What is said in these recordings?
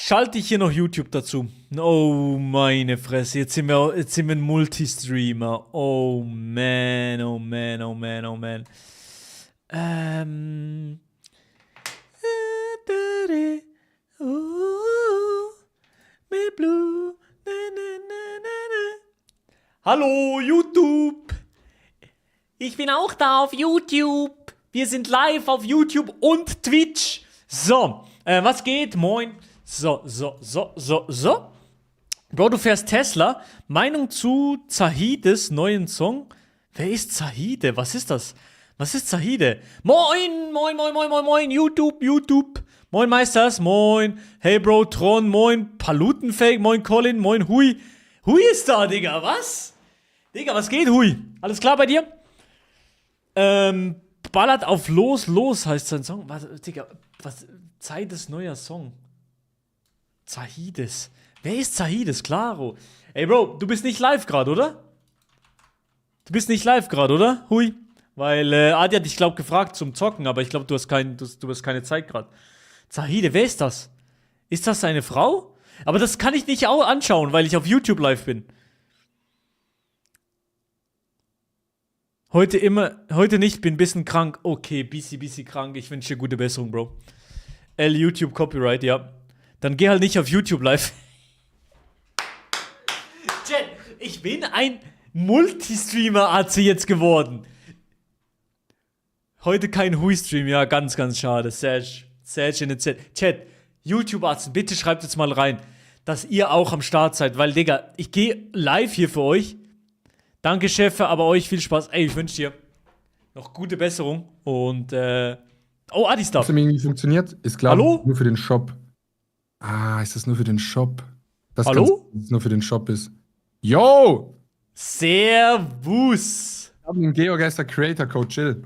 schalte ich hier noch YouTube dazu. Oh, meine Fresse. Jetzt sind wir ein Multistreamer. Oh, man, oh, man, oh, man, oh, man. Me blue. Hallo, YouTube. Ich bin auch da auf YouTube. Wir sind live auf YouTube und Twitch. So, was geht? Moin. So. Bro, du fährst Tesla. Meinung zu Zahides neuen Song? Wer ist Zahide? Was ist das? Was ist Zahide? Moin, YouTube. Moin, Meisters, moin. Hey, Bro, Tron, moin. Palutenfake, moin, Colin, moin, Hui. Hui ist da, Digga, was? Digga, was geht, Hui? Alles klar bei dir? Ballert auf Los heißt sein Song. Was, Digga, was? Zahides neuer Song. Zahides. Wer ist Zahides? Klaro. Ey, Bro, du bist nicht live gerade, oder? Du bist nicht live gerade, oder? Hui. Weil Adi hat dich, glaub, gefragt zum Zocken, aber ich glaube, du hast keine Zeit gerade. Zahide, wer ist das? Ist das seine Frau? Aber das kann ich nicht auch anschauen, weil ich auf YouTube live bin. Heute nicht, bin ein bisschen krank. Okay, bisschen krank. Ich wünsche dir gute Besserung, Bro. YouTube Copyright, ja. Dann geh halt nicht auf YouTube live. Chat, ich bin ein Multistreamer AC jetzt geworden. Heute kein Hui-Stream, ja, ganz schade. Sag in den Chat. YouTube-Arzt, bitte schreibt jetzt mal rein, dass ihr auch am Start seid, weil, Digga, ich gehe live hier für euch. Danke, Chef, aber euch viel Spaß. Ey, ich wünsche dir noch gute Besserung und, oh, Adi-Stuff. Was irgendwie funktioniert, ist klar. Hallo? Nur für den Shop. Ah, ist das nur für den Shop? Hallo? Das nur für den Shop ist. Yo! Servus. Ich habe den Georgeister Creator Code, chill.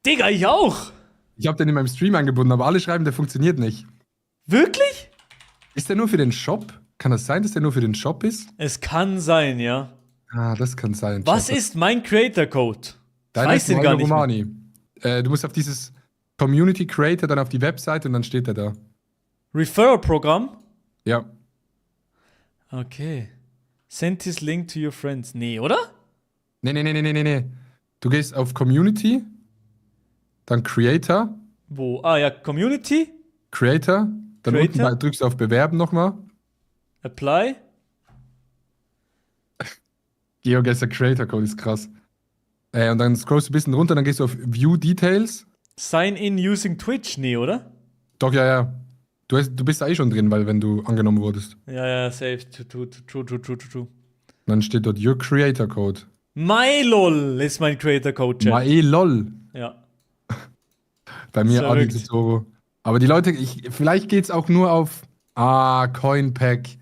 Digga, ich auch. Ich habe den in meinem Stream angebunden, aber alle schreiben, der funktioniert nicht. Wirklich? Ist der nur für den Shop? Kann das sein, dass der nur für den Shop ist? Es kann sein, ja. Ah, das kann sein. Was ist mein Creator-Code? Deiner weiß ist den gar nicht mehr. Romani. Du musst auf dieses Community Creator, dann auf die Website und dann steht er da. Referral-Programm? Ja. Okay. Send this link to your friends. Nee, oder? Nee. Du gehst auf Community, dann Creator. Wo? Ah ja, Community. Creator. Dann Creator? unten drückst du auf Bewerben nochmal. Apply. Georgeister Creator Code ist krass. Und dann scrollst du ein bisschen runter, dann gehst du auf View Details. Sign in using Twitch. Nee, oder? Doch, ja. Du bist da eh schon drin, weil wenn du angenommen wurdest. Ja, safe. True. Dann steht dort Your Creator Code. MyLol ist mein Creator-Code, Chat. Lol. Ja. Bei mir Adi Verrückt. Totoro. Aber die Leute, vielleicht geht's auch nur auf Coinpack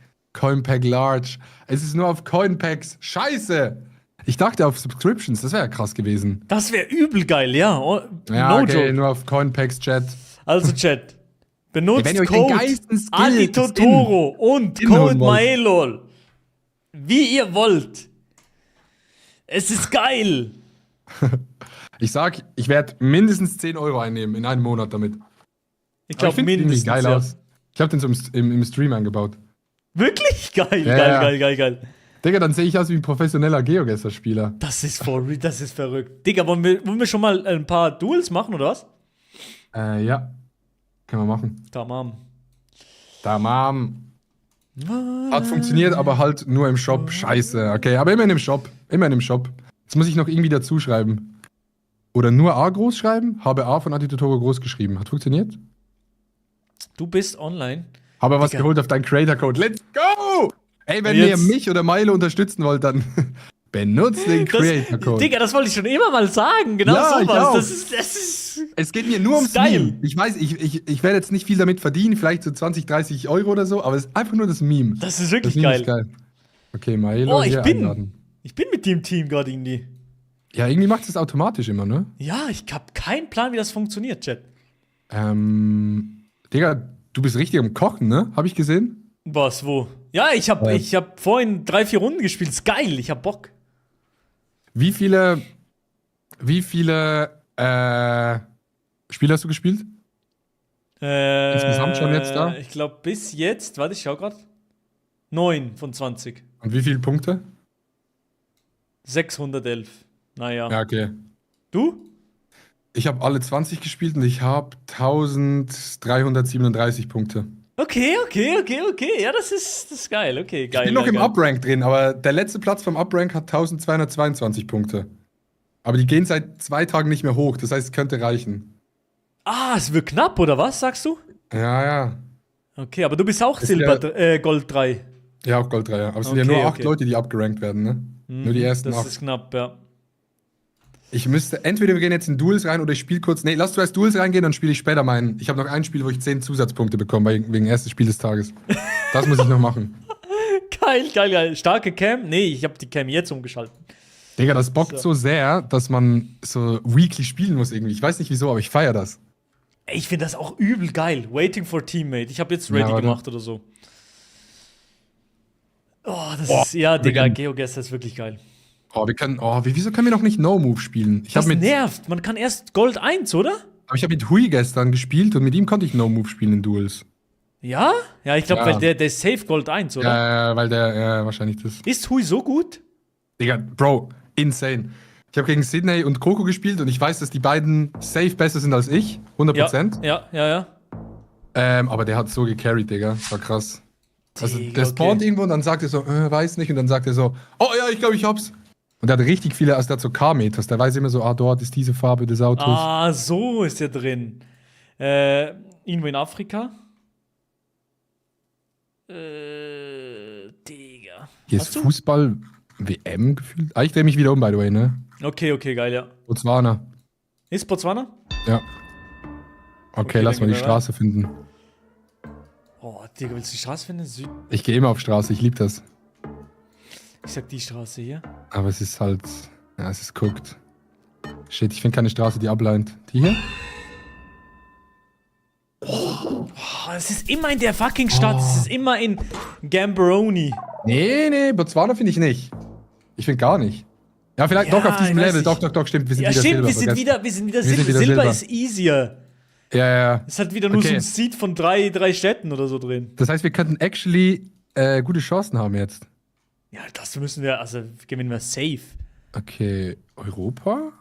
Large. Es ist nur auf Coinpacks. Scheiße! Ich dachte auf Subscriptions, das wäre ja krass gewesen. Das wäre übel geil, ja. Oh, Ja, no okay, joke. nur auf Coinpacks Chat. Also, Chat. Benutzt Wenn ihr euch den Code geilsten Skill- Adi Totoro und Skin Code holen wollt. MyLol. Wie ihr wollt. Es ist geil. Ich sag, ich werde mindestens 10 Euro einnehmen in einem Monat damit. Ich Aber glaube ich find den mindestens. geil Ja. aus. Ich habe den so im Stream eingebaut. Wirklich? Geil, Ja. geil. Digga, dann sehe ich aus wie ein professioneller Geogesser-Spieler. Das ist verrückt. Digga, wollen wir schon mal ein paar Duels machen, oder was? Ja. Können wir machen. Tamam. Hat funktioniert, aber halt nur im Shop. Scheiße. Okay, aber immer in dem Shop. Jetzt muss ich noch irgendwie dazu schreiben. Oder nur A groß schreiben. Habe A von Adi Totoro groß geschrieben. Hat funktioniert? Du bist online. Habe was Digga. geholt auf deinen Creator-Code. Let's go! Ey, wenn Jetzt- ihr mich oder Milo unterstützen wollt, dann benutzt den Creator-Code. Digga, das wollte ich schon immer mal sagen. Genau Ja, ich sowas. auch. Das ist. Es geht mir nur ums Geil. Meme. Ich weiß, ich werde jetzt nicht viel damit verdienen, vielleicht so 20, 30 Euro oder so, aber es ist einfach nur das Meme. Das ist Das wirklich Meme geil. ist geil. Okay, Milo Oh, hier einladen. ich bin mit dir im Team gerade irgendwie. Ja, irgendwie macht es automatisch immer, ne? Ja, ich hab keinen Plan, wie das funktioniert, Chat. Digga, du bist richtig am Kochen, ne? Hab ich gesehen? Was, wo? Ja, ich hab vorhin 3-4 Runden gespielt. Ist geil, ich hab Bock. Wie viele Spiele hast du gespielt? Insgesamt schon jetzt da? Ich glaube, bis jetzt, warte, ich schau grad. 9 von 20. Und wie viele Punkte? 611. Naja. Ja, okay. Du? Ich habe alle 20 gespielt und ich habe 1337 Punkte. Okay. Ja, das ist geil. Okay, geil. Ich bin noch im geil. Uprank drin, aber der letzte Platz vom Uprank hat 1222 Punkte. Aber die gehen seit 2 Tagen nicht mehr hoch, das heißt, es könnte reichen. Ah, es wird knapp, oder was, sagst du? Ja, ja. Okay, aber du bist auch Ist Gold 3. Ja, auch Gold 3, ja. Aber es sind ja Okay, nur 8 okay. Leute, die upgerankt werden, ne? Nur die ersten Das 8. ist knapp, ja. Ich müsste, entweder wir gehen jetzt in Duels rein oder ich spiele kurz. Nee, lass du erst Duels reingehen, dann spiele ich später meinen. Ich habe noch ein Spiel, wo ich 10 Zusatzpunkte bekomme, wegen erstes Spiel des Tages. Das muss ich noch machen. Geil. Starke Cam? Nee, ich habe die Cam jetzt umgeschalten. Digga, das bockt so sehr, dass man so weekly spielen muss irgendwie. Ich weiß nicht wieso, aber ich feiere das. Ey, ich finde das auch übel geil. Waiting for Teammate. Ich habe jetzt ready warte. gemacht oder so. Oh, das ist, ja, Digga, GeoGuessr ist wirklich geil. Wieso können wir noch nicht No-Move spielen? Das nervt. Man kann erst Gold 1, oder? Aber ich habe mit Hui gestern gespielt und mit ihm konnte ich No-Move spielen in Duels. Ja? Ja, ich glaube, Ja. weil der ist safe Gold 1, oder? Ja, weil wahrscheinlich das. Ist Hui so gut? Digga, Bro, insane. Ich habe gegen Sydney und Coco gespielt und ich weiß, dass die beiden safe besser sind als ich. 100%. Ja. Aber der hat so gecarried, Digga. Das war krass. Also, Digga, der spawnt okay. irgendwo und dann sagt er so, weiß nicht. Und dann sagt er so, oh ja, ich glaube, ich hab's. Und der hat richtig viele, also der hat so K-Meters. Der weiß immer so, dort ist diese Farbe des Autos. Ah, so ist er drin. Irgendwo in Afrika? Digga. Hier Hast ist du? Fußball-WM gefühlt. Ich drehe mich wieder um, by the way, ne? Okay, geil, ja. Botswana. Ist Botswana? Ja. Okay, lass mal dann die gehen wir Straße finden. Oh, Digga, willst du die Straße finden? Ich gehe immer auf Straße, ich liebe das. Ich sag die Straße hier. Aber es ist halt, ja, es ist guckt. Shit, ich finde keine Straße, die ableint. Die hier? Oh, es ist immer in der fucking Stadt. Es ist immer in Gamborone. Nee, Botswana finde ich nicht. Ich finde gar nicht. Ja, vielleicht Ja, doch auf diesem ich weiß Level. nicht. Doch, stimmt. Wir sind Ja, wieder stimmt, Silber. wir sind vergessen. wieder sind Silber. wieder Silber Silber. ist easier. Ja. Es hat wieder nur so ein Seed von drei Städten oder so drin. Das heißt, wir könnten actually gute Chancen haben jetzt. Ja, das müssen wir, also gewinnen wir safe. Okay, Europa?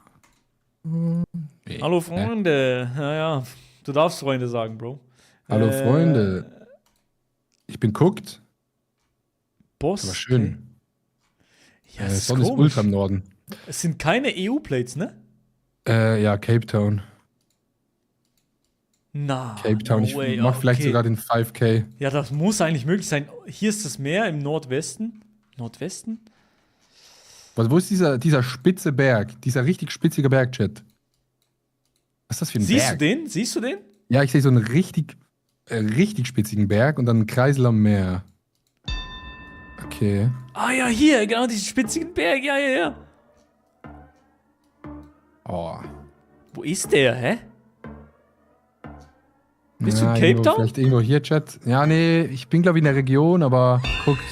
Nee. Hallo Freunde. Ja, du darfst Freunde sagen, Bro. Hallo Freunde. Ich bin guckt. Boss. Aber schön. Ja, es ist Sonne ist komisch. ultra im Norden. Es sind keine EU-Plates, ne? Ja, Cape Town. Na, Cape Town. no Ich way. mach vielleicht Okay. sogar den 5K. Ja, das muss eigentlich möglich sein. Hier ist das Meer im Nordwesten. Nordwesten? Wo ist dieser spitze Berg? Dieser richtig spitzige Berg, Chat. Was ist das für ein Siehst Berg? du den? Siehst du den? Ja, ich sehe so einen richtig spitzigen Berg und dann einen Kreisel am Meer. Okay. Ah ja, hier, genau, diesen spitzigen Berg. Ja. Oh. Wo ist der, hä? Bist du in Cape irgendwo, Town? Vielleicht irgendwo hier, Chat. Ja, nee, ich bin glaube ich in der Region, aber guckt.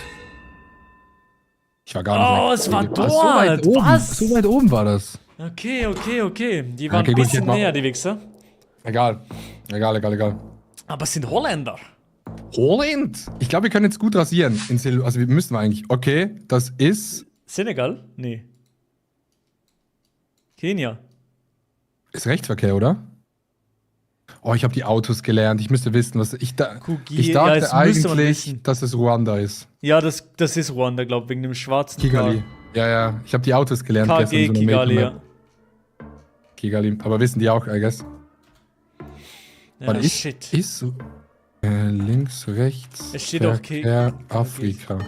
Ich war gar nicht Oh, weg. es war Ah, so weit dort. oben. Was? So weit oben war das. Okay. Die waren Okay, ein gut, bisschen jetzt mal- näher, die Wichser. Egal. Aber es sind Holländer. Holland! Ich glaube, wir können jetzt gut rasieren. Also, wir müssen eigentlich. Okay, das ist. Senegal? Nee. Kenia. Ist Rechtsverkehr, oder? Oh, ich habe die Autos gelernt. Ich müsste wissen, was. Ich Kugi, dachte ja, das müsste man eigentlich, wissen. dass es Ruanda ist. Ja, das ist Ruanda, glaube ich, wegen dem schwarzen Kigali. Ja. Ich habe die Autos gelernt. KG gestern in so einer Kigali, Map. ja. Kigali. Aber wissen die auch, I guess. Ja, Warte, shit. ist so. Links, rechts. Es steht auch Verkehr, Afrika.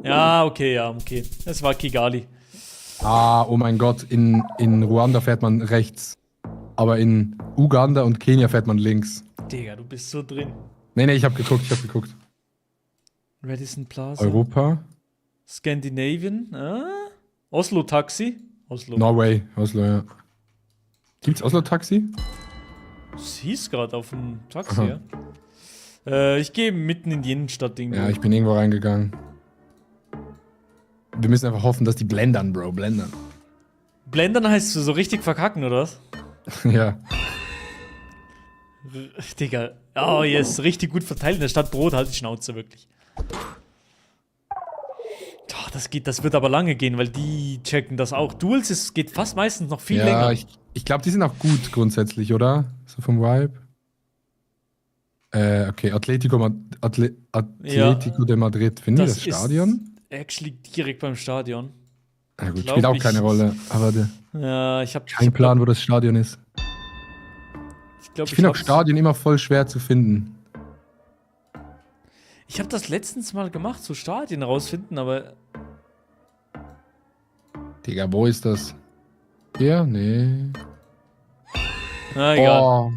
Ja, okay. Es war Kigali. Oh mein Gott, in Ruanda fährt man rechts. Aber in Uganda und Kenia fährt man links. Digga, du bist so drin. Nee, ich hab geguckt. Radisson Plaza. Europa, Scandinavian. Oslo Taxi. Oslo. Norway, Oslo, ja. Gibt's Oslo-Taxi? Das hieß gerade auf dem Taxi, Aha. ja. Ich gehe mitten in die Innenstadt irgendwo. Ja, ich bin irgendwo reingegangen. Wir müssen einfach hoffen, dass die blendern, Bro, blendern. Blendern heißt so richtig verkacken, oder was? Ja. Digga. Oh, yes, richtig gut verteilt in der Stadt Brot, halt die Schnauze, wirklich. Oh, das wird aber lange gehen, weil die checken das auch. Duels, es geht fast meistens noch viel länger. Ja, ich glaube, die sind auch gut grundsätzlich, oder? So vom Vibe. Okay, Atletico de Madrid. Finden wir das Stadion? Ist actually direkt beim Stadion. Na gut, spielt auch keine Rolle. Aber Ja, kein Plan, wo das Stadion ist. Ich finde auch Stadien immer voll schwer zu finden. Ich habe das letztens mal gemacht, so Stadien rausfinden, aber... Digga, wo ist das? Hier? Nee. Na, egal. Oh,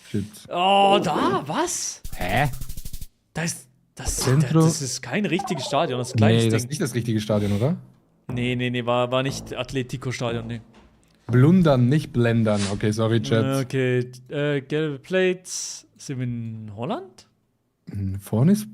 shit. Oh, da? Was? Hä? Das Centro? ist kein richtiges Stadion, das ist ein kleines Nee, das ist Ding. nicht das richtige Stadion, oder? Nee, war nicht Atletico-Stadion, nee. Blundern, nicht blendern. Okay, sorry, Chat. Okay, gelbe Plates. Sind wir in Holland? Vorne ist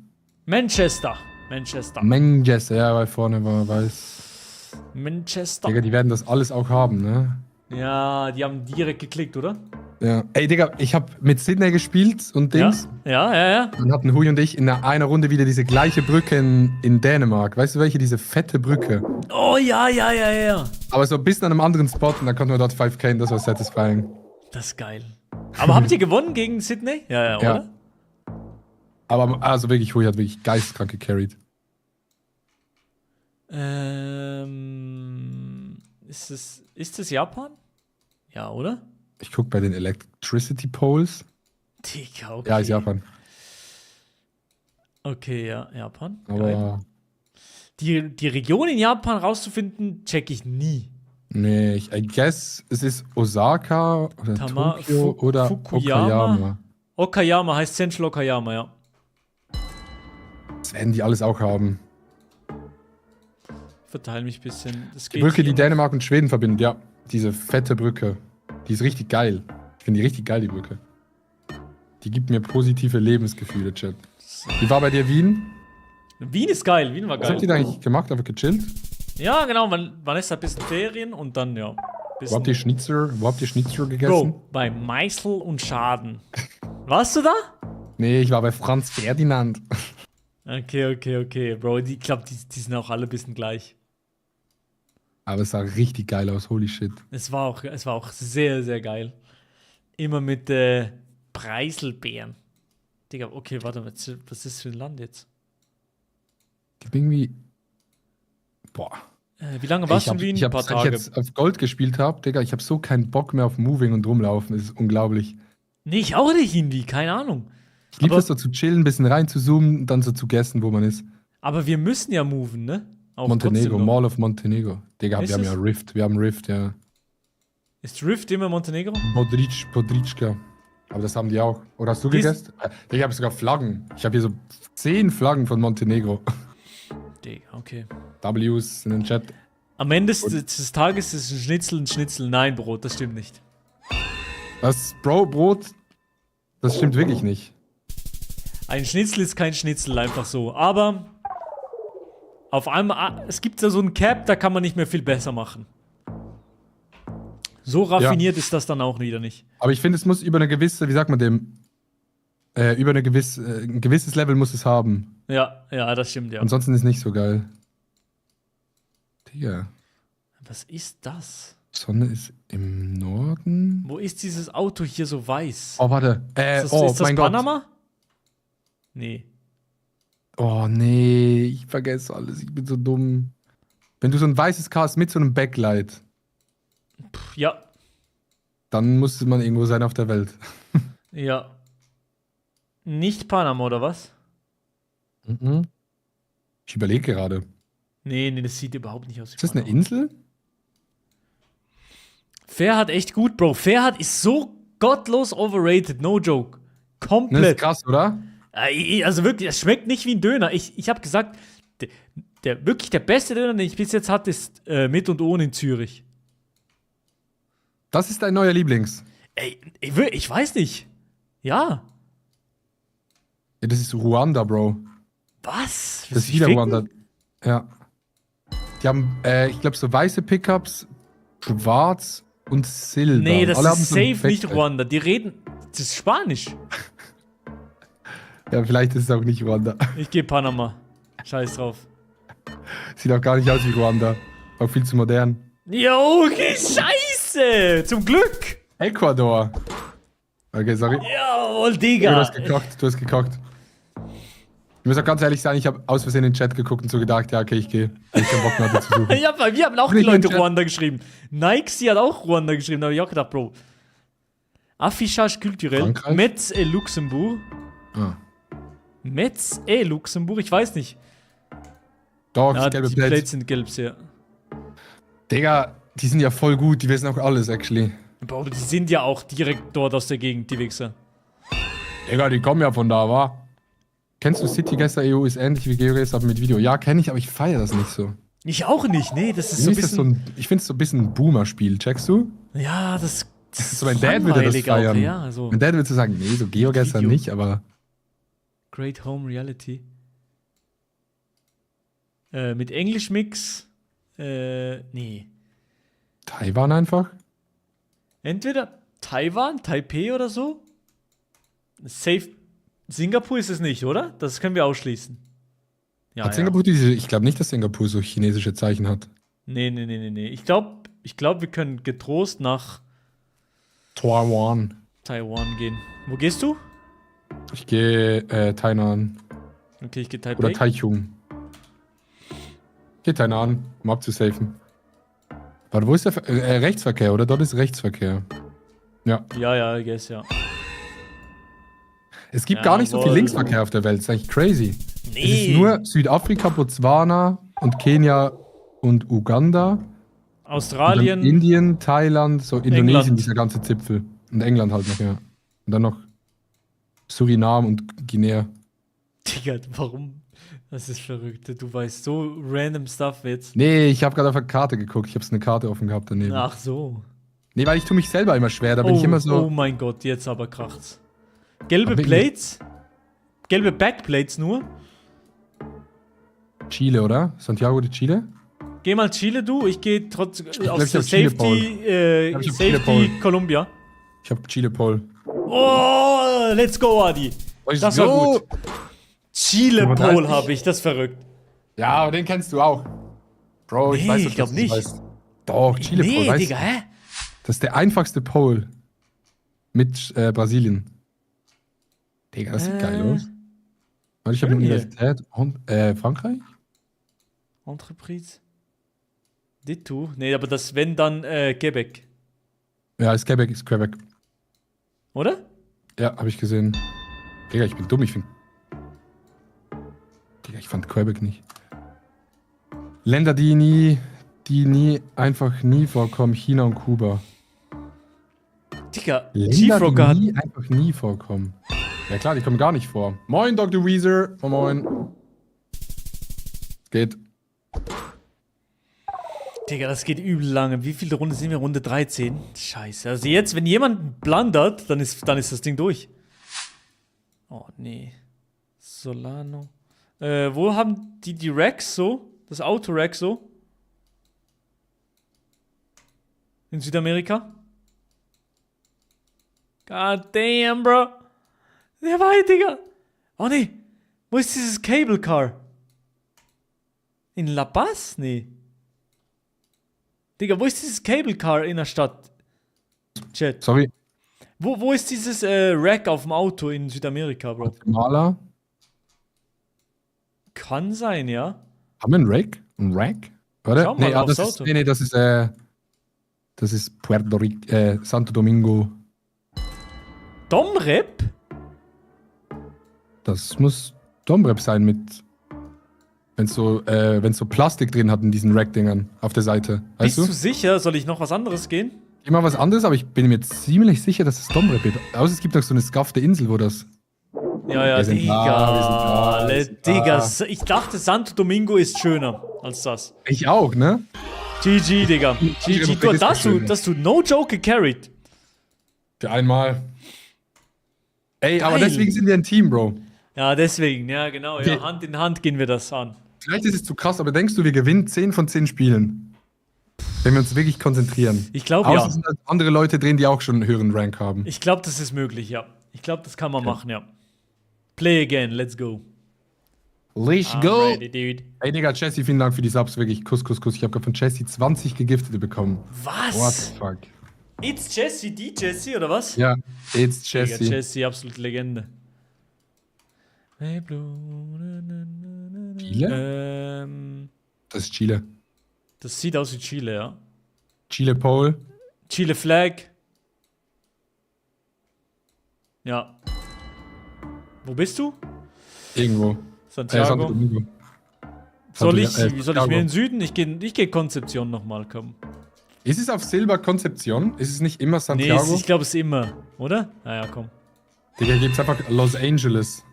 Manchester, Manchester, ja, weil vorne war weiß. Manchester. Digga, die werden das alles auch haben, ne? Ja, die haben direkt geklickt, oder? Ja. Ey, Digga, ich hab mit Sydney gespielt und Dings. Ja. Dann hatten Hui und ich in einer Runde wieder diese gleiche Brücke in Dänemark. Weißt du welche? Diese fette Brücke. Oh, ja. Aber so bis an einem anderen Spot und dann konnten wir dort 5K und das war satisfying. Das ist geil. Aber habt ihr gewonnen gegen Sydney? Ja, oder? Aber also wirklich, Hui hat wirklich geisteskrank gecarried. Ist es Japan? Ja, oder? Ich guck bei den Electricity Poles. Digga, okay. Ja, ist Japan. Okay, ja, Japan. Aber Geil. Die Region in Japan rauszufinden, check ich nie. nee, I guess es ist Osaka oder Tokio oder Fukuyama. Okayama heißt Central Okayama, ja. Das werden die alles auch haben. Ich verteile mich ein bisschen. Die Brücke, die Dänemark und Schweden verbindet, ja. Diese fette Brücke. Die ist richtig geil. Ich finde die richtig geil, die Brücke. Die gibt mir positive Lebensgefühle, Chat. Wie war bei dir Wien? Wien ist geil, Wien war geil. Was habt ihr da eigentlich gemacht? Einfach gechillt? Ja, genau, man ist ein bisschen Ferien und dann, ja. Wo habt ihr Schnitzel gegessen? Bro, bei Meißel und Schaden. Warst du da? Nee, ich war bei Franz Ferdinand. Okay, Bro, ich glaube, die sind auch alle ein bisschen gleich. Aber es sah richtig geil aus, holy shit. Es war auch sehr, sehr geil. Immer mit Preiselbeeren. Digga, okay, warte mal, was ist das für ein Land jetzt? Irgendwie. Boah. Wie lange warst du in Wien? Ein paar Tage. Seit ich jetzt auf Gold gespielt habe, Digga, ich habe so keinen Bock mehr auf Moving und rumlaufen. Das ist unglaublich. Nee, ich auch nicht irgendwie, keine Ahnung. Ich liebe es so zu chillen, ein bisschen rein zu zoomen und dann so zu guessen, wo man ist. Aber wir müssen ja moven, ne? Auch Montenegro, Mall of Montenegro. Digga, wir haben ja Rift. Rift, ja. Ist Rift immer Montenegro? Podritschka. Aber das haben die auch. Oder hast du gegessen? Digga, ich habe sogar Flaggen. Ich habe hier so 10 Flaggen von Montenegro. Digga, okay. Ws in den Chat. Am Ende des Tages ist ein Schnitzel. Nein, Brot, das stimmt nicht. Das Brot, das stimmt wirklich nicht. Ein Schnitzel ist kein Schnitzel, einfach so. Aber auf einmal, es gibt ja so ein Cap, da kann man nicht mehr viel besser machen. So raffiniert ist das dann auch wieder nicht. Aber ich finde, es muss über eine gewisse, wie sagt man dem, über ein gewisses Level muss es haben. Ja, das stimmt, ja. Ansonsten ist es nicht so geil. Digga. Was ist das? Sonne ist im Norden. Wo ist dieses Auto hier so weiß? Oh, warte. Ist das mein Panama? Gott. Nee. Oh, nee. Ich vergesse alles. Ich bin so dumm. Wenn du so ein weißes Car hast mit so einem Backlight. Ja. Dann musste man irgendwo sein auf der Welt. Ja. Nicht Panama, oder was? Mhm. Ich überlege gerade. Nee, das sieht überhaupt nicht aus wie Ist das eine Panama. Insel? Ferhat echt gut, Bro. Ferhat ist so gottlos overrated, no joke. Komplett. Das ist krass, oder? Also wirklich, es schmeckt nicht wie ein Döner. Ich habe gesagt, wirklich der beste Döner, den ich bis jetzt hatte, ist mit und ohne in Zürich. Das ist dein neuer Lieblings. Ey, ich weiß nicht. Ja. Ja, das ist Ruanda, Bro. Was? Das ist wieder Ruanda. Ja. Die haben, ich glaube, so weiße Pickups, Schwarz und Silber. Nee, das Alle haben ist so ein safe nicht Backpack. Ruanda. Die reden. Das ist Spanisch. Ja, vielleicht ist es auch nicht Ruanda. Ich gehe Panama. Scheiß drauf. Sieht auch gar nicht aus wie Ruanda. Auch viel zu modern. Jo, okay, scheiße. Zum Glück. Ecuador. Okay, sorry. Jawohl, Du Digga. hast gekackt, du hast gekackt. Ich muss auch ganz ehrlich sagen, ich habe aus Versehen in den Chat geguckt und so gedacht, ja, okay, ich gehe. Weil ich keinen Bock mehr hatte zu suchen. Ja, weil wir haben auch die Nicht Leute im Chat. Ruanda geschrieben. Nike hat auch Ruanda geschrieben. Da habe ich auch gedacht, Bro. Affichage culturel. Frankreich? Metz et Luxembourg. Ah. Metz et Luxembourg? Ich weiß nicht. Doch, Ja, gelbe die Plates. Plates sind gelb, ja. Digga, die sind ja voll gut, die wissen auch alles, actually. Bro, die sind ja auch direkt dort aus der Gegend, die Wichser. Digga, die kommen ja von da, wa? Kennst du City Gangster EU ist ähnlich wie GeoGuessr mit Video? Ja, kenne ich, aber ich feiere das nicht so. Ich auch nicht, nee, das ist so Für ein mich ist das bisschen. ich finde es so ein bisschen ein Boomer-Spiel, checkst du? Ja, das ist So mein Dad würde das langweilig auch, feiern. ja, so. Mein Dad würde so sagen, nee, so GeoGuessr Video. nicht, aber Great Home Reality. Mit Englisch-Mix. Nee. Taiwan einfach? Entweder Taiwan, Taipei oder so. Safe. Singapur ist es nicht, oder? Das können wir ausschließen. Ja, Hat Singapur diese, ich glaube nicht, dass Singapur so chinesische Zeichen hat. Nee. Ich glaube, wir können getrost nach Taiwan. Taiwan gehen. Wo gehst du? Ich gehe Tainan. Okay, ich gehe Taipei. Oder Taichung. Geht Tainan, um abzusafen. Warte, wo ist der Rechtsverkehr, oder? Dort ist Rechtsverkehr. Ja. Ja, I guess, ja. Es gibt gar nicht so viel Jawohl. Linksverkehr auf der Welt. Das ist eigentlich crazy. Nee. Es ist nur Südafrika, Botswana und Kenia und Uganda. Und Australien. dann Indien, Thailand, so Indonesien, England. dieser ganze Zipfel. Und England halt noch, ja. Und dann noch Suriname und Guinea. Digga, warum? Das ist verrückt. Du weißt so random Stuff jetzt. Nee, ich habe gerade auf eine Karte geguckt. Ich habe eine Karte offen gehabt daneben. Ach so. Nee, weil ich tue mich selber immer schwer. Da bin ich immer so. Oh mein Gott, jetzt aber kracht's. Gelbe Da bin ich- Plates? Gelbe Backplates nur? Chile, oder? Santiago de Chile? Geh mal Chile, du. Ich gehe trotzdem glaub, aus ich der hab Chile Safety, ich hab Chile Safety Columbia. Ich habe Chile Pole. Oh, let's go, Adi. Das war gut. Chile Pole 35. habe ich, das ist verrückt. Ja, aber den kennst du auch. Bro, Nee, dass ich du glaub das nicht. weißt. Doch, Chile Pole, Nee, weißt Digga, du? hä? Das ist der einfachste Pole. Mit Brasilien. Digga, das sieht geil aus. Warte, ich habe eine Schön hier. Universität. Und, Frankreich? Entreprise. Ditto. Nee, aber das, wenn dann Quebec. Ja, ist Quebec, ist Quebec. Oder? Ja, habe ich gesehen. Digga, ich bin dumm, ich fand Quebec nicht. Länder, die einfach nie vorkommen. China und Kuba. Digga, Länder, Chiefrocker hat. die einfach nie vorkommen. Ja klar, die kommen gar nicht vor. Moin, Dr. Weezer. Moin. Geht. Digga, das geht übel lange. Wie viele Runde sind wir? Runde 13? Scheiße. Also jetzt, wenn jemand blundert, dann ist das Ding durch. Oh, nee. Solano. Wo haben die Racks so? Das Autorack so? In Südamerika? God damn, bro. Der war hier, Digga. Oh, nee. Wo ist dieses Cable Car? In La Paz? Nee. Digga, wo ist dieses Cable Car in der Stadt? Chat. Sorry. Wo ist dieses Rack auf dem Auto in Südamerika, Bro? Maler. Kann sein, ja. Haben wir einen Rack? Ein Rack? Oder? Schau mal Nee, aufs das ist, Auto. nee, das ist Puerto Rico, Santo Domingo. Domrep? Das muss Domrep sein mit. Wenn's so Plastik drin hat in diesen Rack-Dingern auf der Seite. Weißt Bist du du? sicher? Soll ich noch was anderes gehen? Immer was anderes, aber ich bin mir ziemlich sicher, dass es Domrep ist. Außer es gibt noch so eine skaffte Insel, wo das. Ja, Wir sind Digga. da, wir sind da, wir sind Digga, ich dachte, Santo Domingo ist schöner als das. Ich auch, ne? GG, Digga. GG. Du, das du no joke gecarried. Für einmal. Ey, aber Geil. deswegen sind wir ein Team, Bro. Ja, deswegen, ja, genau. Okay. Ja, Hand in Hand gehen wir das an. Vielleicht ist es zu krass, aber denkst du, wir gewinnen 10 von 10 Spielen? Wenn wir uns wirklich konzentrieren. Ich glaube, Außer ja. sind halt andere Leute drin, die auch schon einen höheren Rank haben. Ich glaube, das ist möglich, ja. Ich glaube, das kann man machen, ja. Play again, let's go. Let's I'm go! ready, dude. Ey, Digga, Jesse, vielen Dank für die Subs. Wirklich, Kuss, Kuss, Kuss. Ich habe gerade von Jesse 20 Gegiftete bekommen. What Was? the fuck? It's Jesse, die Jesse, oder was? Ja, it's Digga, Jesse. Jesse, absolute Legende. Hey, Blue. Chile? Das ist Chile. Das sieht aus wie Chile, ja. Chile Pole. Chile Flag. Ja. Wo bist du? Irgendwo. Santiago. Santo Domingo. Soll ich Santiago. mir in den Süden? Ich geh Konzeption nochmal, komm. Ist es auf Silber Konzeption? Ist es nicht immer Nee, Santiago? ich glaube es ist immer, oder? Naja, komm. Digga, gibt's einfach Los Angeles.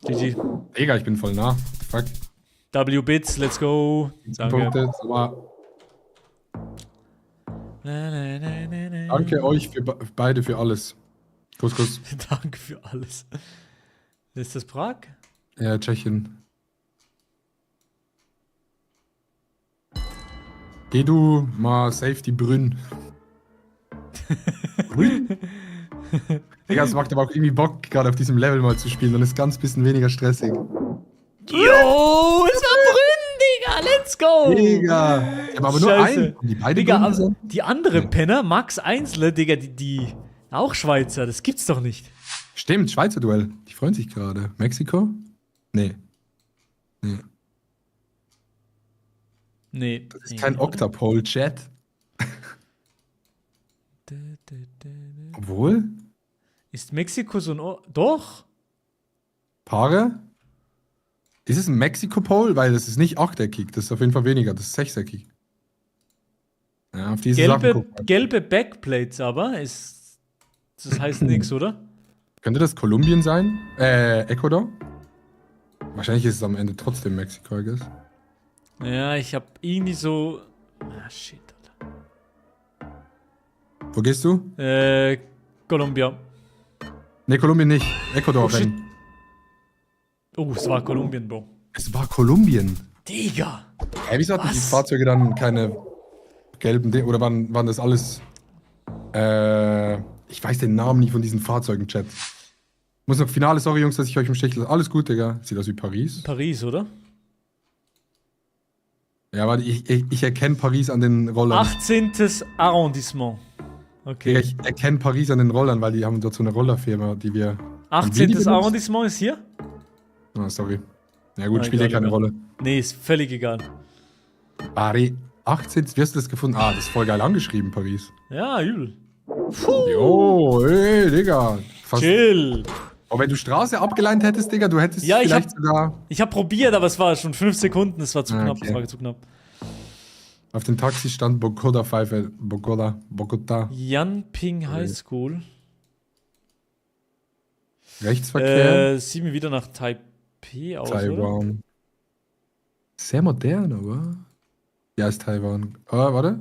GG. Digga, ich bin voll nah. Fuck. W-Bits, let's go. Danke. Punkte. Aber danke euch für beide für alles. Kuss, Kuss. Danke für alles. Ist das Prag? Ja, Tschechien. Geh du mal safe die Brünn. Brünn? Digga, es macht aber auch irgendwie Bock, gerade auf diesem Level mal zu spielen. Dann ist ganz bisschen weniger stressig. Jo, es war Brünn, Digga, let's go. Digga. Ja, aber nur Scheiße. ein. Die beide Digga, Brünn aber sind? die andere Nee. Penner, Max Einsle, Digga, die auch Schweizer, das gibt's doch nicht. Stimmt, Schweizer Duell. Die freuen sich gerade. Mexiko? Nee. Nee. Nee. Das ist kein Octapole-Chat. Obwohl? Ist Mexiko so ein Doch? Paare? Ist es ein Mexiko-Pole? Weil das ist nicht achteckig. Das ist auf jeden Fall weniger. Das ist sechseckig. Ja, auf diese Sachen gucken. Gelbe Backplates aber ist. Das heißt nix, oder? Könnte das Kolumbien sein? Ecuador? Wahrscheinlich ist es am Ende trotzdem Mexiko, I guess. Ja, ich hab irgendwie so. Ah, shit, Alter. Wo gehst du? Kolumbien. Ne, Kolumbien nicht. Ecuador, Oh, shit. wenn. Oh, es war Kolumbien, Bro. Es war Kolumbien. Digga! Wieso hatten die Was? Fahrzeuge dann keine gelben Dinge? Oder waren das alles. Ich weiß den Namen nicht von diesen Fahrzeugen, Chat. Muss noch Finale, sorry Jungs, dass ich euch im Stich lasse. Alles gut, Digga. Sieht aus wie Paris. Paris, oder? Ja, aber ich erkenne Paris an den Rollern. 18. Arrondissement. Digga, Okay. ich erkenne Paris an den Rollern, weil die haben dort so eine Rollerfirma, die wir. 18. benutzt? Arrondissement ist hier? Ah, sorry. Ja gut, Ah, spielt ja egal, keine egal. Rolle. Nee, ist völlig egal. Paris. 18. Wie hast du das gefunden? Ah, das ist voll geil angeschrieben, Paris. Ja, übel. Jo, ey, Digga. Fast. Chill. Aber wenn du Straße abgeleint hättest, Digga, du hättest Ja, ich vielleicht sogar Ich habe probiert, aber es war schon 5 Sekunden. Es war zu Ah, knapp. okay. Es war zu knapp. auf dem Taxistand Bogota. Yanping High School. Rechtsverkehr, Sieht mir wieder nach Taipei aus, oder? Taiwan. Sehr modern, aber. Ja, ist Taiwan. Warte.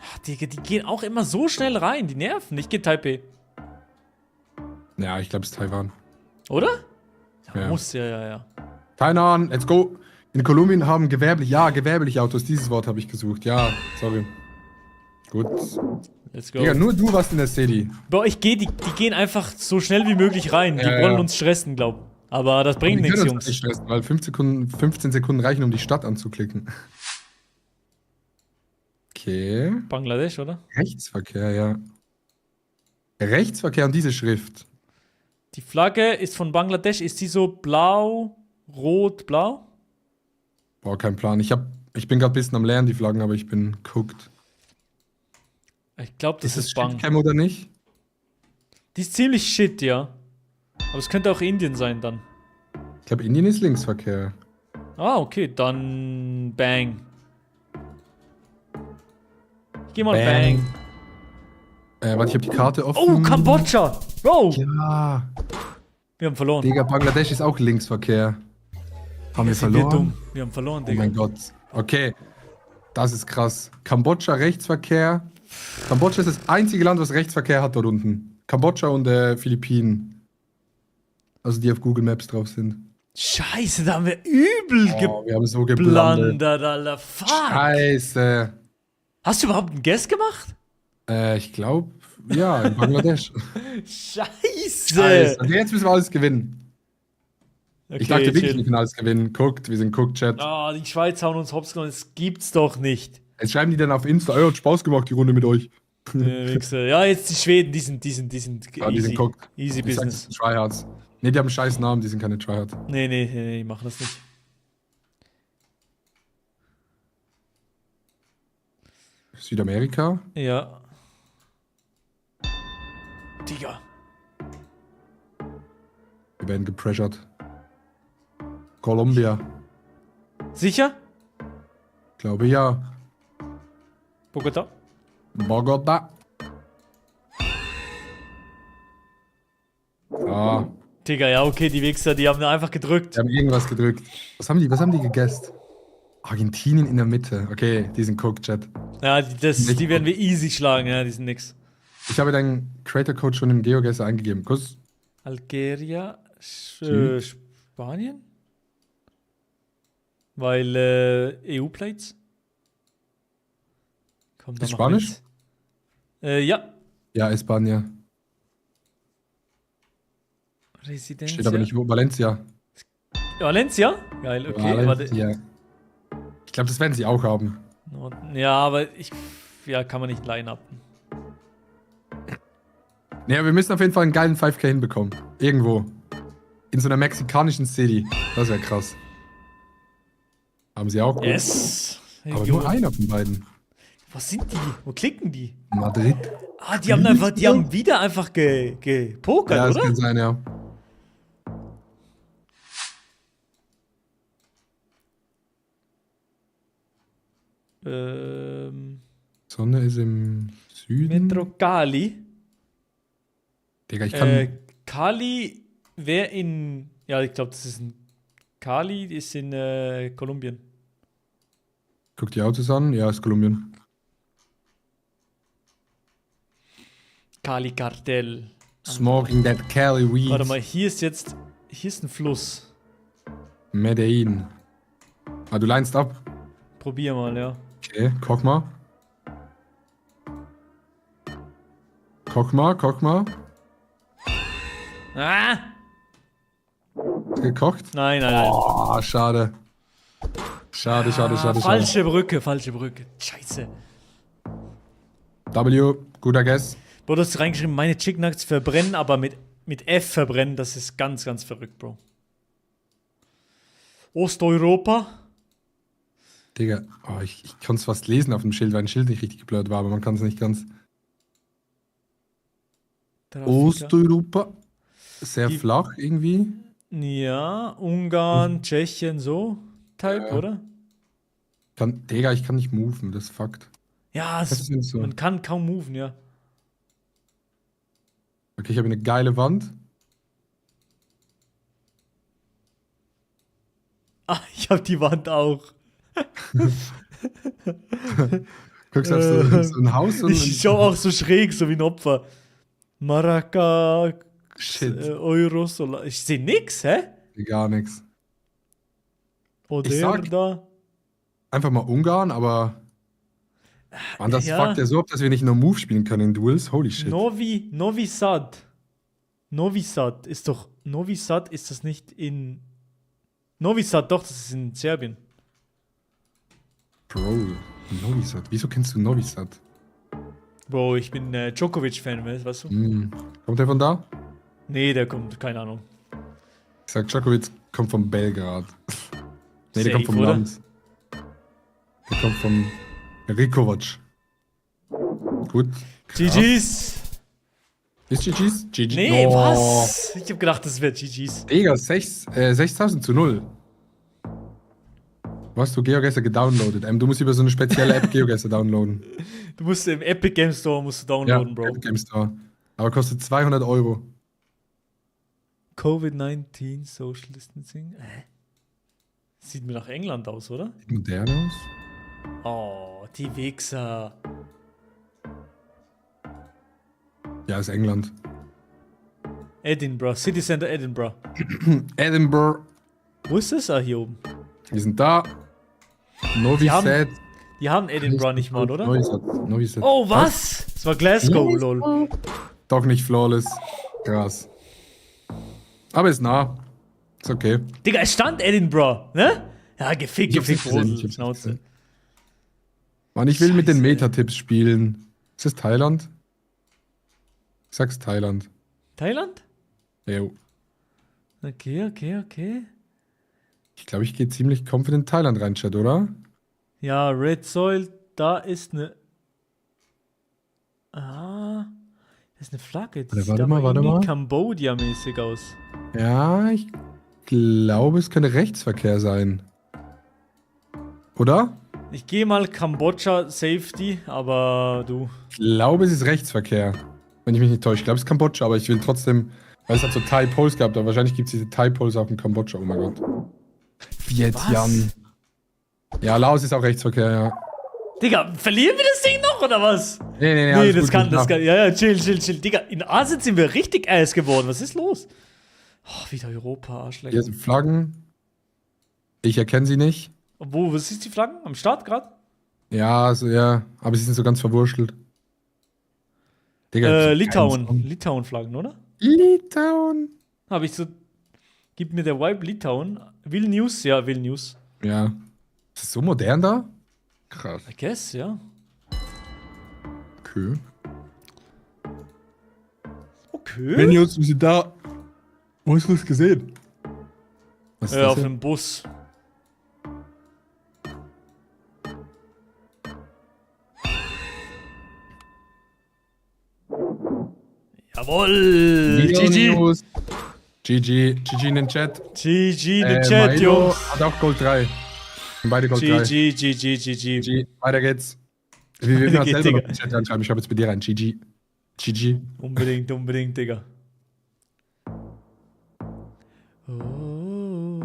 Ach, Digga, die gehen auch immer so schnell rein. Die nerven. Ich gehe Taipei. Ja, ich glaube, es ist Taiwan. Oder? Ja, Ja. muss, ja. Keine Ahnung, let's go. In Kolumbien haben gewerbliche Autos. Dieses Wort habe ich gesucht. Ja, sorry. Gut. Let's go. Digga, nur du warst in der City. Bro, die gehen einfach so schnell wie möglich rein. Die Ja, wollen ja. uns stressen, glaub. Aber das bringt Wir nichts, können uns nicht Jungs. stressen, weil 15 Sekunden reichen, um die Stadt anzuklicken. Okay. Bangladesch, oder? Rechtsverkehr, ja. Rechtsverkehr und diese Schrift. Die Flagge ist von Bangladesch. Ist die so blau, rot, blau? Boah, kein Plan. Ich bin gerade ein bisschen am Lernen, die Flaggen, aber ich bin guckt. Ich glaube, das ist Bang. Shitcam oder nicht? Die ist ziemlich shit, ja. Aber es könnte auch Indien sein dann. Ich glaube, Indien ist Linksverkehr. Ah, okay, dann Bang. Ich geh mal Bang. Warte, ich habe die Karte offen. Oh, Kambodscha! Bro! Ja. Wir haben verloren. Digga, Bangladesch ist auch Linksverkehr. Haben wir Sind wir verloren? dumm. Wir haben verloren, Oh Digga. mein Gott. Okay. Das ist krass. Kambodscha Rechtsverkehr. Kambodscha ist das einzige Land, was Rechtsverkehr hat dort unten. Kambodscha und Philippinen. Also die auf Google Maps drauf sind. Scheiße, da haben wir übel Oh, wir haben so geblandet. geblandert, Alter. Fuck. Scheiße. Hast du überhaupt einen Guess gemacht? Ich glaube, ja, in Bangladesch. Scheiße. Scheiße. Also jetzt müssen wir alles gewinnen. Okay, Ich dachte wirklich, chill. wir können alles gewinnen. Guckt, wir sind Cook-Chat. Ah, die Schweiz hauen uns hops genommen. Das gibt's doch nicht. Jetzt schreiben die dann auf Insta, hat Spaß gemacht, die Runde mit euch. Wichser. Ja, jetzt die Schweden, die sind Ah, die sind guckt. Easy Ich sag, das Business. sind Tryhards. Ne, die haben einen scheiß Namen, die sind keine Tryhards. Nee, die machen das nicht. Südamerika? Ja. Digga. Wir werden gepressured. Colombia. Sicher? Glaube ja. Bogota? Bogota. Ah, Digga, ja, okay, die Wichser, die haben einfach gedrückt. wir haben irgendwas gedrückt. Was haben die gegessen? Argentinien in der Mitte. Okay, die sind Cook-Chat. Ja, die werden wir easy schlagen, ja, die sind nix. Ich habe deinen Creator-Code schon im GeoGuessr eingegeben. Kuss. Algeria, Hm. Spanien? Weil EU-Plates? Komm, Ist mach Spanisch? mit. Ja. Ja, Espanja. Residencia. Steht aber nicht wo. Valencia. Valencia? Geil, okay, warte. Valencia. Ich glaube, das werden sie auch haben. Ja, aber ja, kann man nicht line-upen. Naja, wir müssen auf jeden Fall einen geilen 5K hinbekommen. Irgendwo. In so einer mexikanischen City. Das wäre krass. Haben sie auch gut. Yes. Aber nur einer von beiden. Was sind die? Wo klicken die? Madrid. Ah, die haben wieder einfach gepokert, Ja, das oder? kann sein, ja. Sonne ist im Süden. Metro Cali. Digga, ich kann. Cali wäre in. Ja, ich glaube, das ist in. Cali ist in Kolumbien. Guck die Autos an. Ja, ist Kolumbien. Cali Cartel. Smoking that Cali weed. Warte mal, hier ist ein Fluss. Medellin. Ah, du linest ab. Probier mal, ja. Okay, guck mal. Guck mal. Ah! Ist gekocht? Nein. Oh, schade. Schade. Falsche Brücke. Scheiße. W, guter Guess. Bro, du hast reingeschrieben, meine Chicken Nuggets verbrennen, aber mit F verbrennen, das ist ganz, ganz verrückt, Bro. Osteuropa. Digga, oh, ich konnte es fast lesen auf dem Schild, weil ein Schild nicht richtig geblurrt war, aber man kann es nicht ganz. Osteuropa. Sehr flach irgendwie. Ja, Ungarn, Tschechien, so. Type, oder? Digga, ich kann nicht moven, das ist Fakt. Ja, Das ist so. man kann kaum moven, ja. Okay, ich habe eine geile Wand. Ah, ich hab die Wand auch. Guckst auf so ein Haus und. Ich schau auch so schräg, so wie ein Opfer. Maraca, Shit. Euro, Solar. Ich sehe nix, hä? Gar nichts. Oderda. Einfach mal Ungarn, aber. Mann, das Ja. fuckt ja so ab, dass wir nicht nur Move spielen können in Duels. Holy shit. Novi Sad. Novi Sad ist das nicht in. Novi Sad, doch, das ist in Serbien. Bro, Novi Sad. Wieso kennst du Novi Sad? Bro, ich bin Djokovic-Fan, weißt du? Kommt der von da? Nee, der kommt, keine Ahnung. Ich sag, Djokovic kommt vom Belgrad. Nee, der kommt Safe, vom oder? Land. Der kommt vom Rikovac. Gut. krass. GG's! Ist GG's? GG. Nee, Oh. was? Ich hab gedacht, das wäre GG's. Digga, 6.000-0. Wo hast du GeoGuessr gedownloadet? Du musst über so eine spezielle App GeoGuessr downloaden. Du musst im Epic Game Store downloaden, Bro. Epic Game Store. Aber kostet 200 Euro. Covid-19, Social Distancing. Sieht mir nach England aus, oder? Sieht modern aus. Oh, die Wichser. Ja, ist England. Edinburgh, City Center Edinburgh. Edinburgh. Wo ist das? Ah, hier oben. Wir sind da. Novi Die haben- Sad. Die haben Edinburgh nicht mal, oder? Novi Sad. Oh, was? Das war Glasgow, lol. Doch nicht flawless. Krass. Aber ist nah. Ist okay. Digga, es stand Edinburgh, ne? Ja, gefickt, Ich hab's nicht gefickt, gesehen, ich Brodel, hab's nicht Schnauze. gesehen. Mann, ich will mit den Scheiße. Metatipps spielen. Ist das Thailand? Ich sag's Thailand. Thailand? Jo. Okay. Ich glaube, ich gehe ziemlich confident Thailand rein, Chat, oder? Ja, Red Soil, da ist eine. Ah, das ist eine Flagge. Die sieht Warte aber mal. irgendwie Cambodia-mäßig aus. Ja, ich glaube, es könnte Rechtsverkehr sein. Oder? Ich gehe mal Kambodscha Safety, aber du. Ich glaube, es ist Rechtsverkehr. Wenn ich mich nicht täusche. Ich glaube, es ist Kambodscha, aber ich will trotzdem. Weil es hat so Thai Poles gehabt, aber wahrscheinlich gibt es diese Thai Poles auch in Kambodscha. Oh mein Gott. Vietnam. Ja, Laos ist auch Rechtsverkehr, ja. Digga, verlieren wir das Ding noch oder was? Nee, Nee, alles das gut, kann. nach. Ja, chill. Digga, in Asien sind wir richtig ass geworden. Was ist los? Oh, wieder Europa, Arschlecht. Hier sind Flaggen. Ich erkenne sie nicht. Wo, was ist die Flaggen? Am Start gerade? Ja, also ja. Aber sie sind so ganz verwurschtelt. Digga, Litauen. kein Song. Litauen-Flaggen, oder? Litauen. Habe ich so. Gib mir der Vibe Litauen. Vilnius, ja, Vilnius. Ja. Ist das so modern da? Krass. I guess, ja. Okay. Okay. Vilnius, wir sind da. Wo hast du das gesehen? Was ist das Auf hier? einem Bus. Jawoll! GG! Vilnius. GG in den Chat. GG, in den Chat, Milo Jungs. hat auch Gold 3. Sind beide Gold 3. GG. GG. Weiter geht's. Wir Weiter werden geht's, selber noch Digga. den Chat reinschreiben. Ich schreibe jetzt bei dir rein. GG. GG. Unbedingt, Digga. Oh,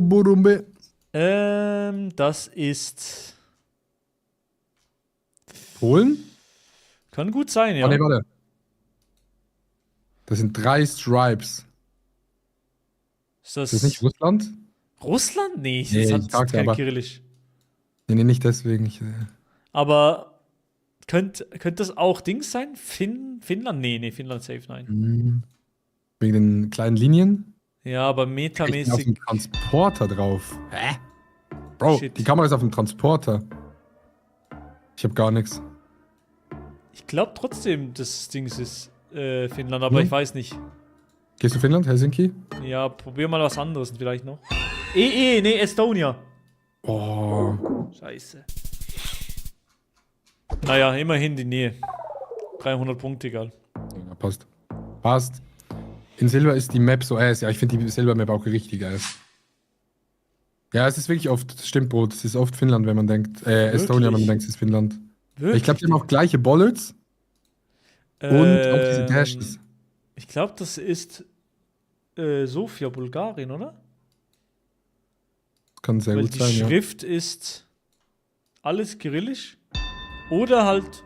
Burumbe. Das ist. Polen? Kann gut sein, ja. Oh, nee, warte. Das sind 3 Stripes. Ist das, Ist das nicht Russland? Russland? Nee, Nee, das ich hat sagte kein aber- Kyrillisch. Nee, nicht deswegen. Aber könnte das auch Dings sein? Finnland? Nee, Finnland safe, nein. Wegen den kleinen Linien? Ja, aber Ich bin auf metamäßig. dem Transporter drauf. Hä? Bro, Shit. die Kamera ist auf dem Transporter. Ich hab gar nichts. Ich glaube trotzdem, das Dings ist Finnland, aber Hm? ich weiß nicht. Gehst du Finnland, Helsinki? Ja, probier mal was anderes vielleicht noch. Nee, Estonia. Oh. Scheiße. Naja, immerhin die Nähe. 300 Punkte, egal. Ja, passt. Passt. In Silber ist die Map so ass. Ja, ich finde die Silber-Map auch richtig ass. Ja, es ist wirklich oft, das stimmt, Bro. Es ist oft Finnland, wenn man denkt, Estonia, wenn man denkt, es ist Finnland. Wirklich? Ich glaube, die haben auch gleiche Bullets und auch diese Dashes. Ich glaube, das ist Sofia, Bulgarien, oder? Kann sehr Weil gut die sein, ja. Schrift ist alles kyrillisch. Oder halt.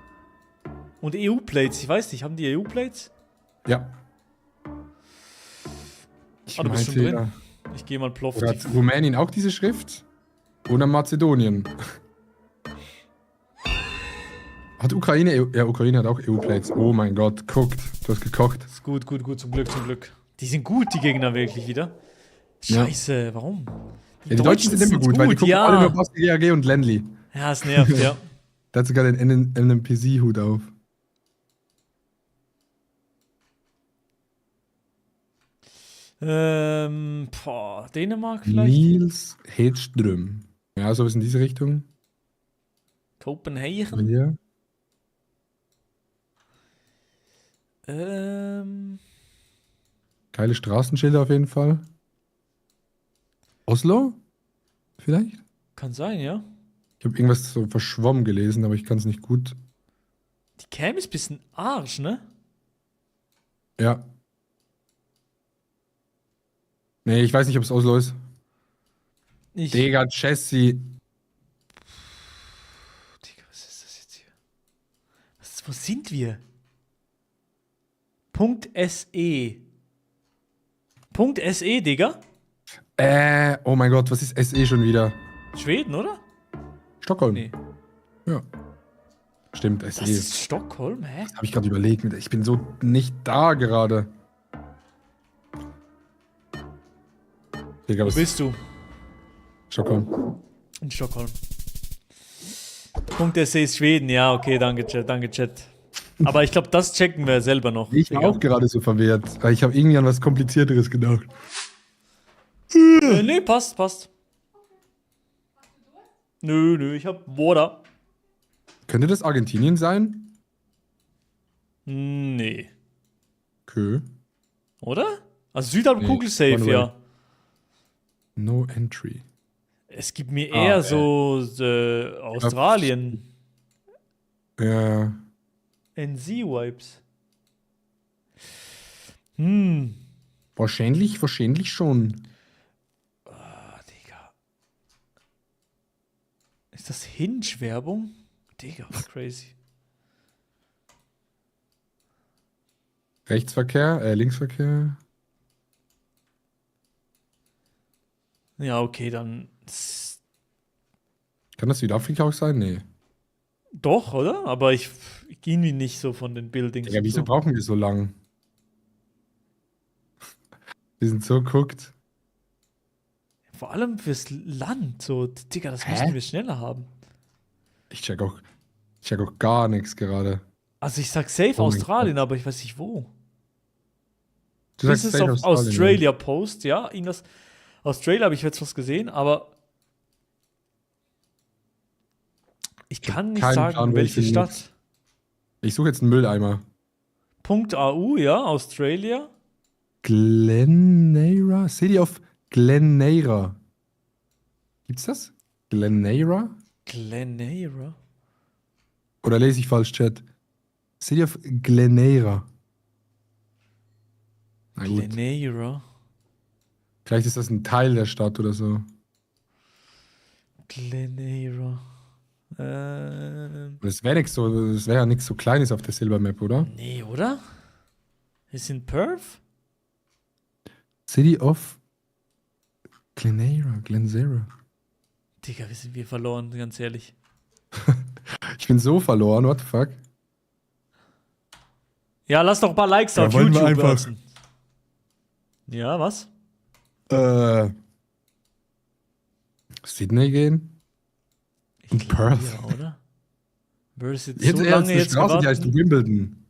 Und EU-Plates, ich weiß nicht, haben die EU-Plates? Ja. Ich Ah, du bist schon meinte, drin. ja. Ich gehe mal Ploff. Oder hat Rumänien auch diese Schrift? Oder Mazedonien? Hat Ukraine EU? Ja, Ukraine hat auch EU-Plates. Oh mein Gott, guckt. Du hast gekocht. Ist gut, zum Glück. Die sind gut, die Gegner wirklich wieder. Ja. Scheiße, warum? Ja, die Deutschen sind immer gut, weil die gucken ja. alle nur Basti GAG und Lenly. Ja, es nervt, ja. Der hat sogar den NMPC-Hut auf. Dänemark vielleicht? Niels Hedström. Ja, sowas in diese Richtung. Kopenhagen? Bei dir. Geile Straßenschilder auf jeden Fall. Oslo? Vielleicht? Kann sein, ja. Ich habe irgendwas so verschwommen gelesen, aber ich kann es nicht gut. Die Cam ist ein bisschen Arsch, ne? Ja. Nee, ich weiß nicht, ob es Oslo ist. Digga, Jesse. Digga, was ist das jetzt hier? Wo sind wir? Punkt .se. .se, Digga. Oh mein Gott, was ist SE schon wieder? Schweden, oder? Stockholm. Nee. Ja. Stimmt, SE. Das ist Stockholm, hä? Habe ich gerade überlegt. Ich bin so nicht da gerade. Digga, Wo was bist du? Stockholm. In Stockholm. .se ist Schweden, ja, okay, danke Chat. Aber ich glaube, das checken wir selber noch. Ich war Digga. auch gerade so verwirrt. Weil ich habe irgendwie an was Komplizierteres gedacht. Nee, passt. Nö, ich hab Water. Könnte das Argentinien sein? Nee. Okay. Oder? Also Südhalbkugel Nee, safe, one way. ja. No entry. Es gibt mir eher so Australien. Ja. NZ-Vibes. Wahrscheinlich schon. Ah, Digga. Ist das Hinge-Werbung? Digga, was crazy. Rechtsverkehr, Linksverkehr. Ja, okay, dann. Kann das Südafrika auch sein? Nee. Doch, oder? Aber ich irgendwie nicht so von den Buildings. Digga, und wieso so. brauchen wir so lang? Wir sind so guckt. Vor allem fürs Land. So, Digga, das müssten wir schneller haben. Ich check auch gar nichts gerade. Also ich sag safe Oh mein Australien, aber ich weiß nicht wo. Du Das sagst ist safe auf Australien, Australia Post, ja. Irgendwas. Australia habe ich jetzt was gesehen, aber ich kann nicht keinen sagen, Plan, welche welchen Stadt. nutzt. Ich suche jetzt einen Mülleimer. .au, ja, Australia. Glenneira? City of Glenneira. Gibt's das? Glenneira? Glenneira. Oder lese ich falsch, Chat? City of Glenneira. Na gut. Glenneira. Vielleicht ist das ein Teil der Stadt oder so. Glenneira. Das wäre ja nichts so Kleines auf der Silbermap, oder? Nee, oder? Ist in Perth? City of Glenneira. Digga, wir sind wir verloren, ganz ehrlich. Ich bin so verloren, what the fuck? Ja, lass doch ein paar Likes Ja, auf wollen wir YouTube einfach- lassen. Ja, was? Sydney gehen? Ich Und glaub, Perth. Ja, oder? Versus Jetzt so erst lange eine jetzt Straße, die heißt geraten. Wimbledon.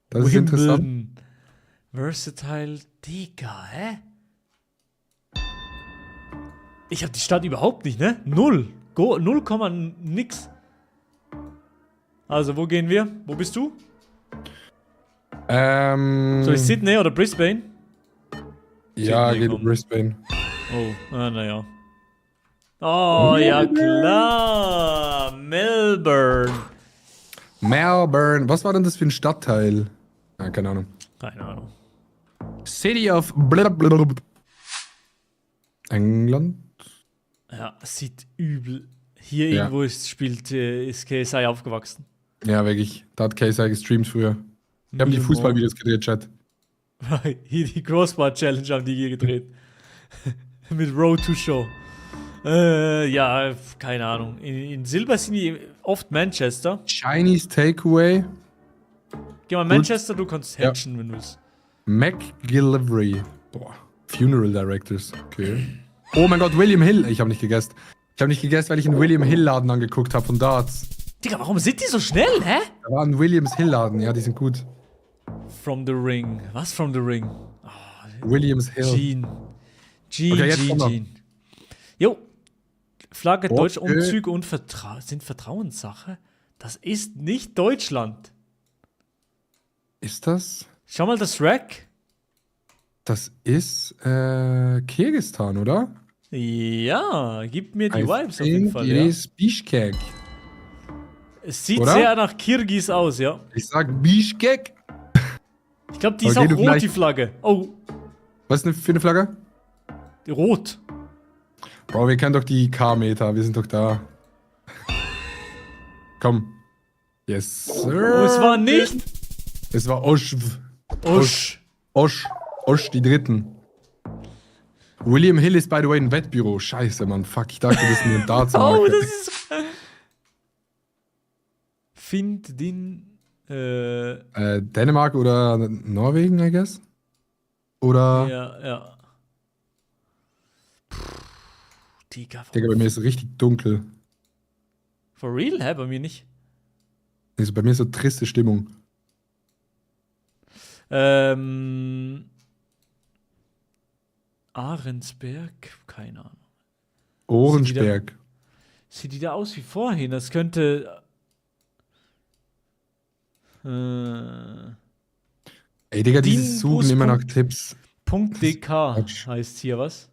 Das ist interessant. Wimbledon. Versatile, Digga, hä? Ich hab die Stadt überhaupt nicht, ne? Null. 0, nix. Also, wo gehen wir? Wo bist du? Soll ich Sydney oder Brisbane? Ja, Sydney geht kommen. Brisbane. Oh, naja. Oh, ja klar. Melbourne. Melbourne. Was war denn das für ein Stadtteil? Ah, keine Ahnung. Keine Ahnung. City of blablabla. England? Ja, sieht übel. Hier Ja. irgendwo ist KSI aufgewachsen. Ja, wirklich. Da hat KSI gestreamt früher. Wir haben die Fußballvideos gedreht, Chat. Hier die Crossbar Challenge haben die hier gedreht. Mit Road to Show. Ja, keine Ahnung. In Silber sind die oft Manchester. Chinese Takeaway. Geh mal Manchester, du kannst Ja. hatchen, wenn du willst. McGillivray. Boah. Funeral Directors. Okay. Oh mein Gott, William Hill. Ich habe nicht gegessen. Ich habe nicht gegessen, weil ich einen William Hill Laden angeguckt habe von Darts. Digga, warum sind die so schnell, hä? Da war ein Williams Hill Laden. Ja, die sind gut. From the Ring. Was from the Ring? Williams Hill. Gene. Okay, jetzt kommt er. Gene. Jo. Flagge Okay. Deutsch, Umzüge und sind Vertrauenssache. Das ist nicht Deutschland. Ist das? Schau mal das Rack. Das ist Kirgisistan, oder? Ja, gibt mir die I Vibes auf jeden think Fall. it Ja. is Bishkek. Es sieht Oder? sehr nach Kirgis aus, ja. Ich sag Bishkek. Ich glaube, die ist Okay, auch du rot, vielleicht- die Flagge. Oh, Was ist denn für eine Flagge? rot. Bro, wir kennen doch die K-Meter. Wir sind doch da. Komm. Yes, Oh, sir. es war nicht Es war Oschw. Osch. Osch, die Dritten. William Hill ist by the way ein Wettbüro. Scheiße, Mann. Fuck, ich dachte, das ist nur ein Darts-Marke. Oh, das ist. Find den. Dänemark oder Norwegen, I guess? Oder. Ja. Digga, Digga, bei mir ist es richtig dunkel. for real? Hä, bei mir nicht. Also bei mir ist so triste Stimmung. Ahrensberg? Keine Ahnung. Ohrensberg. Sieht die da aus wie vorhin? Das könnte. Ey, Digga, dieses Din Suchen Bus immer nach Punkt- Tipps. .dk Quatsch. heißt hier was.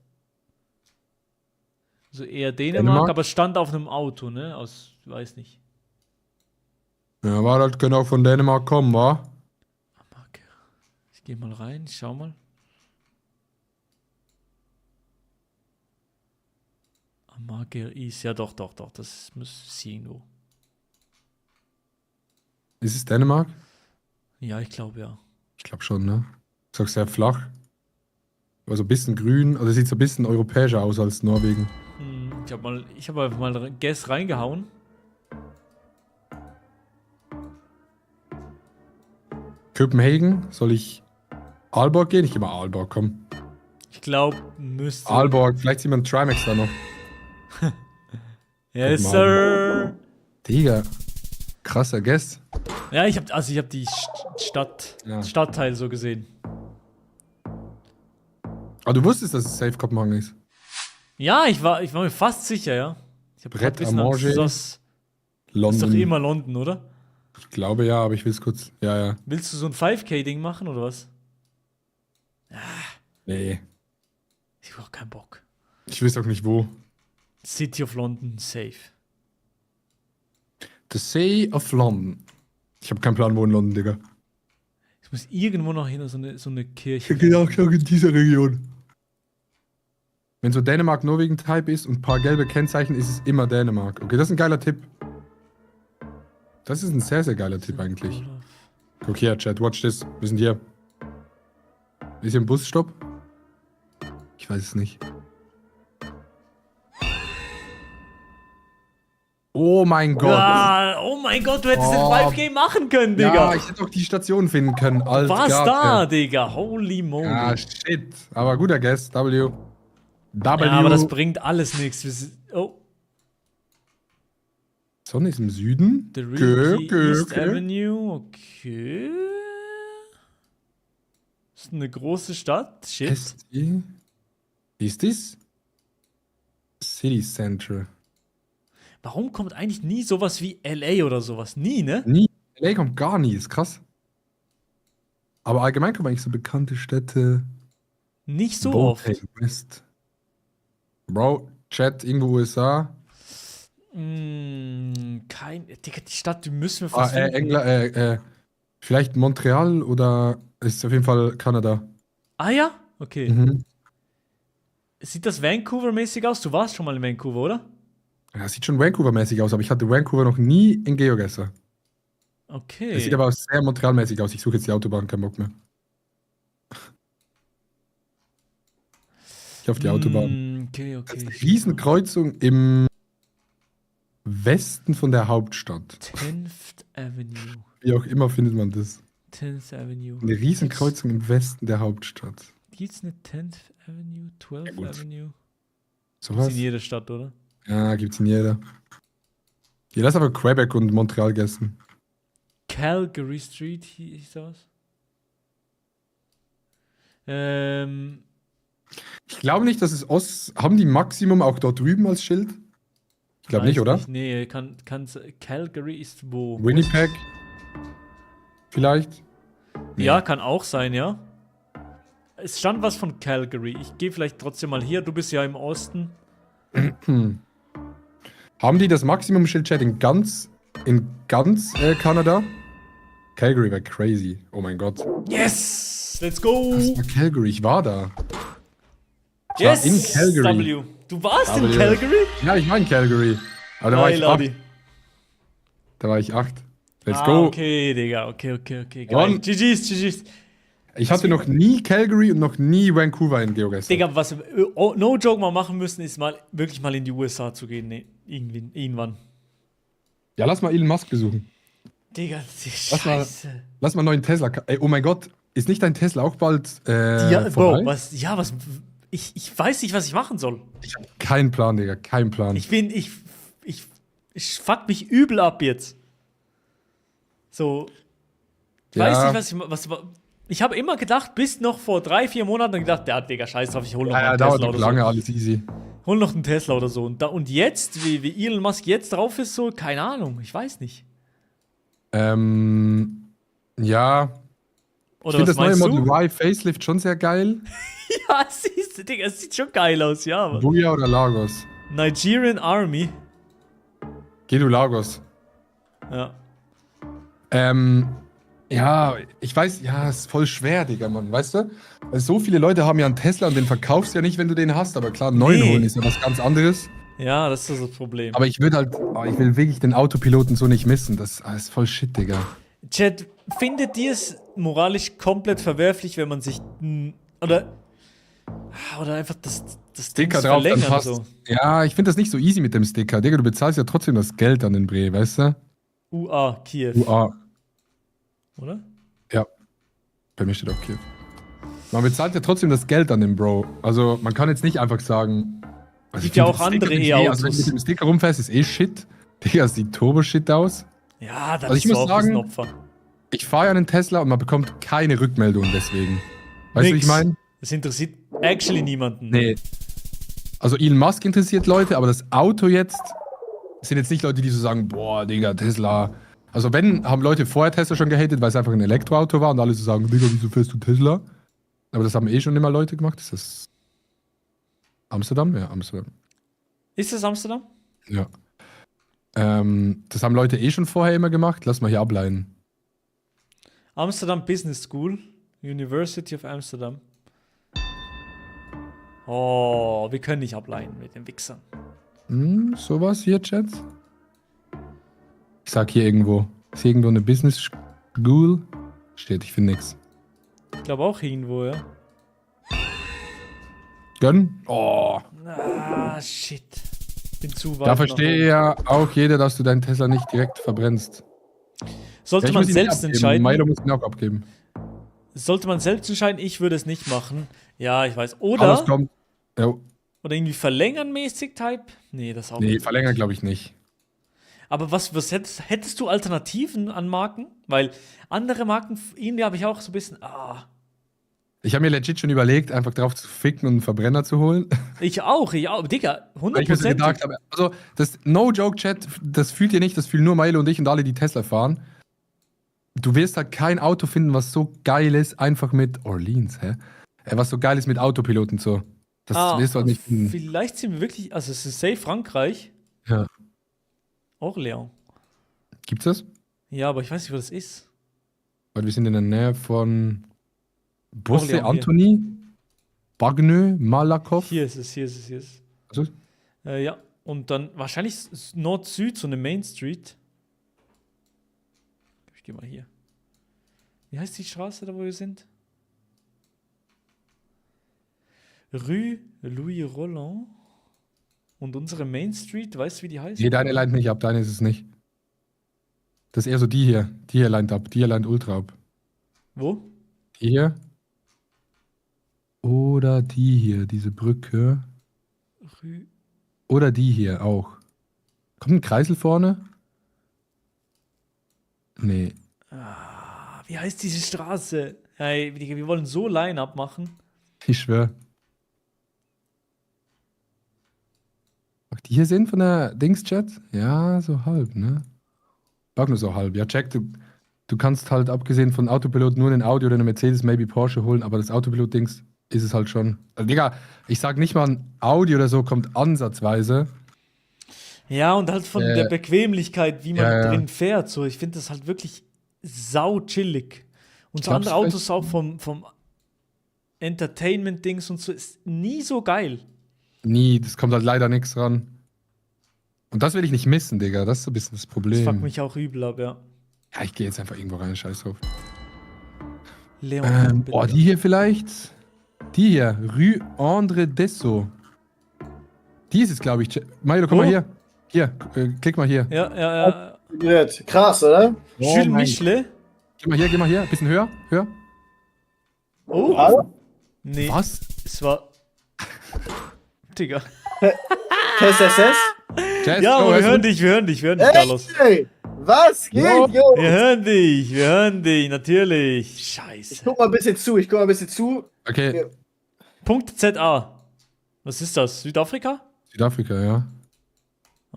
So eher Dänemark, Dänemark? aber stand auf einem Auto, ne? Aus, weiß nicht. Ja, war das könnte auch von Dänemark kommen, wa? Amager. Ich gehe mal rein, ich schau mal. Amager ist, ja doch, das muss sie irgendwo. Ist es Dänemark? Ja, ich glaube ja. Ich glaube schon, ne? Ist auch sehr flach. Also ein bisschen grün, also sieht so ein bisschen europäischer aus als Norwegen. Ich habe einfach mal Guess reingehauen. Kopenhagen, soll ich Aalborg gehen? Ich gehe mal Aalborg, komm. Ich glaube, müsste. Aalborg, vielleicht sieht man Trimax da noch. Yes, Guck sir. Digga, krasser Guess. Ja, ich habe die Ja. Stadtteil so gesehen. Aber du wusstest, dass es Safe Kopenhagen ist. Ja, ich war mir fast sicher, ja. Ich habe Brett gerade à manger. das ist London. doch immer London, oder? Ich glaube ja, aber ich will es kurz. Ja. Willst du so ein 5K-Ding machen, oder was? Nee. Ich hab auch keinen Bock. Ich wüsste auch nicht wo. City of London, safe. The Sea of London. Ich habe keinen Plan, wo in London, Digga. Ich muss irgendwo noch hin, so eine Kirche. Genau, in dieser Region. Wenn so Dänemark, Norwegen-Type ist und ein paar gelbe Kennzeichen, ist es immer Dänemark. Okay, das ist ein geiler Tipp. Das ist ein sehr, sehr geiler Tipp eigentlich. Guck hier, Chat, watch this. Wir sind hier. Ist hier ein Busstopp? Ich weiß es nicht. Oh mein Gott. Ah, oh mein Gott, du hättest den Oh. 5K machen können, Digga. Ja, ich hätte auch die Station finden können. Du warst Gott, da, ja. Digga. Holy moly. Ja, shit. Aber guter Guess. W. Ja, aber das bringt alles nichts. Oh, Sonne ist im Süden. The East Okay. Avenue, okay. Ist eine große Stadt, shit. SC. Wie ist das? City Central. Warum kommt eigentlich nie sowas wie LA oder sowas? Nie, ne? Nie. LA kommt gar nie, ist krass. Aber allgemein kommen eigentlich so bekannte Städte. Nicht so Bowhead oft. West. Bro, Chat, irgendwo USA. Digga, die Stadt, die müssen wir fast finden. England, vielleicht Montreal oder ist auf jeden Fall Kanada. Ah ja? Okay. Mhm. Sieht das Vancouver-mäßig aus? Du warst schon mal in Vancouver, oder? Ja, sieht schon Vancouver-mäßig aus, aber ich hatte Vancouver noch nie in GeoGuessr. Okay. Das sieht aber auch sehr Montreal-mäßig aus. Ich suche jetzt die Autobahn, kein Bock mehr. Ich auf die Autobahn. Okay. Das ist eine Riesenkreuzung im Westen von der Hauptstadt. 10th Avenue. Wie auch immer findet man das. 10th Avenue. Eine Riesenkreuzung im Westen der Hauptstadt. Gibt's eine 10th Avenue? 12th gut. Avenue? So Gibt's was? in jeder Stadt, oder? Ja, gibt's in jeder. Ja, lass aber Quebec und Montreal gegessen. Calgary Street hieß das? Ich glaube nicht, dass es Haben die Maximum auch dort drüben als Schild? Ich glaube nicht, oder? Nee, Calgary ist wo? Winnipeg? Vielleicht? Nee. Ja, kann auch sein, ja. Es stand was von Calgary. Ich gehe vielleicht trotzdem mal hier. Du bist ja im Osten. Haben die das Maximum-Schild-Chat in ganz Kanada? Calgary wäre crazy. Oh mein Gott. Yes! Let's go! Das war Calgary, ich war da. Ich Yes! war in Calgary. W. Du warst in W. Calgary? Ja, ich war in Calgary. Aber da war ich 8. Ladi. Da war ich 8. Let's go. Okay, Digga. Okay. Geil. Gewonnen. GG's. Ich hatte noch nie Calgary und noch nie Vancouver in GeoGuessr. Digga, was wir, no joke, mal machen müssen, ist wirklich mal in die USA zu gehen. Nee, irgendwann. Ja, lass mal Elon Musk besuchen. Digga, das ist Lass mal- scheiße. Lass mal einen neuen Tesla. Ey, oh mein Gott, ist nicht dein Tesla auch bald Ja, vorbei? Bro, ich weiß nicht, was ich machen soll. Ich habe keinen Plan, Digga, keinen Plan. Ich fuck mich übel ab jetzt. So, ich weiß nicht, ich habe immer gedacht, bis noch vor 3-4 Monaten gedacht, ja, Digga, scheiß drauf, ich hol noch mal Ja, einen dauert Tesla noch oder lange, so. alles easy. Hol noch einen Tesla oder so. Und jetzt, wie Elon Musk jetzt drauf ist, so, keine Ahnung, ich weiß nicht. Ja, ich Oder finde was das neue meinst Model du? Y Facelift schon sehr geil. Ja, siehst du, Digga, es sieht schon geil aus, ja. Mann. Booyah oder Lagos? Nigerian Army. Geh du Lagos. Ja. Ja, ich weiß, ja, ist voll schwer, Digga, Mann, weißt du? Weil so viele Leute haben ja einen Tesla und den verkaufst du ja nicht, wenn du den hast, aber klar, einen neuen Nee. holen ist ja was ganz anderes. Ja, das ist das Problem. Aber ich würde halt, ich will wirklich den Autopiloten so nicht missen. Das ist voll shit, Digga. Chat, findet ihr es moralisch komplett verwerflich, wenn man sich oder einfach das Sticker Dings drauf, dann verlängern passt. so? Ja, ich finde das nicht so easy mit dem Sticker. Digga, du bezahlst ja trotzdem das Geld an den Bre, weißt du? UA Kiew, UA. oder? Ja. Bei mir steht auch Kiew. Man bezahlt ja trotzdem das Geld an den Bro. Also, man kann jetzt nicht einfach sagen. Also Gibt ich ja find, auch das Sticker andere ist E-Autos. Also, wenn du mit dem Sticker rumfährst, ist eh shit. Digga, es sieht Turbo-Shit aus. Ja, da Also ich bist du muss auch ein bisschen sagen, Opfer. Ich fahre ja einen Tesla und man bekommt keine Rückmeldung deswegen. Weißt du, wie ich meine? Das interessiert actually niemanden. Nee. Also Elon Musk interessiert Leute, aber das Auto jetzt sind jetzt nicht Leute, die so sagen, boah, Digga, Tesla. Also wenn, haben Leute vorher Tesla schon gehatet, weil es einfach ein Elektroauto war und alle so sagen, Digga, wieso fährst du Tesla? Aber das haben eh schon immer Leute gemacht. Ist das Amsterdam? Ja, Amsterdam. Ist das Amsterdam? Ja. Das haben Leute eh schon vorher immer gemacht. Lass mal hier ableiten. Amsterdam Business School, University of Amsterdam. Oh, wir können nicht ableiten mit den Wichsern. Sowas hier, Chat? Ich sag hier irgendwo. Ist hier irgendwo eine Business School? Steht, ich finde nix. Ich glaube auch irgendwo, ja. Gönn? Oh. Ah, shit. Bin zu weit. Da verstehe ja auch jeder, dass du deinen Tesla nicht direkt verbrennst. Sollte Ja, ich man muss ihn selbst abgeben. entscheiden. Milo muss ihn auch abgeben. Sollte man selbst entscheiden, ich würde es nicht machen. Ja, ich weiß. Alles Oder kommt. Ja, irgendwie verlängern mäßig Type? Nee, das auch nee, nicht. verlängern glaube ich nicht. Aber was hättest du Alternativen an Marken? Weil andere Marken, irgendwie habe ich auch so ein bisschen, Ich habe mir legit schon überlegt, einfach drauf zu ficken und einen Verbrenner zu holen. ich auch, Digga, Weil ich mir so 100%. gedacht habe, also das No-Joke-Chat, das fühlt ihr nicht, das fühlen nur Milo und ich und alle, die Tesla fahren. Du wirst halt kein Auto finden, was so geil ist, einfach mit Orleans, was so geil ist mit Autopiloten so. Das wirst du halt nicht finden. Vielleicht sind wir wirklich, also es ist safe Frankreich. Ja. Orléans. Gibt's das? Ja, aber ich weiß nicht, wo das ist. Weil wir sind in der Nähe von Orléans Bosse, hier. Antony, Bagneux, Malakoff. Hier ist es. Also, Ja, und dann wahrscheinlich Nord-Süd, so eine Main Street. Ich gehe mal hier. Wie heißt die Straße, da wo wir sind? Rue Louis Roland. Und unsere Main Street, weißt du, wie die heißt? nee, deine leint nicht ab, deine ist es nicht. Das ist eher so die hier. Die hier leint ab, die hier leint ultra ab. Wo? Die hier. Oder die hier, diese Brücke. Rue. Oder die hier auch. Kommt ein Kreisel vorne? Nee. Wie heißt diese Straße? Hey, wir wollen so Line-Up machen. Ich schwör. Macht die hier Sinn von der Dings-Chat? Ja, so halb, ne? Sag nur so halb. Ja, check, du kannst halt abgesehen von Autopilot nur einen Audi oder einen Mercedes, maybe Porsche holen, aber das Autopilot-Dings ist es halt schon. Also, Digga, ich sag nicht mal, ein Audi oder so kommt ansatzweise. Ja, und halt von der Bequemlichkeit, wie man ja. drin fährt. So, ich finde das halt wirklich sau chillig. Und so Glaubst andere du Autos auch vom Entertainment-Dings und so ist nie so geil. Nie, das kommt halt leider nichts ran. Und das will ich nicht missen, Digga. Das ist so ein bisschen das Problem. Das fuckt mich auch übel ab, ja. Ja, ich gehe jetzt einfach irgendwo rein, scheiß drauf. Leon. Boah, die hier vielleicht? Die hier. Rue André Dessau. Die ist es, glaube ich. Mario, komm Wo? mal hier. Hier, klick mal hier. Ja. Wird. Krass, oder? Jules mein- Michelet. Geh mal hier. Bisschen höher. Höher. Oh. Hallo? Nee. Was? Es war. Digga. Test SS? Jazz, Ja, aber wir hören dich. dich, Carlos. Hey, was geht, Jo. jo? Wir hören dich, natürlich. Ich Scheiße. guck mal ein bisschen zu. Okay, Punkt ZA. Was ist das? Südafrika? Südafrika, ja.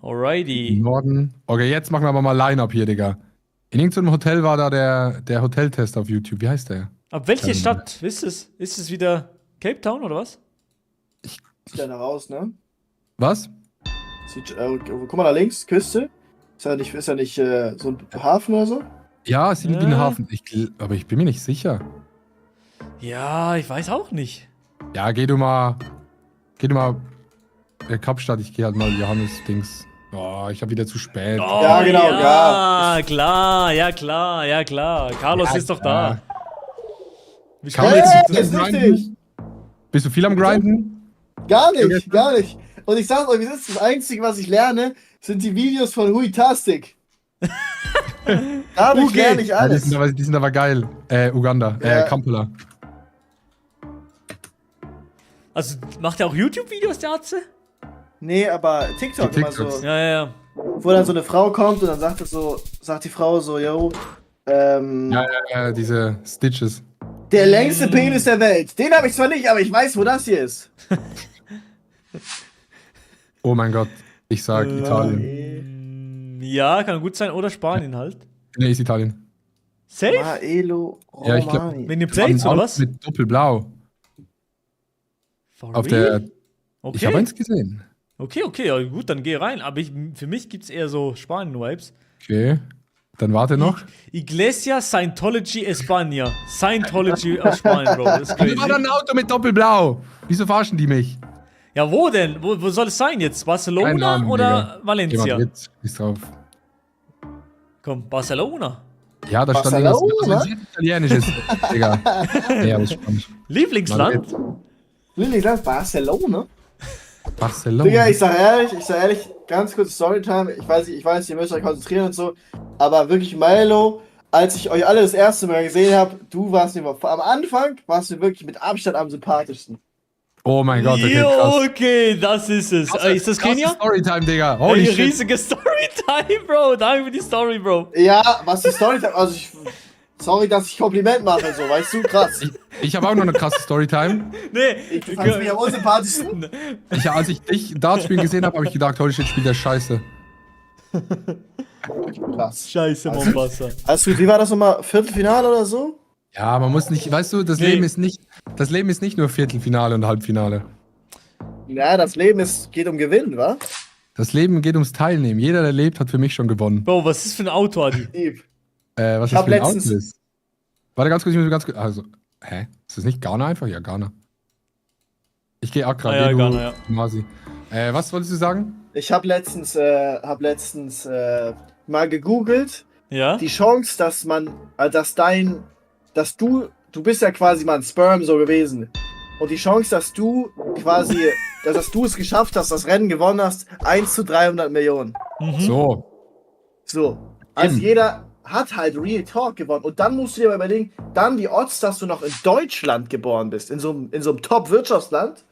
Alrighty. Norden. Okay, jetzt machen wir aber mal Line-Up hier, Digga. In irgendeinem Hotel war da der Hoteltest auf YouTube. Wie heißt der? Ab welche Stadt ist es? Ist es wieder Cape Town oder was? Sieht ja da raus, ne? Was? Guck mal da links, Küste. Ist ja nicht so ein Hafen oder so? Ja, es sieht wie ein Ja. Hafen. Aber ich bin mir nicht sicher. Ja, ich weiß auch nicht. Ja, geh du mal. Kapstadt, ich gehe halt mal Johannes-Dings. Oh, ich hab wieder zu spät. Oh, Ja, genau, ja. Klar. Carlos Ja, ist doch klar. da. Wie Kann kommen man wir jetzt- jetzt Das ist richtig. Bist du viel am Grinden? Gar nicht. Und ich sag euch, das Einzige, was ich lerne, sind die Videos von Huitastic. Dadurch lerne ich Ja, alles. die sind aber geil. Uganda. Ja. Kampala. Also, macht er auch YouTube-Videos, der Atze? Nee, aber TikTok Die immer TikToks. so. Ja. Wo dann so eine Frau kommt und dann sagt die Frau so, yo, Diese Stitches. der längste Penis der Welt. Den habe ich zwar nicht, aber ich weiß, wo das hier ist. Oh mein Gott. Ich sag Italien. Ja, kann gut sein. Oder Spanien halt. Nee, ist Italien. Safe? Maelo Ja, ich glaub- Romani. Wenn ihr Plates oder was? Mit Doppelblau. For Auf real? der. Okay. Ich habe eins gesehen. Okay, ja, gut, dann geh rein. Aber für mich gibt's eher so Spanien-Vibes. Okay. Dann warte noch. Iglesia Scientology España. Scientology aus Spanien, Bro. Das ist Da war crazy. da ein Auto mit Doppelblau. Wieso verarschen die mich? Ja, wo denn? Wo soll es sein jetzt? Keine Barcelona Ahnung, oder Digga. Geh Valencia? mal mit. Ist drauf. Komm, Barcelona. Ja, da stand Barcelona? irgendwas sehr Italienisches. Digga. Ja, das ist spannend. Lieblingsland? Lieblingsland Barcelona? Barcelona. Digga, ich sag ehrlich, ganz kurz Storytime. Ich weiß, ihr müsst euch konzentrieren und so. Aber wirklich, Milo, als ich euch alle das erste Mal gesehen habe, am Anfang warst du wirklich mit Abstand am sympathischsten. Oh mein Gott, okay, Jo, krass. okay, das ist es. Ist das Kenia? Storytime, Digga. Holy Ey, shit. riesige Storytime, Bro. Danke für die Story, Bro. Ja, was die Storytime, sorry, dass ich Kompliment mache, so, weißt du, krass. Ich habe auch noch eine krasse Storytime. Nee. Du fandst mich am unsympathischsten. Als ich dich Dart spielen gesehen habe, habe ich gedacht, holy shit, spielt der Scheiße. Krass. Scheiße, Mombasa. Also, wie war das nochmal? Viertelfinale oder so? Ja, man muss nicht, weißt du, das Nee. Leben ist nicht nur Viertelfinale und Halbfinale. Ja, das Leben geht um Gewinn, wa? Das Leben geht ums Teilnehmen. Jeder, der lebt, hat für mich schon gewonnen. Bro, was ist das für ein Auto, Adi? Dieb. Was Ich das hab für ein letztens- Auto ist? Warte ganz kurz, ich muss ganz kurz. Also, hä? Ist das nicht Ghana einfach? Ja, Ghana. Ich gehe Accra, Ah ja, geh du, Ghana, ja. Masi. Was wolltest du sagen? Ich habe letztens mal gegoogelt. Ja? Die Chance, dass du bist ja quasi mal ein Sperm so gewesen. Und die Chance, dass du es geschafft hast, das Rennen gewonnen hast, 1 zu 300 Millionen. Mhm. So. So. Also Eben. jeder hat halt Real Talk gewonnen. Und dann musst du dir mal überlegen, dann die Odds, dass du noch in Deutschland geboren bist, in so einem Top-Wirtschaftsland.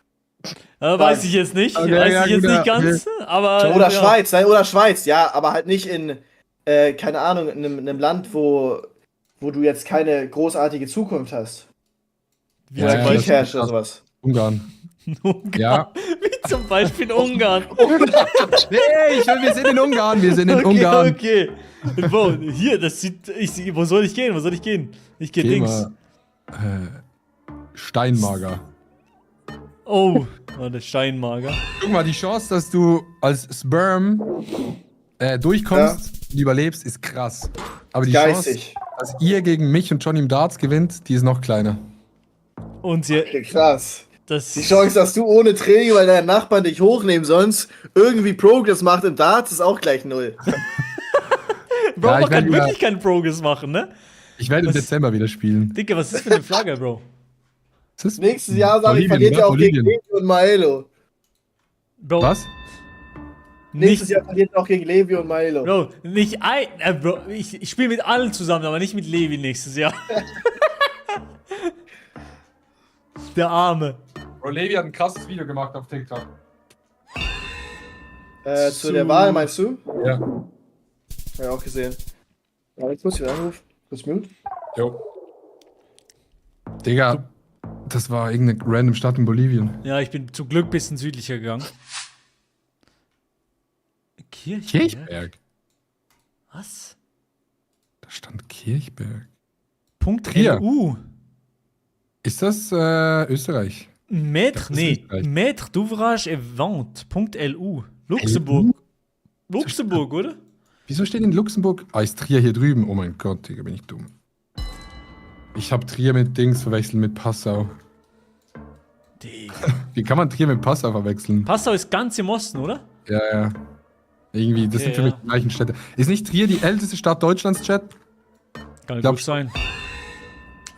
Weiß ich jetzt nicht. Okay, Weiß ja, ich jetzt gut, nicht ja, ganz. Aber. Oder ja. Schweiz, nein, oder Schweiz, ja, aber halt nicht in, keine Ahnung, in einem Land, wo du jetzt keine großartige Zukunft hast. Wie Ja, Oder zum ja, Krieg Beispiel herrscht oder sowas. Ungarn. Ungarn. Ja. Wie zum Beispiel Ungarn. Hey, wir sind in Ungarn. Wir sind in Ungarn. Okay. Bro, hier, das sieht. Wo soll ich gehen? Ich geh Geh links. mal, Steinmager. Oh, der Steinmager. Guck mal, die Chance, dass du als Sperm durchkommst und überlebst, ist krass. Aber die Geistig. Chance, dass ihr gegen mich und Johnny im Darts gewinnt, die ist noch kleiner. Und sie. Okay, krass. Das Die Chance, dass du ohne Training, weil deine Nachbarn dich hochnehmen sonst, irgendwie Progress macht im Darts, ist auch gleich 0. Bro, Ja, ich man kann werd wirklich keinen Progress machen, ne? Ich werde im Was? Dezember wieder spielen. Digga, was ist für eine Flagge, Bro? Was ist Nächstes Jahr, sag ich, Bolivien, verliert ihr auch gegen Bolivien. Levi und Maelo. Bro, Was? Nächstes nicht, Jahr verliert ihr auch gegen Levi und Maelo. Bro, nicht ein, Bro, ich spiele mit allen zusammen, aber nicht mit Levi nächstes Jahr. Der Arme. Bro, Levi hat ein krasses Video gemacht auf TikTok. Zu der Wahl, meinst du? Ja. Hab ich auch gesehen. Ja, jetzt muss ich wieder anrufen. Kurz mute. Jo. Digga, das war irgendeine random Stadt in Bolivien. Ja, ich bin zum Glück ein bisschen südlicher gegangen. Kirchberg? Kirchberg? Was? Da stand Kirchberg. Punkt Trier. LU. Ist das Österreich? Maître, Das ist nee. Österreich. Maître d'ouvrage et vente. Punkt LU. Luxemburg. Luxemburg, oder? Wieso steht in Luxemburg? Ah, ist Trier hier drüben? Oh mein Gott, Digga, bin ich dumm. Ich hab Trier mit Dings verwechselt mit Passau. Digga. Wie kann man Trier mit Passau verwechseln? Passau ist ganz im Osten, oder? Ja, ja. Irgendwie, das Okay, sind für mich ja. die gleichen Städte. Ist nicht Trier die älteste Stadt Deutschlands, Chat? Kann glaub gut sein.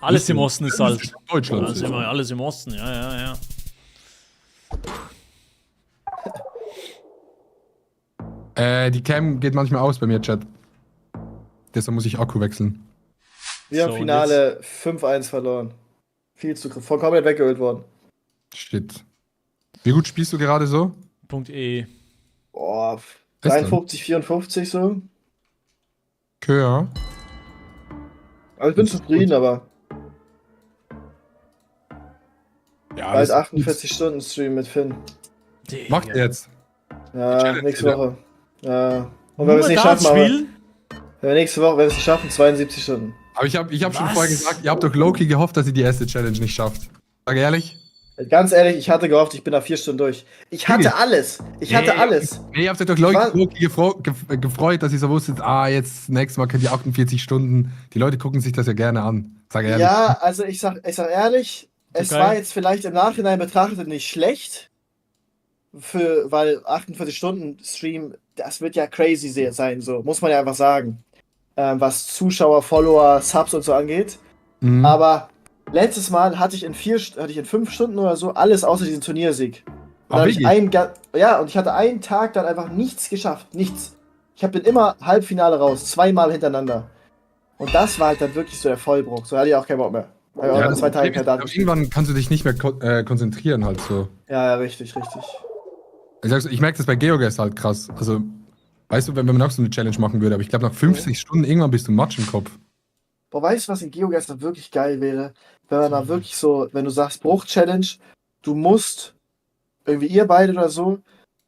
Alles im Osten ist alt. Deutschland. Alles, immer, alles im Osten, ja, ja, ja. Die Cam geht manchmal aus bei mir, Chat. Deshalb muss ich Akku wechseln. Wir haben So, und Finale 5-1 verloren. Viel zu komplett weggeholt worden. Shit. Wie gut spielst du gerade so? Punkt E. Boah, dann? 53, 54 so. Okay, ja. Also ich bin Das ist zufrieden, gut. aber Ja, bald das ist 48 Stunden Stream mit Finn. Digga. Macht er jetzt. Ja, Challenge nächste wieder. Woche. Ja. Und wenn wir Nur es nicht Darts schaffen, aber spielen? wenn wir nächste Woche, wenn wir es nicht schaffen, 72 Stunden. Aber ich hab schon Was? vorher gesagt, ihr habt doch Loki gehofft, dass ihr die erste Challenge nicht schafft. Sag ehrlich? Ganz ehrlich, ich hatte gehofft, ich bin da 4 Stunden durch. Ich hatte Wirklich? alles. Ich hatte Nee. alles. Nee, ihr habt euch doch war- Loki gefreut, dass ihr so wusstet, jetzt nächstes Mal könnt ihr 48 Stunden. Die Leute gucken sich das ja gerne an. Sag ehrlich. Ja, also ich sag ehrlich, es Okay. war jetzt vielleicht im Nachhinein betrachtet nicht schlecht. Weil 48 Stunden Stream, das wird ja crazy sein, so, muss man ja einfach sagen. Was Zuschauer, Follower, Subs und so angeht. Mhm. Aber letztes Mal hatte ich in 5 Stunden oder so alles außer diesen Turniersieg. Und Ah, dann hatte ich wirklich? und ich hatte einen Tag dann einfach nichts geschafft. Nichts. Bin immer Halbfinale raus, 2-mal hintereinander. Und das war halt dann wirklich so der Vollbruch. So hatte ich auch keinen Bock mehr. Weil auch Ja, nach das 2 Tagen Problem kein ist, Daten. aber irgendwann kannst du dich nicht mehr konzentrieren halt so. Ja, richtig. Ich merke das bei Geoguess halt krass. Also, weißt du, wenn man auch so eine Challenge machen würde, aber ich glaube nach 50 Stunden irgendwann bist du Matsch im Kopf. Boah, weißt du, was in GeoGuessr wirklich geil wäre? Wenn man da wirklich so, wenn du sagst Bruch-Challenge, du musst, irgendwie ihr beide oder so,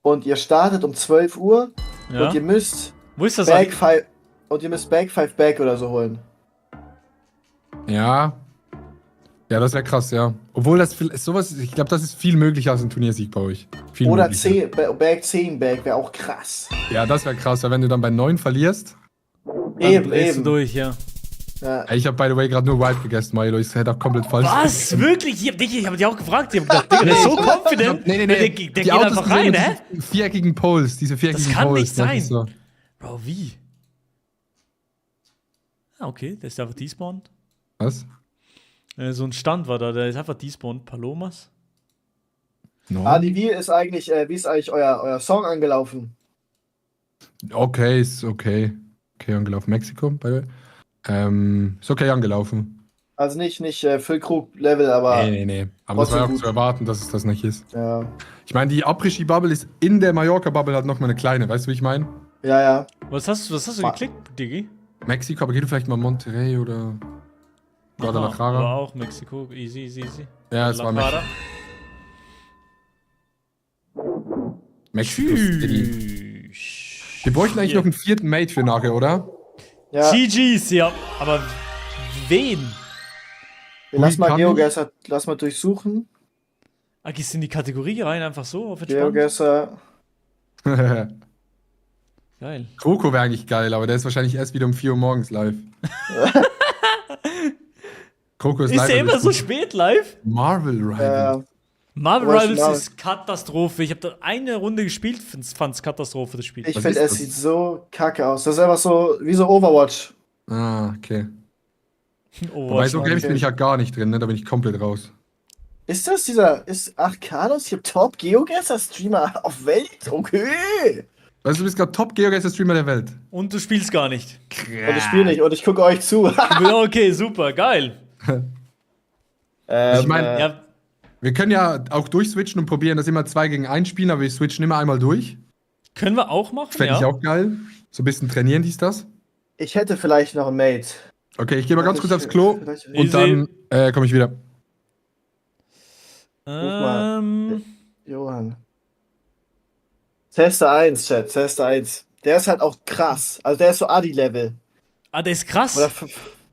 und ihr startet um 12 Uhr Ja. und ihr müsst Wo ist das? Back 5 Back 5 Back oder so holen. Ja. Ja, das wäre krass, ja. Obwohl das sowas, ich glaube, das ist viel möglicher als ein Turniersieg bei euch. Viel Oder möglicher. Back 10 Back wäre auch krass. Ja, das wäre krass, weil wenn du dann bei 9 verlierst. Dann drehst du durch, ja. Ja. Ich habe by the way gerade nur Wild gegessen, Milo. Ich hätte auch komplett falsch. Was? Wirklich? Ich hab dich auch gefragt. Ich hab gedacht, Digga, der ist so confident. Nee. Der geht Die Autos einfach sind rein, mit hä? diesen viereckigen Poles, diese viereckigen kann Poles. nicht sein. ist so. Bro, wie? Ah, okay, der ist einfach despawned. Was? So ein Stand war da, der ist einfach despawned. Palomas? No. Adi, wie ist eigentlich euer Song angelaufen? Okay, ist okay. Okay, angelaufen. Mexiko, by the way. Ist okay angelaufen. Also nicht Füllkrug-Level, aber Nee. Aber das war ja auch trotzdem zu erwarten, dass es das nicht ist. ja. Ich meine, die Après-Ski-Bubble ist in der Mallorca-Bubble halt noch mal eine kleine. Weißt du, wie ich meine? Ja. Was hast du geklickt, Diggi? Mexiko, aber geht du vielleicht mal Monterrey oder Aha, Guadalajara? war auch Mexiko. Easy. Ja, es war Guadalajara. Mexiko City. Tschüss. Wir bräuchten eigentlich Hier. noch einen vierten Mate für nachher, oder? Ja. GG's, ja. Aber wen? Lass mal Hurricane? Geoguessr durchsuchen. Ah, gehst du in die Kategorie rein, einfach so auf entspannt? Geoguessr. Geil. Kroko wäre eigentlich geil, aber der ist wahrscheinlich erst wieder um 4 Uhr morgens live. Kroko ist Ist live. der also immer so ist spät live? Marvel Rivals. Marvel Aber Rivals ich- ist Katastrophe. Ich habe da eine Runde gespielt, fand's Katastrophe, das Spiel. Ich Was finde, ist es das? sieht so kacke aus. Das ist einfach so wie so Overwatch. Ah, okay. Oh, Wobei so Mann, Games okay. bin ich ja gar nicht drin, ne? Da bin ich komplett raus. Ist das Carlos hier Top Geogesser-Streamer auf Welt? Okay. Weißt du, du bist gerade Top-Geogesser-Streamer der Welt. Und du spielst gar nicht. Und ich spiele nicht und ich gucke euch zu. Okay, super, geil. Ich mein, Ja, Wir können ja auch durchswitchen und probieren, dass immer 2 gegen 1 spielen, aber wir switchen immer einmal durch. können wir auch machen, Fände ich ja. auch geil. So ein bisschen trainieren dies, das. ich hätte vielleicht noch ein Mate. Okay, ich gehe mal ganz kurz aufs Klo Vielleicht- und dann komme ich wieder. mal. Ähm, Johann. Tester 1, Chat, Tester 1. Der ist halt auch krass. Also der ist so Adi-Level. der ist krass.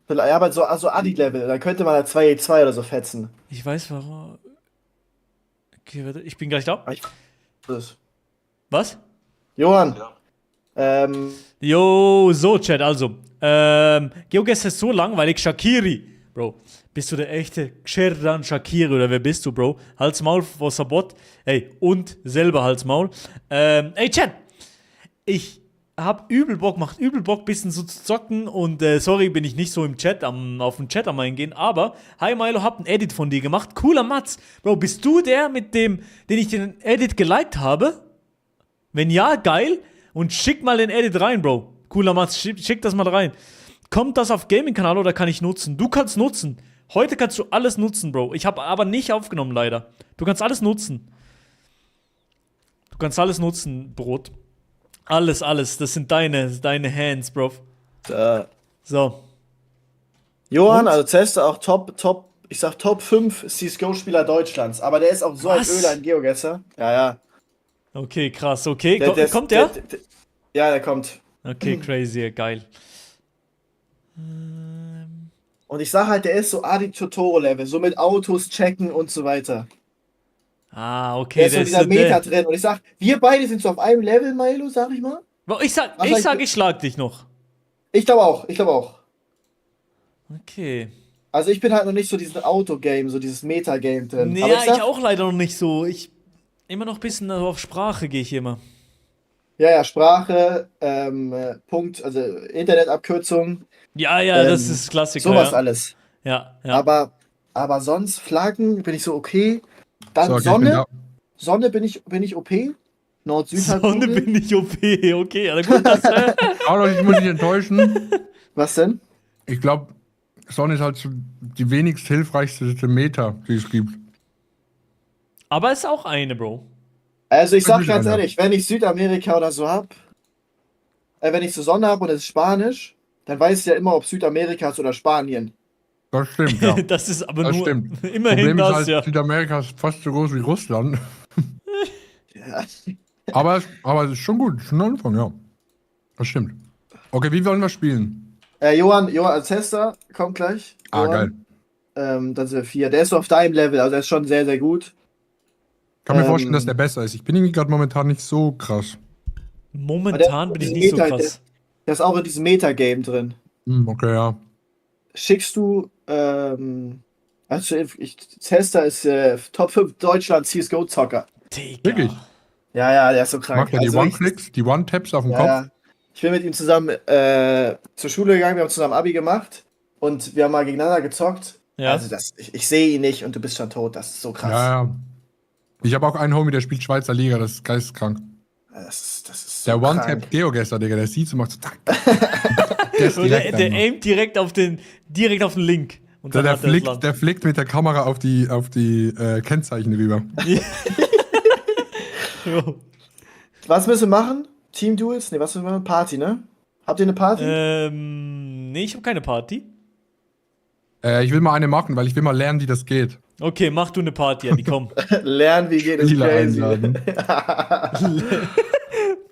Oder ja, aber so Adi-Level. Dann könnte man halt 2 oder so fetzen. Ich weiß warum. Okay, warte, ich bin gleich da. Das. Was? Johann. Jo, so, Chat, also. GeoGuessr ist so langweilig. Shakiri. Bro, bist du der echte Xherdan Shakiri oder wer bist du, Bro? Halt's Maul vor Sabot. Ey, und selber Halt's Maul. Ey, Chat. Ich hab übel Bock, macht übel Bock, bisschen so zu zocken und sorry, bin ich nicht so im Chat, auf den Chat am eingehen, aber hi Milo, hab ein Edit von dir gemacht. Cooler Matz. Bro, bist du der mit dem, den ich den Edit geliked habe? Wenn ja, geil. Und schick mal den Edit rein, Bro. Cooler Matz, schick das mal rein. Kommt das auf Gaming-Kanal oder kann ich nutzen? Du kannst nutzen. Heute kannst du alles nutzen, Bro. Ich habe aber nicht aufgenommen, leider. Du kannst alles nutzen. Du kannst alles nutzen, Brot. Alles. Das sind deine Hands, Bro. So. Johann, Und? also Tester auch Top, ich sag Top 5 CSGO-Spieler Deutschlands. Aber der ist auch so Was? ein Öler in Geogesser. Ja. Okay, krass. Okay, Der- kommt der? Ja, der kommt. Okay, crazy, geil. Und ich sag halt, der ist so Adi Totoro-Level. So mit Autos checken und so weiter. Ah, Der okay, ist so in dieser Meta drin. Und ich sag, wir beide sind so auf einem Level, Milo, sag ich mal. Bro, ich sag, Was ich schlag dich noch. Ich glaube auch. Okay. Also ich bin halt noch nicht so dieses Auto-Game, so dieses Meta-Game drin. Nee, Aber ja, ich sag, ich auch leider noch nicht so. Ich immer noch ein bisschen auf Sprache gehe ich immer. ja, Sprache, Punkt, also Internetabkürzung, Ja, das ist Klassiker. sowas ja. alles. Ja. Aber sonst Flaggen bin ich so okay. Dann So, okay, ich bin da. Sonne bin ich OP. Nord-Süd Sonne Halbkugel. bin ich OP, okay. Also gut, das, Aber ich muss dich enttäuschen. Was denn? Ich glaube, Sonne ist halt so die wenigst hilfreichste Meta, die es gibt. aber ist auch eine, Bro. Also ich sag Wirklich ganz einer. ehrlich, wenn ich Südamerika oder so hab, wenn ich so Sonne hab und es ist Spanisch, dann weiß ich ja immer, ob Südamerika ist oder Spanien. Das stimmt, ja. Das ist aber Das nur stimmt. immerhin Problem das, ist halt, ja. Südamerika ist fast so groß wie Russland. Ja. Aber es ist schon gut, schon ein Anfang, ja. Das stimmt. Okay, wie wollen wir spielen? Johann als Tester kommt gleich. Ah, Johann. Dann sind wir 4. Der ist so auf deinem Level, also er ist schon sehr, sehr gut. Kann mir vorstellen, dass der besser ist. Ich bin irgendwie gerade momentan nicht so krass. Momentan bin ich nicht so krass. Der ist auch in diesem Meta-Game drin. Okay, ja. Schickst du, Tester ist Top 5 Deutschland CSGO-Zocker. Digga. Wirklich? Ja, der ist so krank. Macht er die Also One-Clicks, die One-Taps auf dem Kopf? ja. Ich bin mit ihm zusammen zur Schule gegangen, wir haben zusammen Abi gemacht und wir haben mal gegeneinander gezockt. Ja. Also ich sehe ihn nicht und du bist schon tot, das ist so krass. Ja. Ich habe auch einen Homie, der spielt Schweizer Liga, das ist geisteskrank. Das ist so Der krank. One-Tap-Geogesser, Digga, der sieht so macht so tack. Der ist Und der einfach. aimt direkt auf den Link. Und dann Der hat er das flickt, Land. der flickt mit der Kamera auf die Kennzeichen rüber. Jo. Was müssen wir machen? Team Duels? Ne, was müssen wir machen? Party, ne? Habt ihr eine Party? Nee, ich habe keine Party. Ich will mal eine machen, weil ich will mal lernen, wie das geht. Okay, mach du eine Party, Andi, komm. Lernen, wie geht es Spieler crazy. einladen.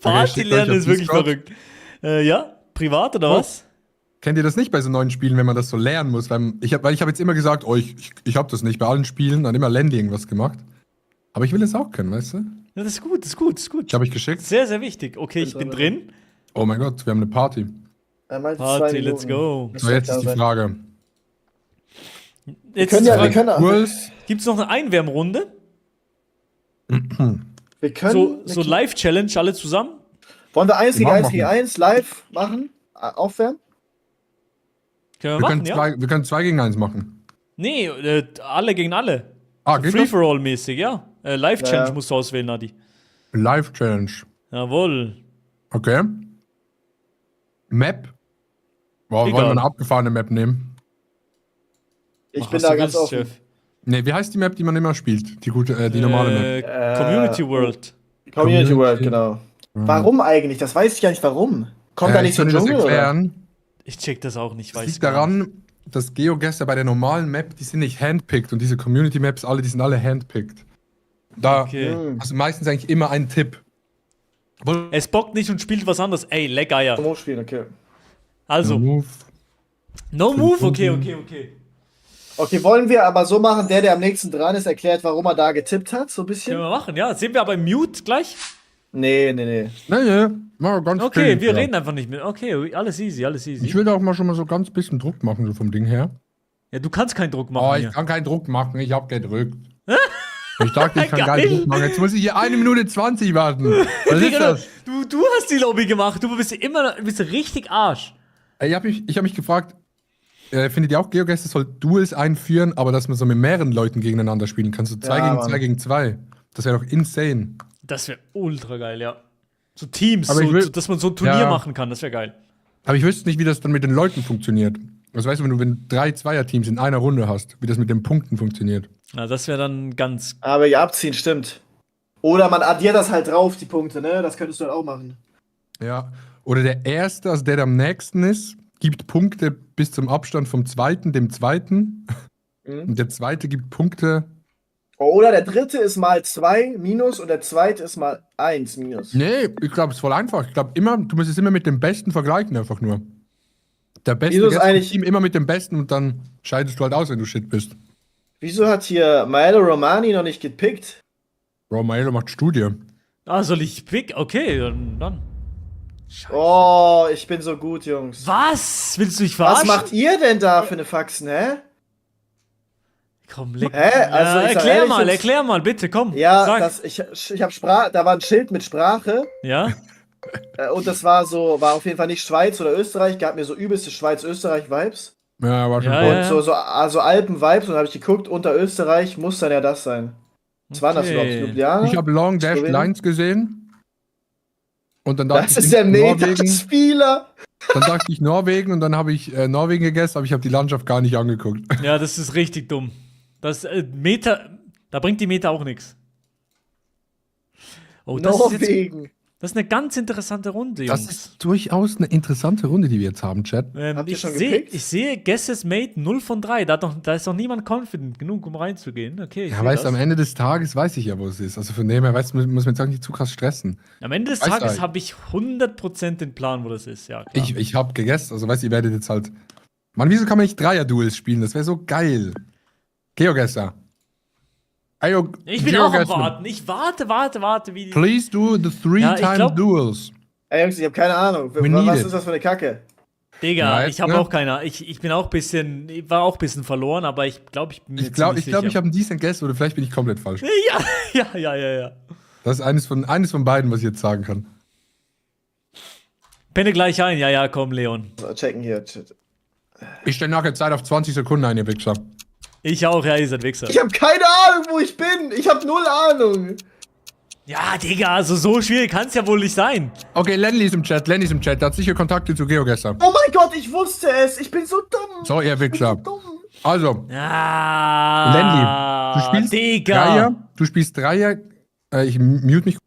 Party schickt lernen euch auf ist wirklich Discord. verrückt. Ja? Privat oder Oh. was? Kennt ihr das nicht bei so neuen Spielen, wenn man das so lernen muss? Weil ich habe jetzt immer gesagt, ich habe das nicht bei allen Spielen, dann immer Landy irgendwas gemacht. Aber ich will das auch können, weißt du? Ja, das ist gut, das ist gut, das ist gut. Ich habe ich geschickt. Sehr, sehr wichtig. Okay, ich bin drin. Oh mein Gott, wir haben eine Party. Party, let's go. So, jetzt ist die Frage. Jetzt können ist ja- die wir Frage, können- Kurs, gibt's noch eine Einwärmrunde? Wir können. So Live-Challenge, alle zusammen? Wollen wir 1 gegen Machen 1 gegen wir. 1 live machen? Aufwärmen? Können wir Wir machen, können, ja? wir können 2 gegen 1 machen. Nee, alle gegen alle. Ah, geht das? Free-for-all-mäßig, ja. Live-Challenge Ja. musst du auswählen, Adi. Live-Challenge. Jawohl. Okay. Map. Boah, wollen wir Egal. eine abgefahrene Map nehmen? Ich Mach, bin was da du ganz willst, offen. Chef. Ne, wie heißt die Map, die man immer spielt? Die gute, die normale Map. Community World. Community World, Community. genau. Warum eigentlich? Das weiß ich gar nicht warum. Kommt da Ich nicht so kann ein dir das Dschungel, oder? erklären. Ich check das auch nicht, Das weiß liegt gar nicht. daran, dass Geogesser bei der normalen Map, die sind nicht handpicked und diese Community Maps, die sind alle handpicked. Da Okay. Hm. hast du meistens eigentlich immer einen Tipp. Obwohl- Es bockt nicht und spielt was anderes. Ey, Leckeier. Zum Hochspielen, okay. Also, Move. no move, okay. Okay, wollen wir aber so machen, der am nächsten dran ist, erklärt, warum er da getippt hat, so ein Können bisschen? wir machen, ja. Sehen wir aber im Mute gleich? Nee. Nee, mal ganz Okay, chillig, wir ja. reden einfach nicht mehr. Okay, alles easy, alles easy. Ich will da auch mal schon mal so ganz bisschen Druck machen, so vom Ding her. Ja, du kannst keinen Druck Oh, machen ich hier. kann keinen Druck machen, ich hab gedrückt. Ich dachte, ich kann Geil. keinen Druck machen. Jetzt muss ich hier 1 Minute 20 warten. Was ist Digga, das? du hast die Lobby gemacht. Du bist richtig Arsch. Ey, ich hab mich gefragt, findet ihr auch Geogesser soll Duels einführen, aber dass man so mit mehreren Leuten gegeneinander spielen kann? So 2 Ja, gegen Mann. 2 gegen 2. Das wäre doch insane. Das wäre ultra geil, ja. So Teams, Aber ich will- dass man so ein Turnier Ja. machen kann. Das wäre geil. Aber ich wüsste nicht, wie das dann mit den Leuten funktioniert. Also weißt du, wenn du 3 Zweierteams in einer Runde hast, wie das mit den Punkten funktioniert. Na, das wäre dann ganz. Aber ja, abziehen, stimmt. Oder man addiert das halt drauf, die Punkte, ne? Das könntest du halt auch machen. Ja. Oder der Erste, also der am nächsten ist, gibt Punkte bis zum Abstand vom Zweiten, dem Zweiten. Mhm. Und der Zweite gibt Punkte. Oder der dritte ist mal 2 minus und der zweite ist mal 1 minus. Nee, ich glaube, es ist voll einfach. Ich glaube immer, du musst es immer mit dem Besten vergleichen, einfach nur. Der Beste Wieso ist gets im eigentlich- Team immer mit dem Besten und dann scheidest du halt aus, wenn du shit bist. Wieso hat hier Milo Romani noch nicht gepickt? Bro, Maelo macht Studie. Ah, soll ich pick? Okay, dann. Scheiße. Oh, ich bin so gut, Jungs. Was? Willst du mich Was verarschen? macht ihr denn da für eine Faxen, hä? Komm, leg. Hä? Also, ja, ich sag ehrlich, Jungs- erklär mal, bitte, komm. Ja, sag. ich habe Sprache, da war ein Schild mit Sprache Ja? und das war auf jeden Fall nicht Schweiz oder Österreich, gab mir so übelste Schweiz-Österreich-Vibes. Ja, war schon Ja, voll. ja. Und also Alpen-Vibes und dann habe ich geguckt, unter Österreich muss dann ja das sein. Was war das überhaupt? Okay. Ljubljana? Ich habe Long Dash Slowenien? Lines gesehen. Und dann dachte Das ich ist der Norwegen. Meta-Spieler. Dann dachte ich Norwegen und dann habe ich Norwegen gegessen, aber ich habe die Landschaft gar nicht angeguckt. Ja, das ist richtig dumm. Das da bringt die Meta auch nichts. Oh, das ist, jetzt, Norwegen. das ist eine ganz interessante Runde, Das Jungs. ist durchaus eine interessante Runde, die wir jetzt haben, Chat. Habt ihr Ich schon sehe gepickt? Guesses Made 0 von 3. Da ist noch niemand confident genug, um reinzugehen. Okay, ich Ja, seh weißt du, das. am Ende des Tages weiß ich ja, wo es ist. Also von dem her, weißt du, muss man jetzt auch nicht zu krass stressen. Am Ende des Weißt du Tages eigentlich? habe ich 100% den Plan, wo das ist. Ja, klar. Ich habe gegessen, also weißt du, ihr werdet jetzt halt. Mann, wieso kann man nicht Dreier-Duels spielen? Das wäre so geil. Geogesser. Ayo, Ich bin auch am Geogesser. Warten. Ich warte, wie die. Please do the Ja, ich 3-time glaub- Duels. Ey, Jungs, ich habe keine Ahnung. We need Was it. ist das für eine Kacke? Digga, Ja, ich habe ne? auch keine. Ich bin auch bisschen. Ich war auch ein bisschen verloren, aber ich glaube, ich bin mir Ich glaube, ziemlich ich sicher. habe einen decent Guess oder vielleicht bin ich komplett falsch. Ja. Das ist eines von beiden, was ich jetzt sagen kann. Penne gleich ein. Ja, komm, Leon. So, checken hier. Ich stelle nachher Zeit auf 20 Sekunden ein, ihr Wichser. Ich auch, ja, ihr seid Wichser. Ich habe keine Ahnung, wo ich bin. Ich habe 0 Ahnung. Ja, Digga, also so schwierig kann es ja wohl nicht sein. Okay, Lenny ist im Chat, der hat sicher Kontakte zu Geogesser. Oh mein Gott, ich wusste es. Ich bin so dumm. So, ihr Wichser. Dumm. Also, Ja. Lenny, du spielst Digga. Dreier. Du spielst Dreier. Ich mute mich.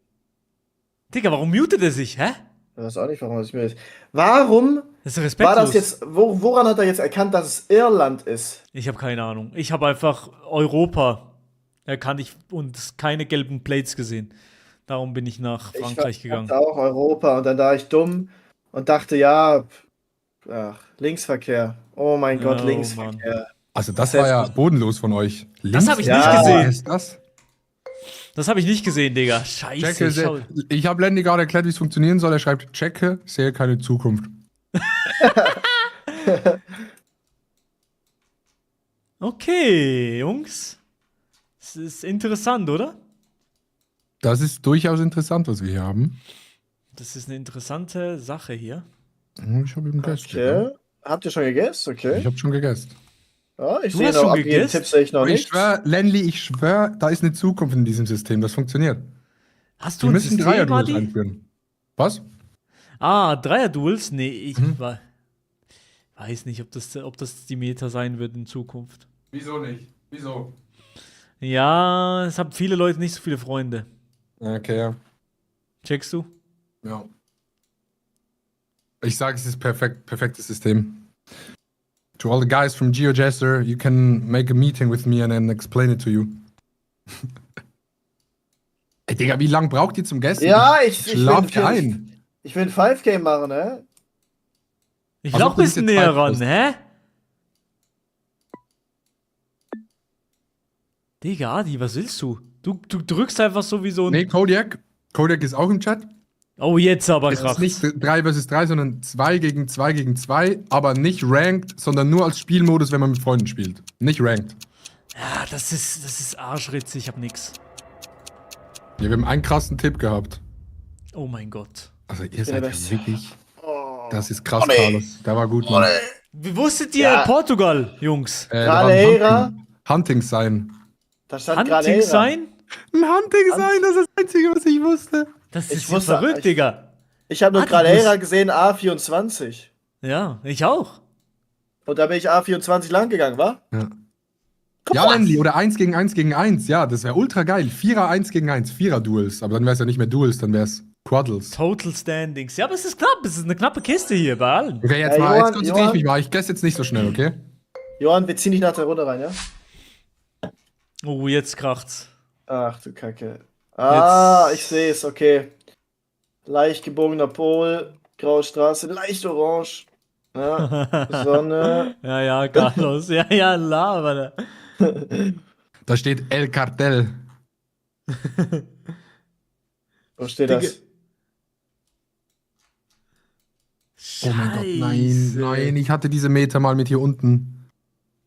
Digga, warum mutet er sich, hä? Ich weiß auch nicht, warum ich mir das. Warum Das ist respektlos. war das jetzt. Woran hat er jetzt erkannt, dass es Irland ist? Ich habe keine Ahnung. Ich habe einfach Europa erkannt und keine gelben Plates gesehen. Darum bin ich nach Frankreich gegangen. dachte auch Europa und dann war ich dumm und dachte, ja. Ach, Linksverkehr. Oh mein Gott, Oh, Linksverkehr. Also, das Das war ja heißt- bodenlos von euch. Das habe ich Ja. nicht Was gesehen. ist das? Das habe ich nicht gesehen, Digga. Scheiße. Checke, schau- ich habe Lenny gerade erklärt, wie es funktionieren soll. Er schreibt, checke, sehe keine Zukunft. Okay, Jungs. Das ist interessant, oder? Das ist durchaus interessant, was wir hier haben. Das ist eine interessante Sache hier. Ich habe eben Gäste. Okay. Habt ihr schon gegessen? Okay. Ich habe schon gegessen. Ja, ich Du sehe hast noch, schon ab jedem gegessen? Tipp sehe ich noch Aber ich nicht. schwör, Lenny, ich schwör, da ist eine Zukunft in diesem System. Das funktioniert. Hast du Wir ein müssen System, Dreier-Duels Adi? einführen. Was? Ah, Dreier-Duels? Nee, ich Mhm. weiß nicht, ob das die Meta sein wird in Zukunft. Wieso nicht? Wieso? Ja, es haben viele Leute nicht so viele Freunde. Okay, ja. Checkst du? Ja. Ich sage, es ist perfektes System. To all the guys from GeoGuessr, you can make a meeting with me and then explain it to you. Ey, Digga, wie lange braucht ihr zum Gästen? Ja, ich schlaf hier ein. Ich will ein 5K machen, ne? Ich Als lauf ob ein du bisschen diese näher Zeit ran, hast. hä? Digga, Adi, was willst du? Du drückst einfach sowieso ein. Nee, Kodiak. Kodiak ist auch im Chat. Oh, jetzt aber Es ist kracht. nicht 3 versus 3, sondern 2 gegen 2 gegen 2, aber nicht ranked, sondern nur als Spielmodus, wenn man mit Freunden spielt. Nicht ranked. Ja, das ist arschritzig, ich hab nix. Ja, wir haben einen krassen Tipp gehabt. Oh mein Gott. Also ihr seid ja das- wirklich... Oh. Das ist krass, Oh, nee. Carlos. Der war gut, Mann. Wie wusstet ihr Ja. Portugal, Jungs? Da war ein Galeira. Hunting sein. Da stand Hunting gerade sein? Ein Hunting sein, das ist das Einzige, was ich wusste. Das Ich ist ja wusste- verrückt, ich- Digga. Ich habe nur Ah, du Galeira bist- gesehen, A24. Ja, ich auch. Und da bin ich A24 lang gegangen, wa? Ja. Ja, Lenny, oder 1 gegen 1 gegen 1. Ja, das wäre ultra geil. 4er 1 gegen 1, 4er Duels. Aber dann wäre es ja nicht mehr Duels, dann wäre es Quaddles. Total Standings. Ja, aber es ist knapp. Es ist eine knappe Kiste hier bei allen. Okay, jetzt Ja, mal, Johann, jetzt konzentriere ich Johann. mich mal. Ich guess jetzt nicht so schnell, okay? Johann, wir ziehen dich nach der Runde rein, ja? Oh, jetzt kracht's. Ach du Kacke. Ah, Jetzt- ich sehe es, okay. Leicht gebogener Pol, graue Straße, leicht orange. Ja, Sonne. Ja, ja, Carlos. Ja, laber. Da steht El Cartel. Wo steht Digga. das? Oh mein Gott, nein, nein. Ich hatte diese Meter mal mit hier unten.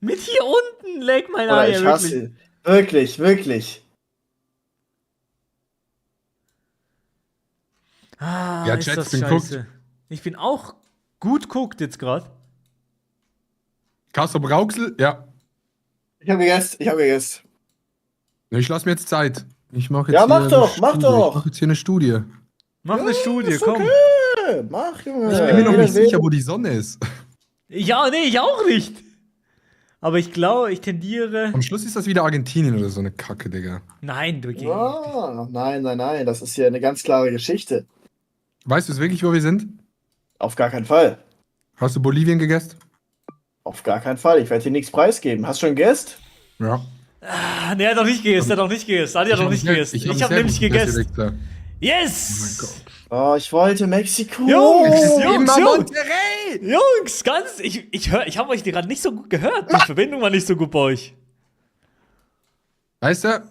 Mit hier unten, leg mein Oder Ei, ich hasse ihn. Wirklich, wirklich. Ah, Ja, ist Chat, das bin scheiße. Ich bin auch gut guckt jetzt gerade. Castro Brauxel? Ja. Ich habe gegessen, ich habe gegessen. Ich lasse mir jetzt Zeit. Ich mache Ja, jetzt mach hier doch, eine mach Studie. doch. Ich mache jetzt hier eine Studie. Mach eine Studie, ist komm. okay. Mach, Junge. Ich bin mir noch Jeder nicht will. sicher, wo die Sonne ist. Ja, nee, ich auch nicht. Aber ich glaube, ich tendiere. Am Schluss ist das wieder Argentinien oder so eine Kacke, Digga. Nein, du gehst. Ah, nein, nein, nein, das ist hier eine ganz klare Geschichte. Weißt du es wirklich, wo wir sind? Auf gar keinen Fall. Hast du Bolivien gegessen? Auf gar keinen Fall. Ich werde dir nichts preisgeben. Hast du schon gegessen? Ja. Ah, nee, er hat noch nicht gegessen, er hat noch nicht gegessen. Adi hat noch nicht gegessen. Ich habe nämlich gegessen. Yes! Oh, ich wollte Mexiko. Jungs, Jungs, Immer Jungs. Monterrey! Jungs, ich habe euch gerade nicht so gut gehört. Die Verbindung war nicht so gut bei euch. Weißt du?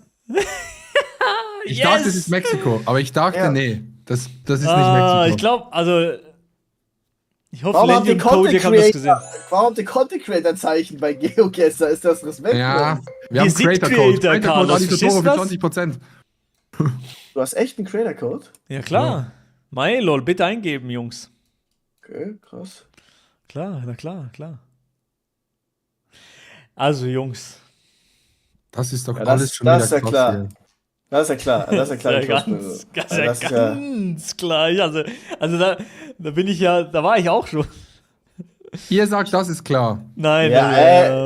Ich Yes! dachte, es ist Mexiko, aber ich dachte, Ja. nee, das ist nicht Ah, Mexiko. ich glaube, also. Ich hoffe, Warum haben Lenny die und Kodiak haben das gesehen. Warum die Content Creator Zeichen bei GeoGuessr? Ist das respektlos? Ja, wir haben sind Creator Creator, Code. Creator Code Carlos, Adi verstehst Totoro du für das? 20%. Du hast echt einen Creator Code? Ja, klar. Mai, lol, bitte eingeben, Jungs. Okay, krass. Klar, na klar, klar. Also, Jungs. Das ist doch Ja, alles das- schon das wieder ist ja krass klar. hier. Das ist ja klar. Das ist ja klar. ja die ganz, Kosmose. ganz, Also ja das ist ja, ganz klar. Also da bin ich ja, da war ich auch schon. Ihr sagt, das ist klar. Nein, Ja,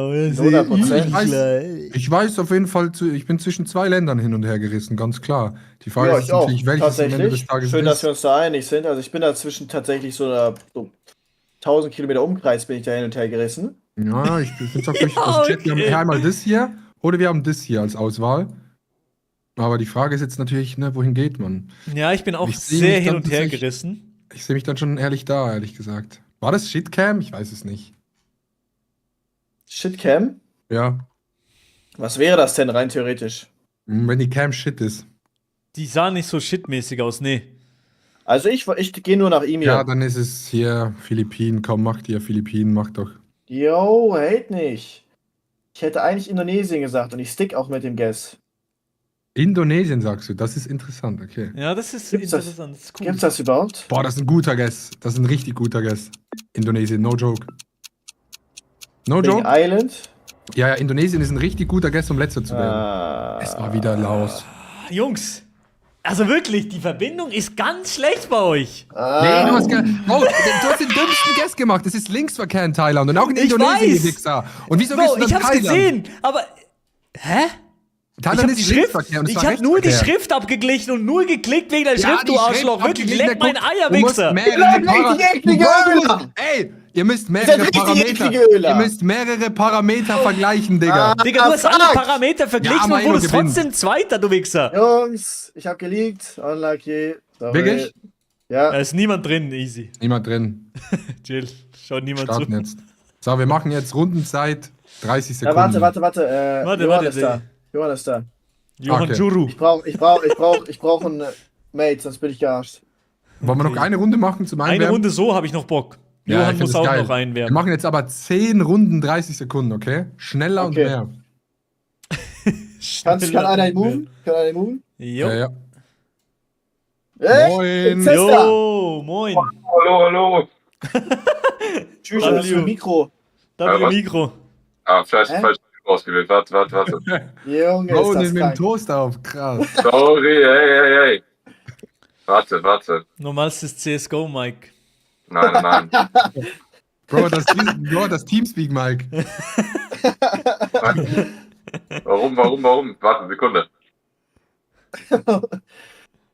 das ist 100%. nicht klar. Ich weiß auf jeden Fall, ich bin zwischen 2 Ländern hin und her gerissen, ganz klar. Die Frage ja, ist ich auch. natürlich, welches am Ende des Tatsächlich. Tages Schön, dass ist. wir uns da einig sind. Also ich bin da zwischen tatsächlich so 1000 Kilometer Umkreis bin ich da hin und her gerissen. Ja, ich finde es auch durch. Also Chat, wir okay. haben einmal das hier oder wir haben das hier als Auswahl. Aber die Frage ist jetzt natürlich, ne, wohin geht man? Ja, ich bin auch Ich seh sehr mich hin dann und her tatsächlich- gerissen. Ich sehe mich dann schon ehrlich da, ehrlich gesagt. War das Shitcam? Ich weiß es nicht. Shitcam? Ja, Was wäre das denn rein theoretisch? wenn die Cam shit ist. Die sah nicht so shitmäßig aus, nee. Also ich gehe nur nach ihm Ja, hier. dann ist es hier Philippinen. Komm, macht ihr Philippinen, macht doch. Yo, hate nicht. Ich hätte eigentlich Indonesien gesagt und ich stick auch mit dem Guess. Indonesien sagst du, das ist interessant, okay. Ja, das ist Gibt's das? interessant. Das ist cool. Gibt's das überhaupt? Boah, das ist ein guter Guess. Das ist ein richtig guter Guess. Indonesien, no joke. No Wegen joke? Island. Ja, Indonesien ist ein richtig guter Guest, um letzter zu werden. Es war wieder Laos. Jungs, also wirklich, die Verbindung ist ganz schlecht bei euch. Nee, du hast den dümmsten Guest gemacht. Das ist Linksverkehr in Thailand und auch in Ich Indonesien, weiß. die Wichser. Und wieso Bro, bist du ich dann hab's Thailand? gesehen, aber. Hä? Thailand Ich ist hab, Linksverkehr und es ich war hab nur die Rechtsverkehr. Schrift abgeglichen und nur geklickt wegen der Schrift, du die Arschloch. Schrift Wirklich, abgeglichen, leck mein guck, Eier, du musst Wichser. Ey, ihr müsst seid mehrere richtig Parameter. eklige Öler. Ihr müsst mehrere Parameter vergleichen, Digga. Digga, du hast alle fuck. Parameter verglichen Ja, und Milo wurdest gewinnt. trotzdem Zweiter, du Wichser. Jungs, ich hab geleakt. Unlucky. Sorry. Wirklich? Ja. Da ist niemand drin, easy. Niemand drin. Chill, schaut niemand zu. Starten jetzt. So, wir machen jetzt Rundenzeit 30 Ja, Sekunden. warte. Warte, Johann warte, ist da. Johann ist da. Johann Okay. Juru. Ich brauch einen Mate, sonst bin ich gearscht. Wollen wir noch eine Runde machen zum Einwärmen? Eine Runde so habe ich noch Bock. Ja, Johann ich find muss das auch geil. noch Wir einwerfen. machen jetzt aber 10 Runden 30 Sekunden, okay? Schneller Okay. und mehr. Kann einer ihn moven? Kann einer ihn moven? Jo. Ja, ja. Ey, Moin. Cesta! Jo, moin. Hallo. Tschüss, das ist ein Mikro. W was? Mikro. Ah, vielleicht Hä? falsch ausgewählt. Warte. Junge, Bro, ist das nimm den krank. Toast auf. Krass. Sorry, hey. Warte. Normalstes CSGO, Mike. Nein. Bro, das Teamspeak, Mike. Warum? Warte, Sekunde.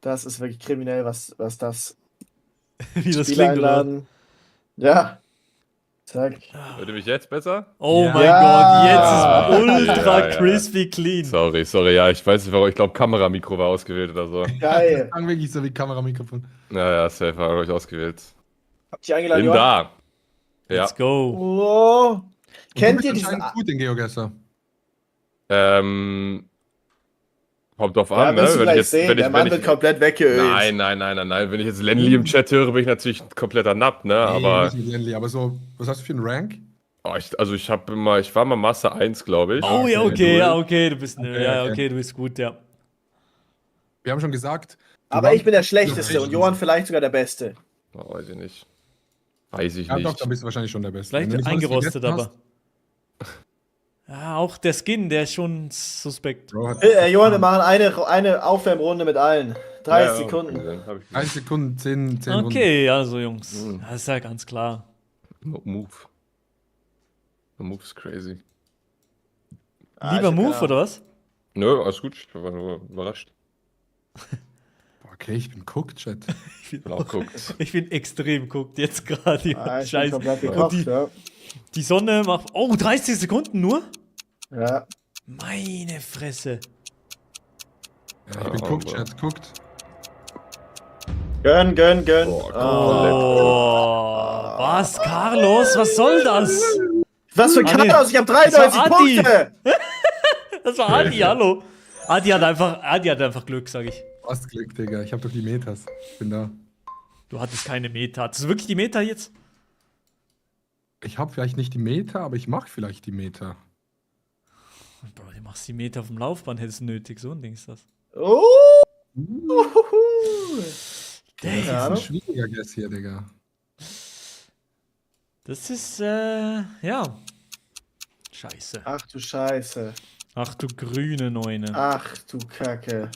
Das ist wirklich kriminell, was das Wie das Spieler klingt, oder? einladen. Ja. Zack. Hört ihr mich jetzt besser? Oh Ja. mein Ja. Gott, jetzt ist ultra Ja. crispy clean. Sorry, ja, ich weiß nicht warum. Ich glaube, Kameramikro war ausgewählt oder so. Geil. Klang wirklich so wie Kameramikrofon. Ja, safe war euch ausgewählt. Habt ihr eingeladen, Bin Johann? da. Ja. Let's go. Oh. Kennt Du ihr bist diesen... anscheinend gut in Geogesser. Kommt drauf Ja, an, wirst du ne? gleich sehen, der Mann wird komplett weggeölt. Nein. Wenn ich jetzt Lenny im Chat höre, bin ich natürlich ein kompletter Napp, ne? Aber, Nicht mit Lenny, aber so, was hast du für einen Rank? ich war mal Master 1, glaube ich. Oh ja, okay, okay, Null. ja, okay, du bist, Okay, ja, okay. okay, du bist gut, ja. Wir haben schon gesagt. Aber ich bin der Schlechteste und Johann vielleicht sogar der Beste. Oh, weiß ich nicht. Weiß ich Ja, doch, nicht. dann bist du wahrscheinlich schon der Beste. Wenn du Vielleicht nicht alles eingerostet, vergessen aber. Ja, auch der Skin, der ist schon suspekt. Hast, Bro, hat Johann, wir machen eine Aufwärmrunde mit allen. 30 Sekunden. Hab ich 30 Sekunden, 10 Runden. Okay, also Jungs, das ist ja ganz klar. No Move. No Move ist crazy. Lieber Move, oder was? Nö, alles gut. Ich war nur überrascht. Okay, ich bin Cook, Chat. Ich Bin auch guckt. Ich bin extrem guckt jetzt gerade. Ja, Ich bin Scheiße. komplett Und gekocht, die, ja. die Sonne macht. Oh, 30 Sekunden nur? Ja. Meine Fresse. Ja, ich bin Oh, Cook, Bro. Chat. Guckt. Gönn. Boah, Oh, was, Carlos? Was soll das? Was für Ah, nee. Chaos, ich hab Das 93 war Adi. Punkte! Das war Adi, hallo. Adi hat einfach Glück, sag ich. Was Glück, Digga. Ich hab doch die Metas. Ich bin da. Du hattest keine Meta. Hattest du wirklich die Meta jetzt? Ich hab vielleicht nicht die Meta, aber ich mach vielleicht die Meta. Bro, du machst die Meter vom Laufband, hättest du nötig. So ein Ding ist das. Oh! Das ist Ja, ein ne? schwieriger Guess hier, Digga. Das ist, ja. Scheiße. Ach du Scheiße. Ach du grüne Neune. Ach du Kacke.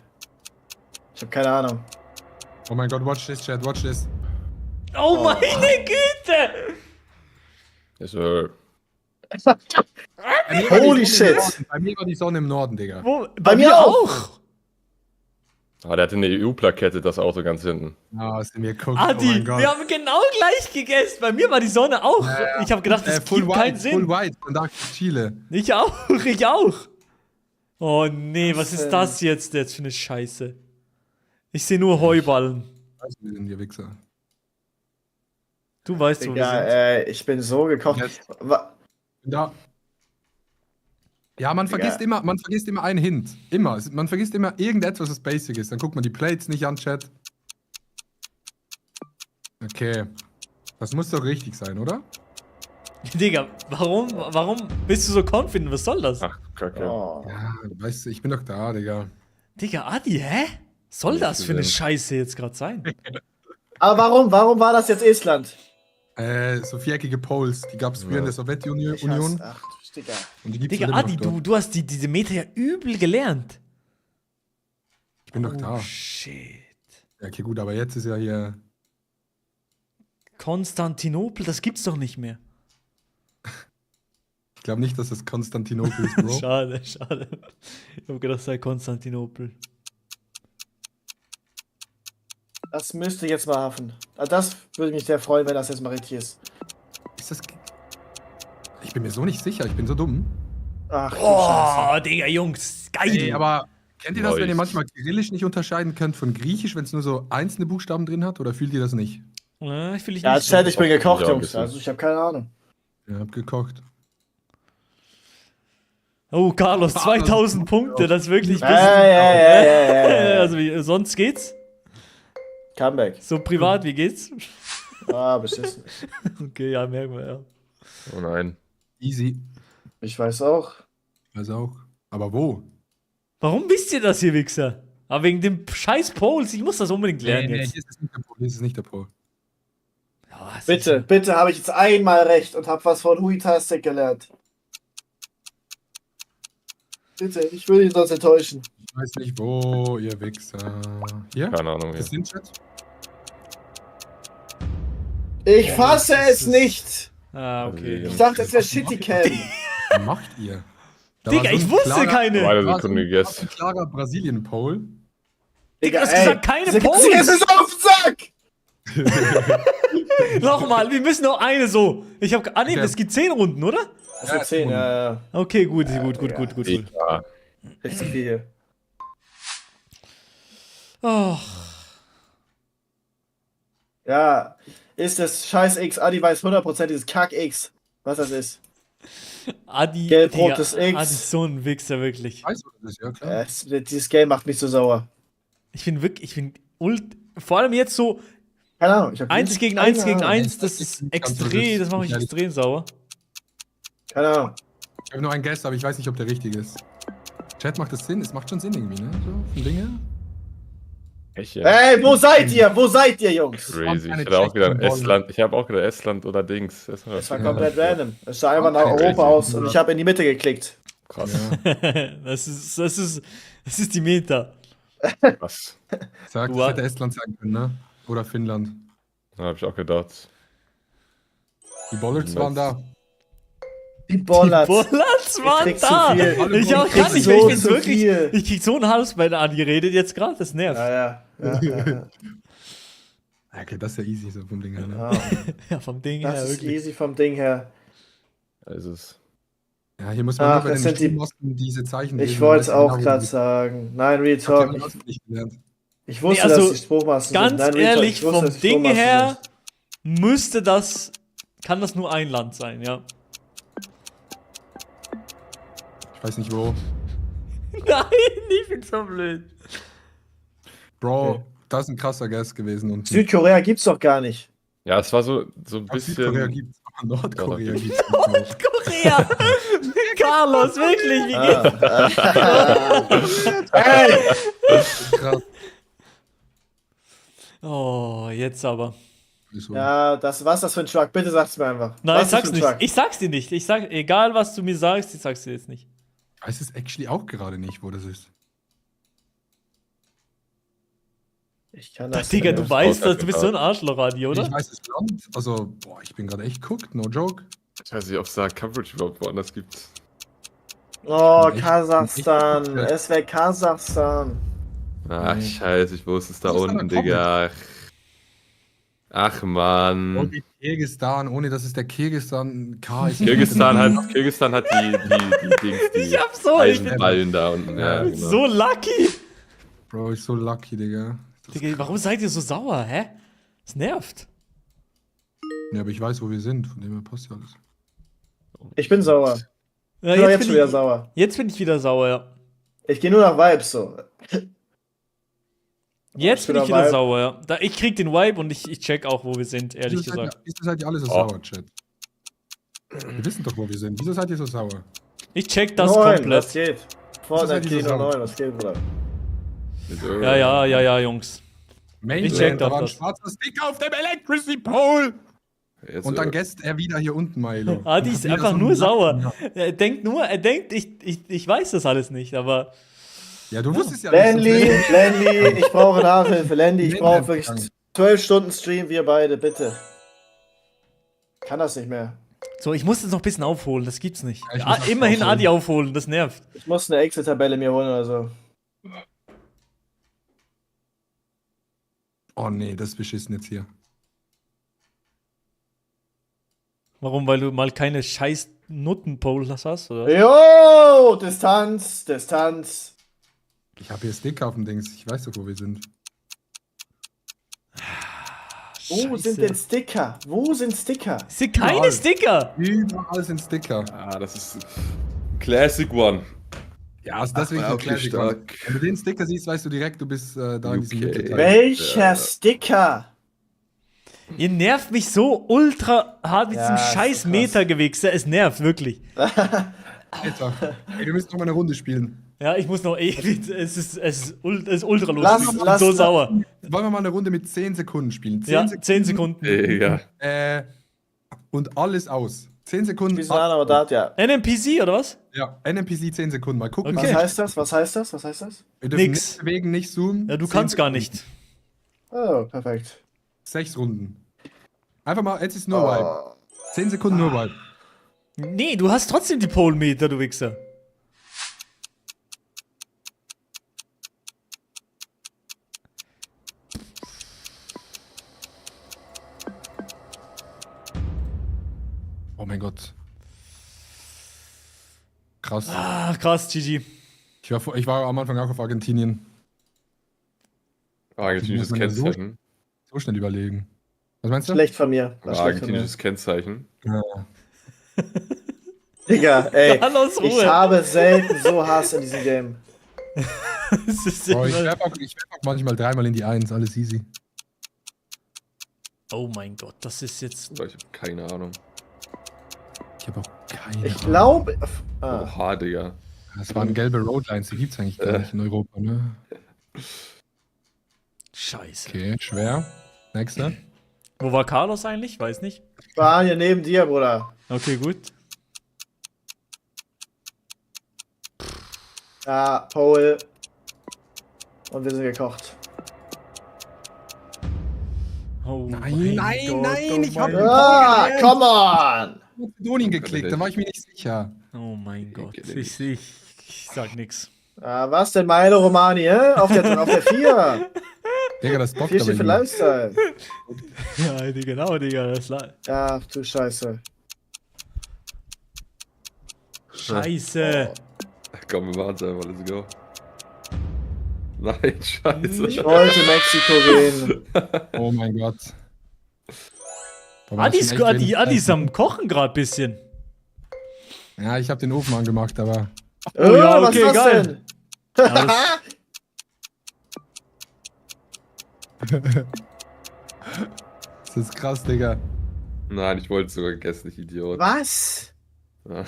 Ich hab keine Ahnung. Oh mein Gott, watch this, Chat, watch this. Oh meine Güte! Also, Bei mir war die Holy Sonne im shit. Norden. Bei mir war die Sonne im Norden, Digga. Wo, Bei mir auch. der hatte eine EU-Plakette, das Auto ganz hinten. Ah, sind wir guckt. Adi, oh mein Gott. wir haben genau gleich gegessen. Bei mir war die Sonne auch. Ich habe gedacht, das Full gibt keinen White, Sinn. Full White von Dark Chile. Ich auch. Oh nee, was ist denn? das jetzt für eine Scheiße? Ich sehe nur Heuballen. Was sind die Wichser? Du weißt, wo wir sind. Digga, ich bin so gekocht. Jetzt. Wa- Da. Ja, man vergisst immer einen Hint. Immer. Man vergisst immer irgendetwas, was basic ist. Dann guckt man die Plates nicht an, Chat. Okay. Das muss doch richtig sein, oder? Digga, warum bist du so confident? Was soll das? Ach, Kacke. Oh. Ja, weißt du, ich bin doch da, Digga. Digga, Adi, hä? Soll Nicht das für eine gesehen. Scheiße jetzt gerade sein? Aber warum war das jetzt Estland? So viereckige Poles, die gab es früher in der Sowjetunion. Ich hasse, ach, Digga. Und die gibt's Digga, immer noch Adi, dort. du hast diese Meter ja übel gelernt. Ich bin doch da. Shit. Ja, okay, gut, aber jetzt ist ja hier. Konstantinopel, das gibt's doch nicht mehr. Ich glaube nicht, dass das Konstantinopel ist, Bro. Schade. Ich hab gedacht, es sei Konstantinopel. Das müsste jetzt mal hafen. Das würde mich sehr freuen, wenn das jetzt mal richtig ist. Ist das. Ich bin mir so nicht sicher, ich bin so dumm. Ach, du Scheiße. Oh, Digga, Jungs, geil. Ey, aber kennt ihr das, wenn ihr Nice. manchmal Kyrillisch nicht unterscheiden könnt von Griechisch, wenn es nur so einzelne Buchstaben drin hat? Oder fühlt ihr das nicht? Ja, ich will dich Ja, nicht Chat, ich bin gekocht, Ja, ein Jungs. bisschen. Also ich habe keine Ahnung. Ja, hab gekocht. Oh, Carlos, 2000 Punkte, das ist wirklich ein Ja. Also, sonst geht's? Comeback. So privat, wie geht's? Ah, beschissen. Okay, ja, merken wir, ja. Oh nein. Easy. Ich weiß auch. Weiß auch. Aber wo? Warum wisst ihr das hier, Wichser? Aber wegen dem scheiß Poles, ich muss das unbedingt lernen jetzt. hier ist es nicht der Pro. Hier ist es nicht der Pro. Ja, es Bitte, ist- bitte habe ich jetzt einmal recht und habe was von Huitastic gelernt. Bitte, ich will ihn sonst enttäuschen. Ich weiß nicht wo, ihr Wichser. Hier? Keine Ahnung. Ist Ja. das Chat? Ich Oh, fasse das es ist- nicht. Ah, okay. Ich dachte, es wäre Shitty Cam. Was macht ihr? Da Digga, war so ich ein wusste klarer- keine. Eine da war Sekunde ein gegessen. klarer Brasilien-Pole. Digga, du hast ey, gesagt, keine sie- Poles. Sie ist auf den Sack! Nochmal, wir müssen noch eine so. Ich hab. Ah, nee, Okay. es gibt 10 Runden, oder? Das sind 10, ja. Okay, gut. Ja. Ja. Ist zu viel hier. Oh, Ja, ist das scheiß X. Adi weiß 100% dieses Kack-X, was das ist. Adi. Gelb-rotes Digga, X. Adi ist so ein Wichser, wirklich. Weißt du, was das ist? Ja, klar. Dieses Game macht mich so sauer. Ich bin wirklich. Vor allem jetzt so Keine Ahnung. Ich hab 1 wirklich gegen keine 1 gegen Ahnung. 1, das ist extrem. Das macht mich extrem sauer. Keine Ahnung. Ich habe nur einen Guess, aber ich weiß nicht, ob der richtig ist. Chat, macht das Sinn? Es macht schon Sinn irgendwie, ne? So, vom Ding her. Echt, ja. Ey, wo seid ihr? Wo seid ihr, Jungs? Crazy. Ich Eine hätte auch gedacht, Check-in-Ball. Estland. Ich habe auch gedacht, Estland oder Dings. Das war Ja. komplett random. Es sah einfach nach Crazy. Europa aus und ich habe in die Mitte geklickt. Krass. Das ist die Meta. Was? Sag, Du das hast- hätte Estland sein können, ne? Oder Finnland. Da habe ich auch gedacht. Die Bollards waren da. Die Bollards. Bollards waren krieg zu da. viel. Ich auch Ich krieg gar nicht so mehr. Ich bin zu wirklich. viel. Ich krieg so einen Hals, wenn Adi redet jetzt gerade. Das nervt. Ja. Okay, das ist ja easy so vom Ding her, ne? Ja. Ja, vom Ding Das her ist wirklich. easy vom Ding her. Es ist. Ja, hier muss man Ach, nur bei das den sind die- Stimmasten diese Zeichen Ich lesen, wollte es dann weiß auch man genau, gerade wo die- sagen. Nein, Real Habt ihr Talk. aber trotzdem nicht gelernt. Ich wusste, Nee, also, dass die Spruchmasten Ganz sind. Nein, Real Talk, ehrlich, ich wusste, vom dass die Ding Spruchmasten her sind. müsste das. Kann das nur ein Land sein, ja. Ich weiß nicht wo. Nein, ich bin so blöd. Bro, Okay. das ist ein krasser Guess gewesen. Und Südkorea gibt's doch gar nicht. Ja, es war so ein Südkorea bisschen. gibt's, aber Nordkorea Ja, gibt's nicht. Korea! Carlos, wirklich, wie geht's? Ey! Krass. Oh, jetzt aber. So. Ja, was ist das für ein Truck? Bitte sag's mir einfach. Nein, Was ich ist sag's für ein nicht. Truck? Ich sag's dir nicht. Ich sag, egal was du mir sagst, ich sag's dir jetzt nicht. Ich weiß es actually auch gerade nicht, wo das ist. Ich kann das Digga, nicht. du weißt auch das, du bist so ein Arschloch, Adi, oder? Ich weiß das Land. Also, boah, ich bin gerade echt guckt, no joke. Ich weiß nicht, ob es da Coverage überhaupt woanders gibt. Oh, Echt? Kasachstan. Echt? Es wäre Kasachstan. Ach, scheiße, ich wusste es da Das ist unten, aber Digga. Ach, Und Mann. wie Kirgistan, ohne dass es der Kirgistan K ist. Kirgisistan hat die Dings, die Ich hab so, ich bin Eisenballen da unten. Ja, genau. so lucky. Bro, ich so lucky, Digga. Digga, warum seid ihr so sauer, hä? Das nervt. Ja, aber ich weiß, wo wir sind, von dem her passt ja alles. Ich bin sauer. Ja, Ich bin auch jetzt bin schon wieder ich, sauer. jetzt bin ich wieder sauer, ja. Ich gehe nur nach Vibes so. Jetzt bin Wieder ich wieder Vibe. sauer, ja. Ich krieg den Vibe und ich check auch, wo wir sind, ehrlich Wieso gesagt. seid ihr alle so Oh. sauer, Chat? Wir wissen doch, wo wir sind. Wieso seid ihr so sauer? Ich check das 9, komplett. was geht? Fortnite seid ihr so Kino sauer? 9, was geht, Bruder? Ja, Jungs. Mainland, check da doch war ein das. schwarzer Sticker auf dem Electricity Pole. Jetzt, Und dann gäst er wieder hier unten, Milo. Adi Und ist hat wieder einfach so einen nur Lappen. sauer. Er denkt, ich weiß das alles nicht, aber Ja, du wusstest ja Lenny, ich brauche Nachhilfe. Lenny, ich Nee, brauche nee, wirklich danke. 12 Stunden Stream, wir beide, bitte. Kann das nicht mehr. so, ich muss das noch ein bisschen aufholen, das gibt's nicht. Ja, ich muss das Immerhin aufholen. Adi aufholen, das nervt. Ich muss eine Excel-Tabelle mir holen oder so. Oh nee, das ist beschissen jetzt hier. Warum? Weil du mal keine scheiß Nuttenpoles hast, oder? Jo, Distanz, Distanz. Ich habe hier Sticker auf dem Dings. Ich weiß doch, wo wir sind. Wo sind denn Sticker? Wo sind Sticker? Es sind keine Überall. Sticker! Überall sind Sticker. Ah, das ist Classic One. Ja, also deswegen Ach, ein okay, Classic One. stark. Wenn du den Sticker siehst, weißt du direkt, du bist da in diesem Okay. Mittelteil. Welcher Sticker? Ihr nervt mich so ultra hart mit Ja, diesem ist scheiß so krass. Metergewichse. Es nervt wirklich. Alter. Ey, wir müssen noch mal eine Runde spielen. Ja, ich muss noch ewig. Es ist ultra lustig. Lass- Ich bin lass- so sauer. Wollen wir mal eine Runde mit 10 Sekunden spielen? 10 Ja, 10 Sekunden. Digga. Und alles aus. 10 Sekunden. Wie so aber da, ja. NMPC oder was? Ja, NPC 10 Sekunden. Mal gucken. Okay. Was heißt das? Was heißt das? Was heißt das? Wir dürfen Nix. nicht bewegen, nicht zoomen. Ja, du 10 kannst gar Sekunden. nicht. Oh, perfekt. 6 Runden. Einfach mal, jetzt ist nur Wipe. Oh. 10 Sekunden nur Wipe. Nee, du hast trotzdem die Pole-Meter, du Wichser. Oh mein Gott. Krass. Ah, krass, GG. Ich war am Anfang auch auf Argentinien. Argentinisches Muss man ja so- Kennzeichen. So schnell überlegen. Was meinst du? Schlecht von mir. War schlecht von mir. Argentinisches Kennzeichen. Ja. Digga, ey. Carlos, Ich Ruhe. habe selten so Hass in diesem Game. Es ist Oh, ich immer- werf auch manchmal dreimal in die Eins, alles easy. Oh mein Gott, das ist jetzt. Ich habe keine Ahnung. Ich habe auch keine Ich Ahnung. glaube. Ah. Oha, Digga. Das waren gelbe Roadlines, die gibt's eigentlich gar nicht in Europa, ne? Scheiße. Okay, schwer. Nächster. Wo war Carlos eigentlich? Weiß nicht. War hier neben dir, Bruder. Okay, gut. Ja, Pole. Und wir sind gekocht. Oh Nein, mein nein, Gott, nein, oh ich hab- mein Ah, Gott. come on! Mazedonien geklickt, da war ich mir nicht sicher. Oh mein Gott. geht Ich sag nix. Ah, was denn, Milo Romani, hä? Auf der 4. Digga, das bockt 4 aber steht für hier. Lifestyle. Ja, genau, Digga. Das Ach du Scheiße. Scheiße. Komm, wir machen es einfach. Let's go. Nein, scheiße. Ich wollte Mexiko gehen. Oh mein Gott. Boah, Adi das ist schon echt wenig Adi ist Zeit. am Kochen gerade bisschen. Ja, ich habe den Ofen angemacht, aber Oh ja, was okay, ist das geil. denn? Ja, das, das ist krass, Digga. Nein, ich wollte es sogar gegessen, ich Idiot. Was? Ja,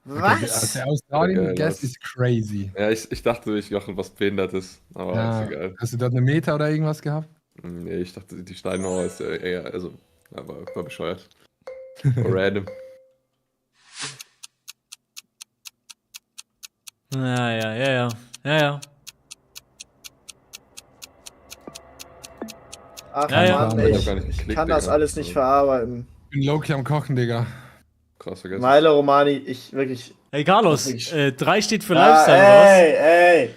Was? Der Australien Okay, Guess das- ist crazy. ja ich dachte, ich mache was Behindertes. Aber Ja, ist egal. hast du dort eine Meter oder irgendwas gehabt? Nee, ich dachte, die Steinmauer ist eher, also, aber war bescheuert. War random. ja. Ach Ja, ja. Mann, Ich hab ich, gar nicht ich geklickt, kann das Digga. alles nicht verarbeiten. Ich bin Loki am Kochen, Digga. Krass vergessen. Milo Romani, ich wirklich. Hey, Carlos, Ich- 3 steht für Ah, Lifestyle, oder ey.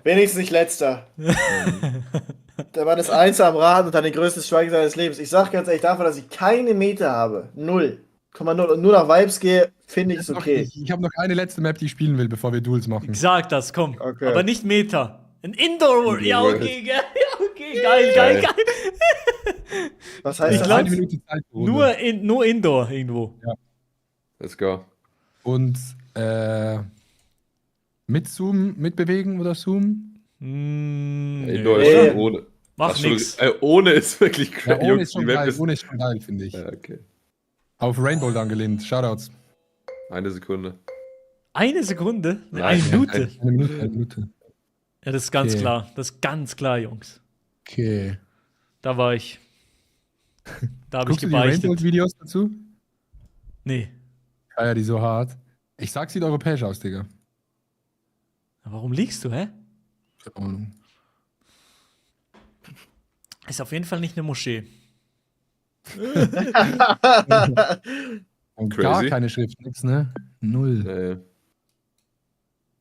Wenigstens nicht letzter. Der Mann ist Einser am Rad und hat den größten Strike seines Lebens. Ich sag ganz ehrlich, dafür, dass ich keine Meter habe, 0,0 und nur nach Vibes gehe, finde ich es okay. Ich habe noch eine letzte Map, die ich spielen will, bevor wir Duels machen. was? Sag das, komm. Okay. Aber nicht Meter. Ein Indoor. Ja, Indoor. okay, geil. Ja, okay, geil. Was heißt Ich das? glaub- Eine Minute Zeit pro Runde. Nur Indoor irgendwo. Let's go. Und mit Zoom, mitbewegen oder Zoom? Indoor Nee. ist schon ohne. Mach Ach, schon- nix. Ohne ist wirklich Ja, crazy. ohne Jungs, ist schon die Map geil, ist- ohne ist schon geil, finde ich. Ja, okay. Auf Rainbow dann gelehnt. Shoutouts. Eine Sekunde. Eine Sekunde? Nein, Eine Minute? Eine Minute, eine Minute. Ja, das ist ganz Okay. klar. Das ist ganz klar, Jungs. Okay. Da war ich. Da habe ich Guckst du die gebeichtet. Rainbow-Videos dazu? Nee. Ja, die so hart. Ich sag, sieht europäisch aus, Digga. Warum liegst du, hä? Keine Ahnung. Ist auf jeden Fall nicht eine Moschee. Und gar Crazy. keine Schrift, nix, ne? Null.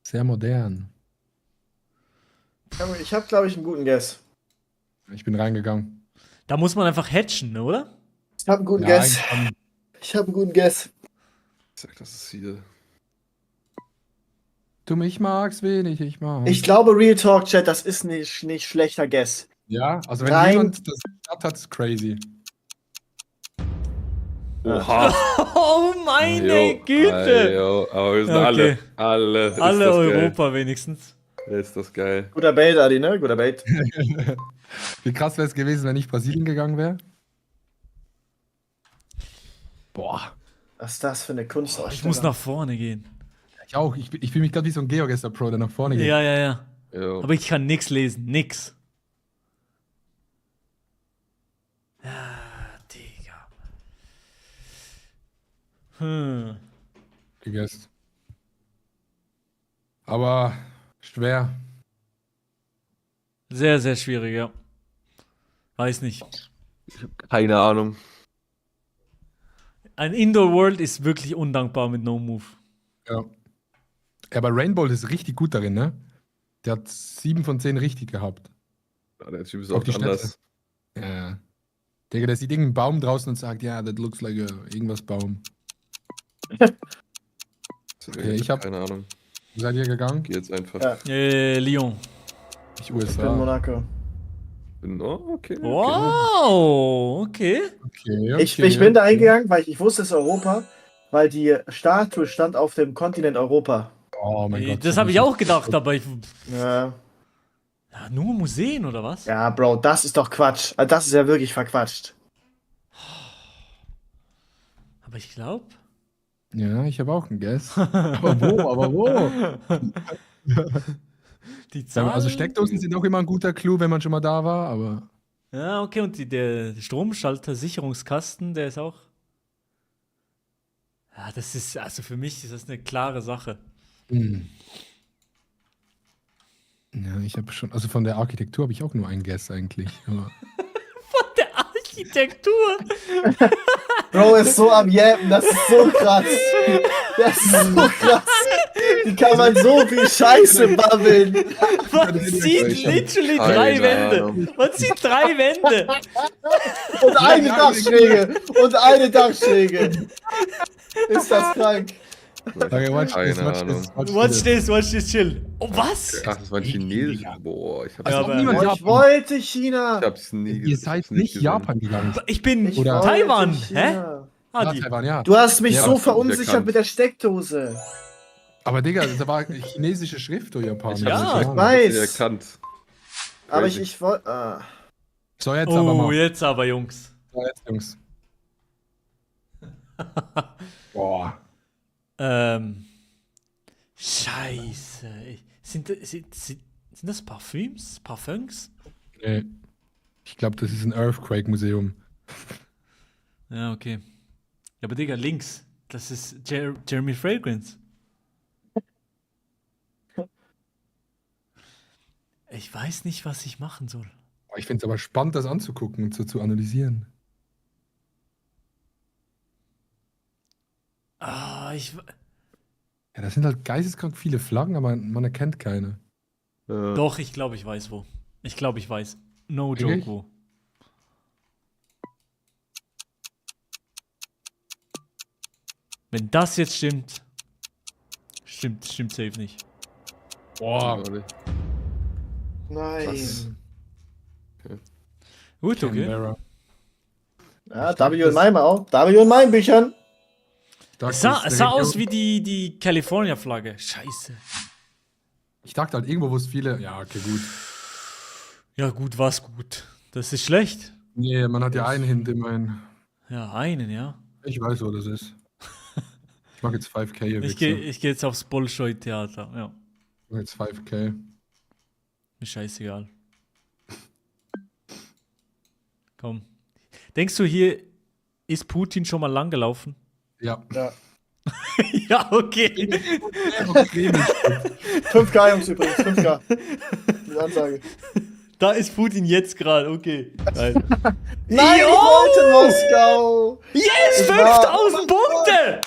Sehr modern. Ich habe, glaube ich, einen guten Guess. Ich bin reingegangen. Da muss man einfach hatchen, ne, oder? Ich habe einen guten Ja, Guess. eigentlich Ich habe einen guten Guess. Ich sag, das ist hier. du mich magst wenig, ich mag. Ich glaube, Real Talk, Chat, das ist nicht schlechter Guess. Ja, also wenn Rein- jemand das hat, ist crazy. Oha. Oh, meine Jo, Güte! jo, aber wir sind Okay. alle. Ist Alle das Europa wenigstens. Geil. Ist das geil. Guter Bait, Adi, ne? Guter Bait. Wie krass wäre es gewesen, wenn ich Brasilien gegangen wäre? Boah. Was ist das für eine Kunstausstellung? Ich muss nach vorne gehen. Ich auch. Ich fühle mich gerade wie so ein GeoGuessr-Pro, der nach vorne geht. Ja, ja, ja. Jo. Aber ich kann nix lesen. Nix. Ah, Digga. Gegessen. Aber schwer. Sehr, sehr schwierig, ja. Weiß nicht. Keine Ahnung. Ein Indoor World ist wirklich undankbar mit No Move. Ja. Aber Rainbow ist richtig gut darin, ne? Der hat 7 von 10 richtig gehabt. Ja, der Typ ist Auf auch die anders. Ja. Digga, der sieht irgendeinen Baum draußen und sagt, ja, that looks like a irgendwas Baum. Okay, ich hab- keine Ahnung. Wo seid ihr gegangen? Geh jetzt einfach. Ja. Lyon. Ich Ich bin USA. Monaco. Oh, okay. Wow, okay. Okay, Ich bin da eingegangen, weil ich wusste, es ist Europa, weil die Statue stand auf dem Kontinent Europa. Oh mein Gott. Das habe ich auch gedacht, aber ich. Ja. Ja, nur Museen oder was? Ja, Bro, das ist doch Quatsch. Also das ist ja wirklich verquatscht. Aber ich glaube. Ja, ich habe auch einen Guess. Aber wo? Aber wo? Die Ja, Zahlen. also Steckdosen sind auch immer ein guter Clou, wenn man schon mal da war, aber Ja, okay, und der Stromschalter, Sicherungskasten, der ist auch. Ja, das ist, also für mich ist das eine klare Sache. ja, ich habe schon, also von der Architektur habe ich auch nur einen Guess eigentlich. Aber Der Architektur! Bro ist so am Jappen, das ist so krass. Das ist so krass. Wie kann man so viel Scheiße babbeln? Man sieht literally Keine 3 Wände. Ahnung. Man sieht 3 Wände. Und eine Dachschräge. Und eine Dachschräge. Ist das krank? Okay, watch Keine this, watch Ahnung. this, Watch this, chill. Oh, was? Ach, das war ein Chinesisch. Boah, ich hab's, Ja, Also aber- niemand Oh, ich Japan. wollte China. ich hab's nie Ihr seid ich hab's nicht gesehen. Japan gegangen. Ich bin Ich Oder- wollte Taiwan. Hä? China. Adi. Taiwan, ja. Du hast mich Ja, so das hab ich verunsichert erkannt. mit der Steckdose. Aber Digga, da war chinesische Schrift oder Japanisch. Ich hab's Ja, nicht ich erkannt. weiß. Erkannt. Aber Crazy. ich wollte. So, jetzt aber Oh, mal. jetzt aber, Jungs. So, jetzt, Jungs. Boah. Scheiße. Sind das Parfüms? Parfums? Nee. Ich glaube, das ist ein Earthquake-Museum. Ja, okay. Ja, aber Digga, links. Das ist Jeremy Fragrance. Ich weiß nicht, was ich machen soll. Ich finde es aber spannend, das anzugucken und so zu analysieren. Ah, Ja, das sind halt geisteskrank viele Flaggen, aber man erkennt keine. doch, ich glaube, ich weiß wo. Ich glaube, ich weiß. No Wirklich? joke wo. Wenn das jetzt stimmt, stimmt safe nicht. Boah. Nein. Was? Gut, okay. Canberra. Ja, W in meinem auch. W in meinen Büchern. Es sah aus wie die California-Flagge. Scheiße. Ich dachte halt irgendwo, wo es viele. Ja, okay, gut. Ja, gut, war's gut. Das ist schlecht. Nee, man hat ja einen Hint immerhin. Ja, einen, ja. Ich weiß, wo das ist. Ich mach jetzt 5K hier. Ich Wichser. geh jetzt aufs Bolshoi-Theater. Ja, Ich mach jetzt 5K. mir scheißegal. Komm. Denkst du hier, Ist Putin schon mal langgelaufen? Ja. Ja. Ja, okay. 5K, Jungs, übrigens. 5K. Diese Ansage. Da ist Putin jetzt gerade, okay. Geil. Nein, ich wollte Moskau! Yes, Ich war- 5000 Punkte!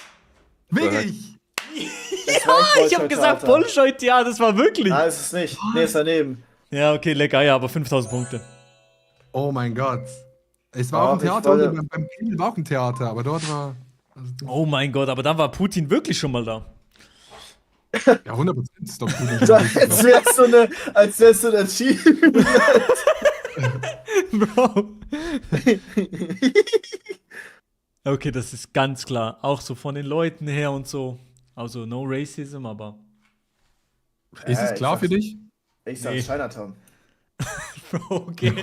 Wirklich? Ich habe gesagt Bolschoi-Theater, das war wirklich. Nein, ist es nicht. Nee, ist daneben. Ja, okay, lecker, ja, aber 5000 Punkte. Oh mein Gott. Es war Ach, auch ein ich Theater, wollte- und beim Kindle war auch ein Theater, aber dort war. Also, Oh mein Gott, aber dann war Putin wirklich schon mal da. ja, 100% ist doch gut. So, als wär's so ein Achievement. Bro. Okay, das ist ganz klar. Auch so von den Leuten her und so. Also no racism, aber. Ist es ich klar für sag's- dich? Ich sag Nee. Chinatown. Bro, okay.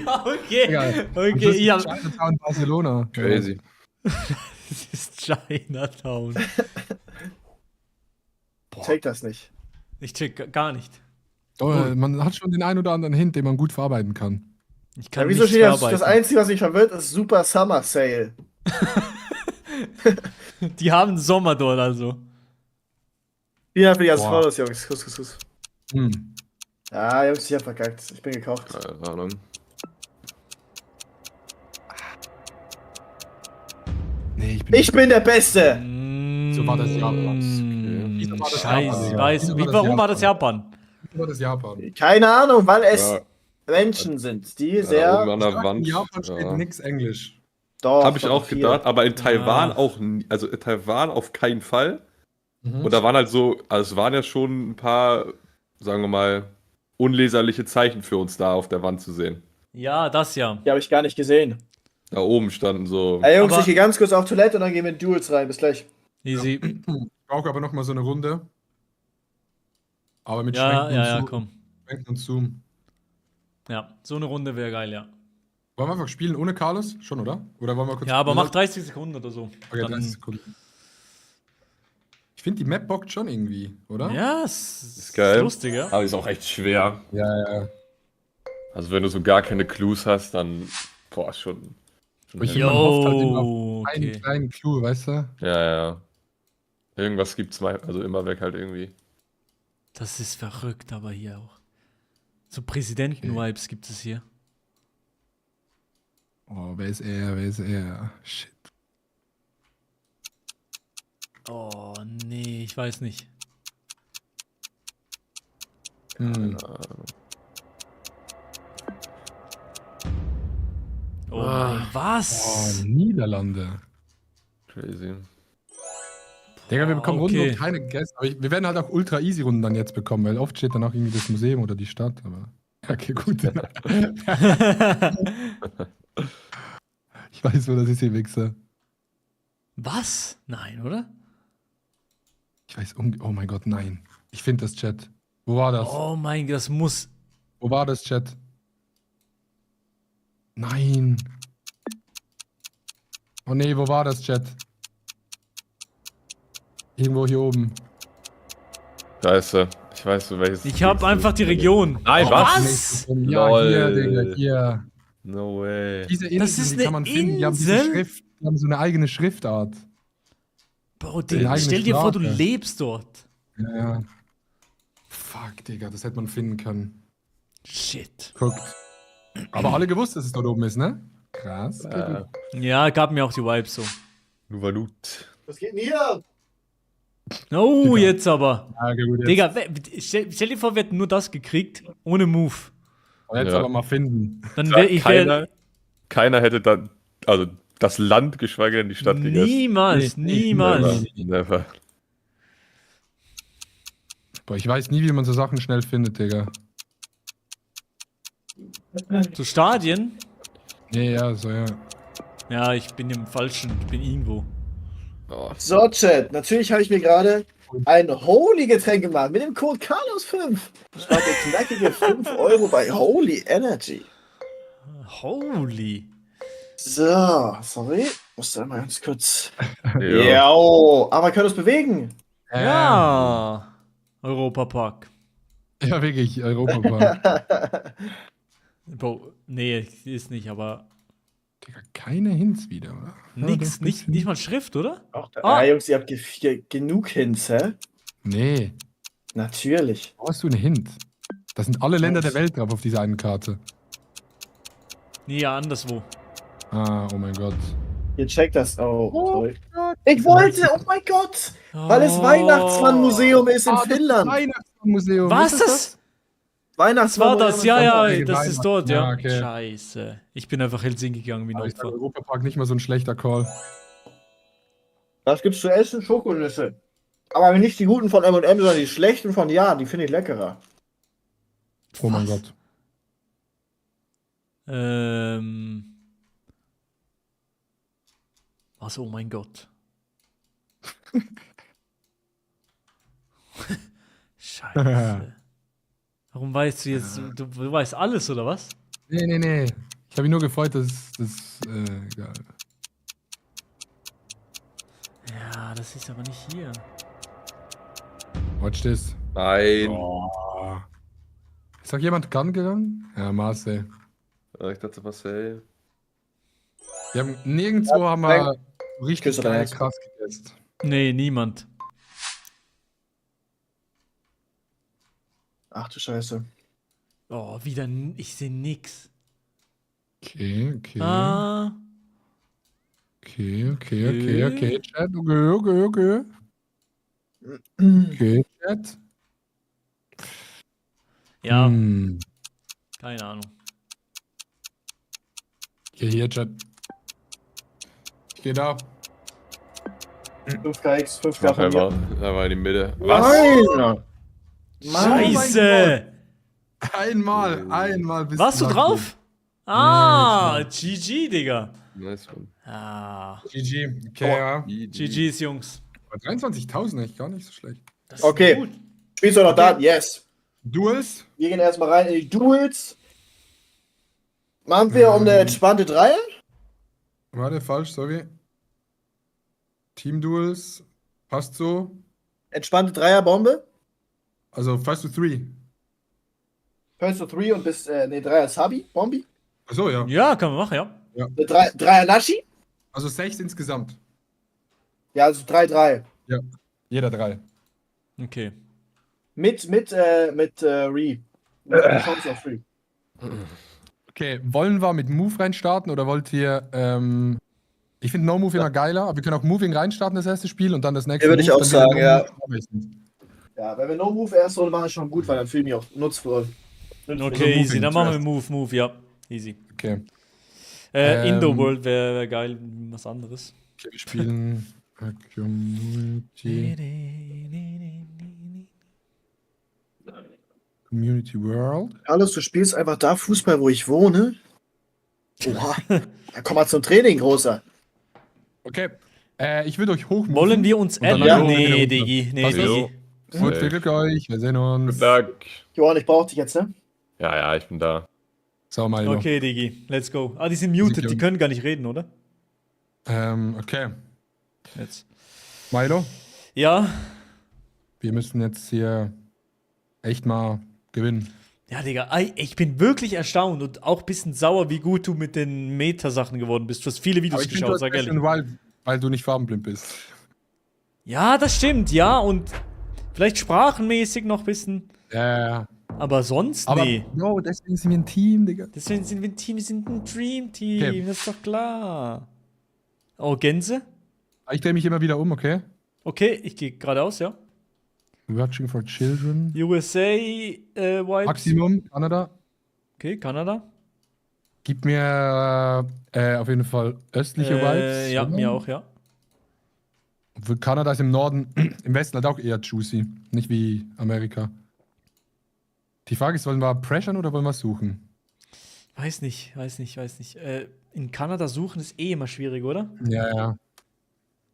Ja, okay. Egal. Okay, ja. Chinatown, Barcelona. Crazy. Das ist Chinatown. Take das nicht. Ich check gar nicht. Oh, man hat schon den einen oder anderen Hint, den man gut verarbeiten kann. Ich kann Ja, wieso nichts steht das? verarbeiten. Das Einzige, was mich verwirrt, ist Super Summer Sale. Die haben Sommer dort also. Vielen Dank für die ganzen Boah. Follows, Jungs. Kuss. Hm. Ja, Jungs, ich hab verkackt. Ich bin gekocht. Keine Ahnung. Nee, Ich bin der Beste! So war das Japan. Mm, Wieso war das Scheiße, Japan, ich Digga? weiß. Wieso war das Warum war das Japan? Japan? war das Japan. Keine Ahnung, weil es Ja. Menschen sind, die Ja, sehr. oben an der In Wand. Japan steht Ja. nix Englisch. Doch, Habe ich doch, auch viel. gedacht, aber in Taiwan Ah. auch nie, also in Taiwan auf keinen Fall. Mhm. Und da waren halt so, also es waren ja schon ein paar, sagen wir mal, unleserliche Zeichen für uns da auf der Wand zu sehen. Ja, das ja. Die habe ich gar nicht gesehen. Da oben standen so. Ey, Jungs, Aber- ich gehe ganz kurz auf Toilette und dann gehen wir in Duels rein. Bis gleich. Easy. Ich brauche aber noch mal so eine Runde. Aber mit Ja, Schwenken, ja, und Zoom. komm. Schwenken und Zoom. Ja, so eine Runde wäre geil, ja. Wollen wir einfach spielen ohne Carlos? Schon, oder? Oder wollen wir kurz. Ja, aber mach 30 Sekunden oder so. Okay, Dann- 30 Sekunden. Ich finde, die Map bockt schon irgendwie, oder? Ja, es Ist geil. lustig, ja. Aber ist auch echt schwer. Ja. Also wenn du so gar keine Clues hast, dann boah, schon Ich- heavy. man hofft halt immer Yo, Einen okay. kleinen Clou, weißt du? Ja. Irgendwas gibt's mal, also immer weg halt irgendwie. Das ist verrückt, aber hier auch. So Präsidenten-Vibes gibt es hier. Oh, wer ist er? Wer ist er? Shit. Oh, nee, ich weiß nicht. Hm. Oh, Ah. mein, was? Oh, Niederlande. Crazy. Digga, wir bekommen Runden okay. und keine Gäste. Aber wir werden halt auch ultra easy Runden dann jetzt bekommen, weil oft steht dann auch irgendwie das Museum oder die Stadt. Aber okay, gut. Ich weiß, wo das ist, ihr Wichser. Was? Nein, oder? Ich weiß, oh mein Gott, nein. Ich finde das Chat. Wo war das? Oh mein Gott, das muss. Wo war das Chat? Nein. Oh nee, wo war das Chat? Irgendwo hier oben. Da ist er. Ich weiß, welches. Ich habe einfach die Region. Nein, Oh, was? was? Ja, hier, Lol. Digga, hier. No way. Diese Inseln, Das ist die eine kann man finden. Die haben diese Insel? Schrift, die haben so eine eigene Schriftart. Bro, Die eigene stell dir vor, du Sprache. lebst dort. Ja. Fuck, Digga, das hätte man finden können. Shit. Guckt. Aber alle gewusst, dass es dort oben ist, ne? Krass. Ja, gab mir auch die Vibes so. Nuvalut. Was geht denn hier? Oh, Digga. jetzt aber. Ja, okay, gut, jetzt. Digga, stell dir vor, wir hätten nur das gekriegt, ohne Move. Jetzt Ja. aber mal finden. Dann wäre ich wär, Keiner hätte dann, also das Land, geschweige denn die Stadt gegessen. niemals, Nee, niemals. Never. Boah, ich weiß nie, wie man so Sachen schnell findet, Digga. So Stadien? Nee, ja, so, ja. Ja, ich bin im Falschen, ich bin irgendwo. Oh, So, Chat. Natürlich habe ich mir gerade ein Holy-Getränk gemacht mit dem Code Carlos5. Spart ihr knackige 5 € bei Holy Energy. Holy. So, sorry. Muss da mal ganz kurz. ja. Ja, aber wir können uns bewegen. Ja. Europapark. Ja, wirklich, Europapark. Bro, nee, ist nicht, aber Digga, keine Hints wieder, oder? Ja, Nix, doch, nicht, bisschen. nicht mal Schrift, oder? Auch da. Ah. Ja, Jungs, ihr habt genug Hints, hä? Nee. Natürlich. Wo hast du einen Hint? Da sind alle Länder der Welt drauf auf dieser einen Karte. Nee, ja, anderswo. Ah, oh mein Gott. Ihr checkt das. Oh, sorry. Gott. Ich wollte, oh mein Gott! Weil es Weihnachtsmannmuseum ist in Das Finnland. Weihnachtsmuseum. Was ist ist das? Das Weihnachtsmann. war das, ja, ja, Okay, das ist dort, ja. Weihnachten. Ja, okay. Scheiße. Ich bin einfach Helsinki gegangen wie ein Aber ich sag, Opfer. Europapark nicht mal so ein schlechter Call. Das gibt's zu essen, Schokonüsse. Aber nicht die guten von M&M, sondern die schlechten von Ja, die finde ich leckerer. Oh mein Was? Gott. Was, oh mein Gott. Scheiße. Warum weißt du jetzt, du weißt alles, oder was? Nee. Ich habe mich nur gefreut, dass das. Egal. Ja, das ist aber nicht hier. Watch this. Nein. Oh. Ist doch jemand Gun gegangen? Ja, Marcel. Ich dachte, Marcel. Wir haben nirgendwo haben wir richtig Küsse geil rein. krass getestet. Nee, niemand. Ach du Scheiße. Oh, wieder, ich sehe nix. Okay. Ah, Okay, Chat. Okay. Okay, Chat. ja, Hm. keine Ahnung. Hier, Chat. Ich geh da. 5kx, 5k Mach von einfach. mir. Da war in die Mitte. Nein! Scheiße! Einmal bist Warst du lucky. drauf? Ah, GG, Digga. Nice one. Ah, GG. Okay, ja. GG's, Jungs. Aber 23.000 echt gar nicht so schlecht. Das Okay. ist gut. Spielst du noch da? Yes. Duels? Wir gehen erstmal rein in die Duels. Machen wir um eine entspannte Dreier? Warte, falsch, sorry. Team-Duels. Passt so. Entspannte Dreierbombe. Also, first to three. First to 3 und bis, Dreier Sabi, Bombi. Achso, ja. Ja, kann man machen, ja. Eine Dreier Nashi. Also 6 insgesamt. Ja, also 3-3. Ja. Jeder 3. Okay. Mit Re. Mit Chance auf Re. Okay, wollen wir mit Move reinstarten oder wollt ihr, ich finde No-Move immer geiler, aber wir können auch Moving reinstarten, das erste Spiel, und dann das nächste. Ja, würde ich Move, auch dann wieder sagen, No-Move. Ja, wenn wir No Move erst Runde machen, ist schon gut, weil dann fühle ich mich auch nutzvoll. Okay, easy. Moving Dann machen wir zuerst. Move, ja. Easy. Okay. Indo-World wäre geil, was anderes. Okay, wir spielen Community World. Carlos, du spielst einfach da Fußball, wo ich wohne? Oha. Dann komm mal zum Training, Großer. Okay, ich würde euch hochmoven. Wollen wir uns Und dann ändern? wieder Nee, runter. Diggi. Nee, Was ist? Diggi. Gut, viel Glück euch, wir sehen uns. Guten Tag. Johann, ich brauche dich jetzt, ne? Ja, ich bin da. So, Milo. Okay, Diggi. Let's go. Ah, die sind muted, die können gar nicht reden, oder? Okay. Jetzt. Milo, Ja. wir müssen jetzt hier echt mal gewinnen. Ja, Digga, ich bin wirklich erstaunt und auch ein bisschen sauer, wie gut du mit den Meta-Sachen geworden bist. Du hast viele Aber Videos ich finde, du geschaut, hast sag ehrlich. bisschen, weil du nicht farbenblind bist. Ja, das stimmt, ja. Und vielleicht sprachenmäßig noch ein bisschen. Ja. Aber sonst, Aber, nee. Bro, deswegen sind wir ein Team, Digga. Deswegen sind wir ein Team, wir sind ein Dream-Team. Okay. Das ist doch klar. Oh, Gänse? Ich drehe mich immer wieder um, okay? Okay, ich gehe geradeaus, ja. Watching for Children. USA, White. Maximum, Kanada. Okay, Kanada. Gib mir auf jeden Fall östliche Vibes. Ja, oder? mir auch, ja. Obwohl Kanada ist im Norden, im Westen halt auch eher juicy. Nicht wie Amerika. Die Frage ist, wollen wir pressern oder wollen wir suchen? Weiß nicht. In Kanada suchen ist eh immer schwierig, oder? Ja.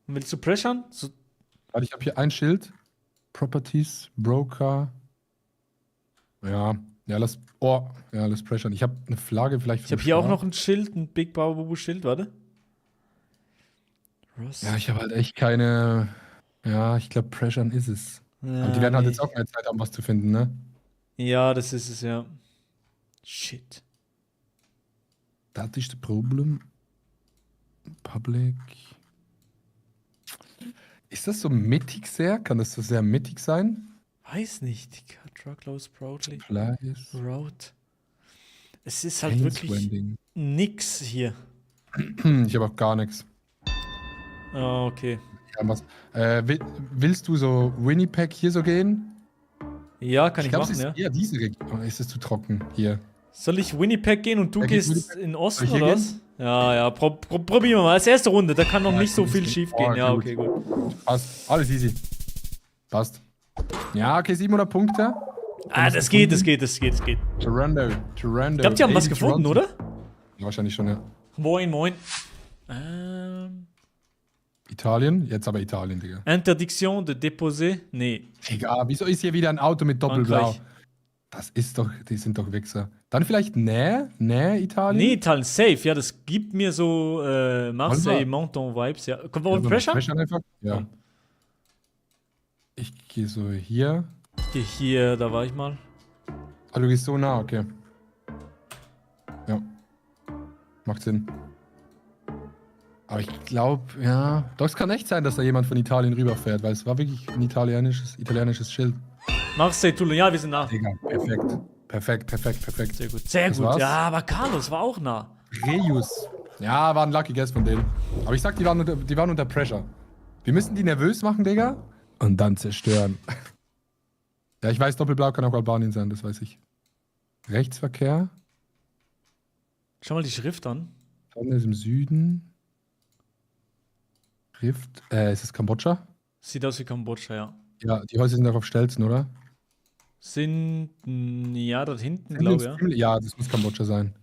Und willst du pressern? So, Warte, ich habe hier ein Schild. Properties, Broker. Ja, lass pressern. Ich habe eine Flagge vielleicht. ich habe hier auch noch ein Schild, ein Big Babu Schild, warte. Ross. Ja, ich habe halt echt keine. Ja, ich glaube, pressern ist es. Aber die werden halt jetzt auch mehr Zeit haben, was zu finden, ne? Ja, das ist es, ja. Shit. Das ist das Problem. Public. Ist das so mittig sehr? Kann das so sehr mittig sein? Weiß nicht. Truckloads proudly. Supplies. Road. Es ist halt Paints wirklich Wending. nix hier. Ich habe auch gar nichts. Ah, okay. Ja, was, willst du so Winnipeg hier so gehen? Ja, kann ich glaube, machen, es ist ja. eher diese Region. Ist es zu trocken hier? Soll ich Winnipeg gehen und du Ja, geht gehst Winnipeg. in Osten Soll ich oder hier was? Ja, probieren wir mal. Als erste Runde, da kann noch Ja, nicht so ich viel muss schief gehen. gehen. Oh, Ja, gut. okay, gut. Passt. Alles easy. Passt. Ja, okay, 700 Punkte. Ah, das geht. Toronto. Ich glaube, die haben was gefunden, oder? Ja, wahrscheinlich schon, ja. Moin. Italien? Jetzt aber Italien, Digga. Interdiction de déposer? Nee. Digga, wieso ist hier wieder ein Auto mit Doppelblau? Frankreich. Das ist doch, die sind doch Wichser. Dann vielleicht Nähe Italien? Nee, Italien, safe. Ja, das gibt mir so Marseille, Wollen Menton-Vibes. Ja. Kommt Ja, wir Pressure? Pressure einfach? Ja. Komm. Ich gehe so hier. Okay, hier, da war ich mal. Ah, du gehst so nah, okay. Ja. Macht Sinn. Aber ich glaube, ja. Doch, es kann echt sein, dass da jemand von Italien rüberfährt, weil es war wirklich ein italienisches Schild. Marseille, Toulon. Ja, wir sind nah. Digga, perfekt. Sehr gut. Sehr Das gut. war's? Ja, aber Carlos war auch nah. Reus. Ja, war ein Lucky Guess von denen. Aber ich sag, die waren unter Pressure. Wir müssen die nervös machen, Digga. Und dann zerstören. Ja, ich weiß, Doppelblau kann auch Albanien sein, das weiß ich. Rechtsverkehr. Schau mal die Schrift an. Dann ist im Süden. Rift. Ist es Kambodscha? Sieht aus wie Kambodscha, ja. Ja, die Häuser sind auch auf Stelzen, oder? Ja, dort hinten, Sind glaube die ich. im Stream- Ja, das muss Kambodscha sein.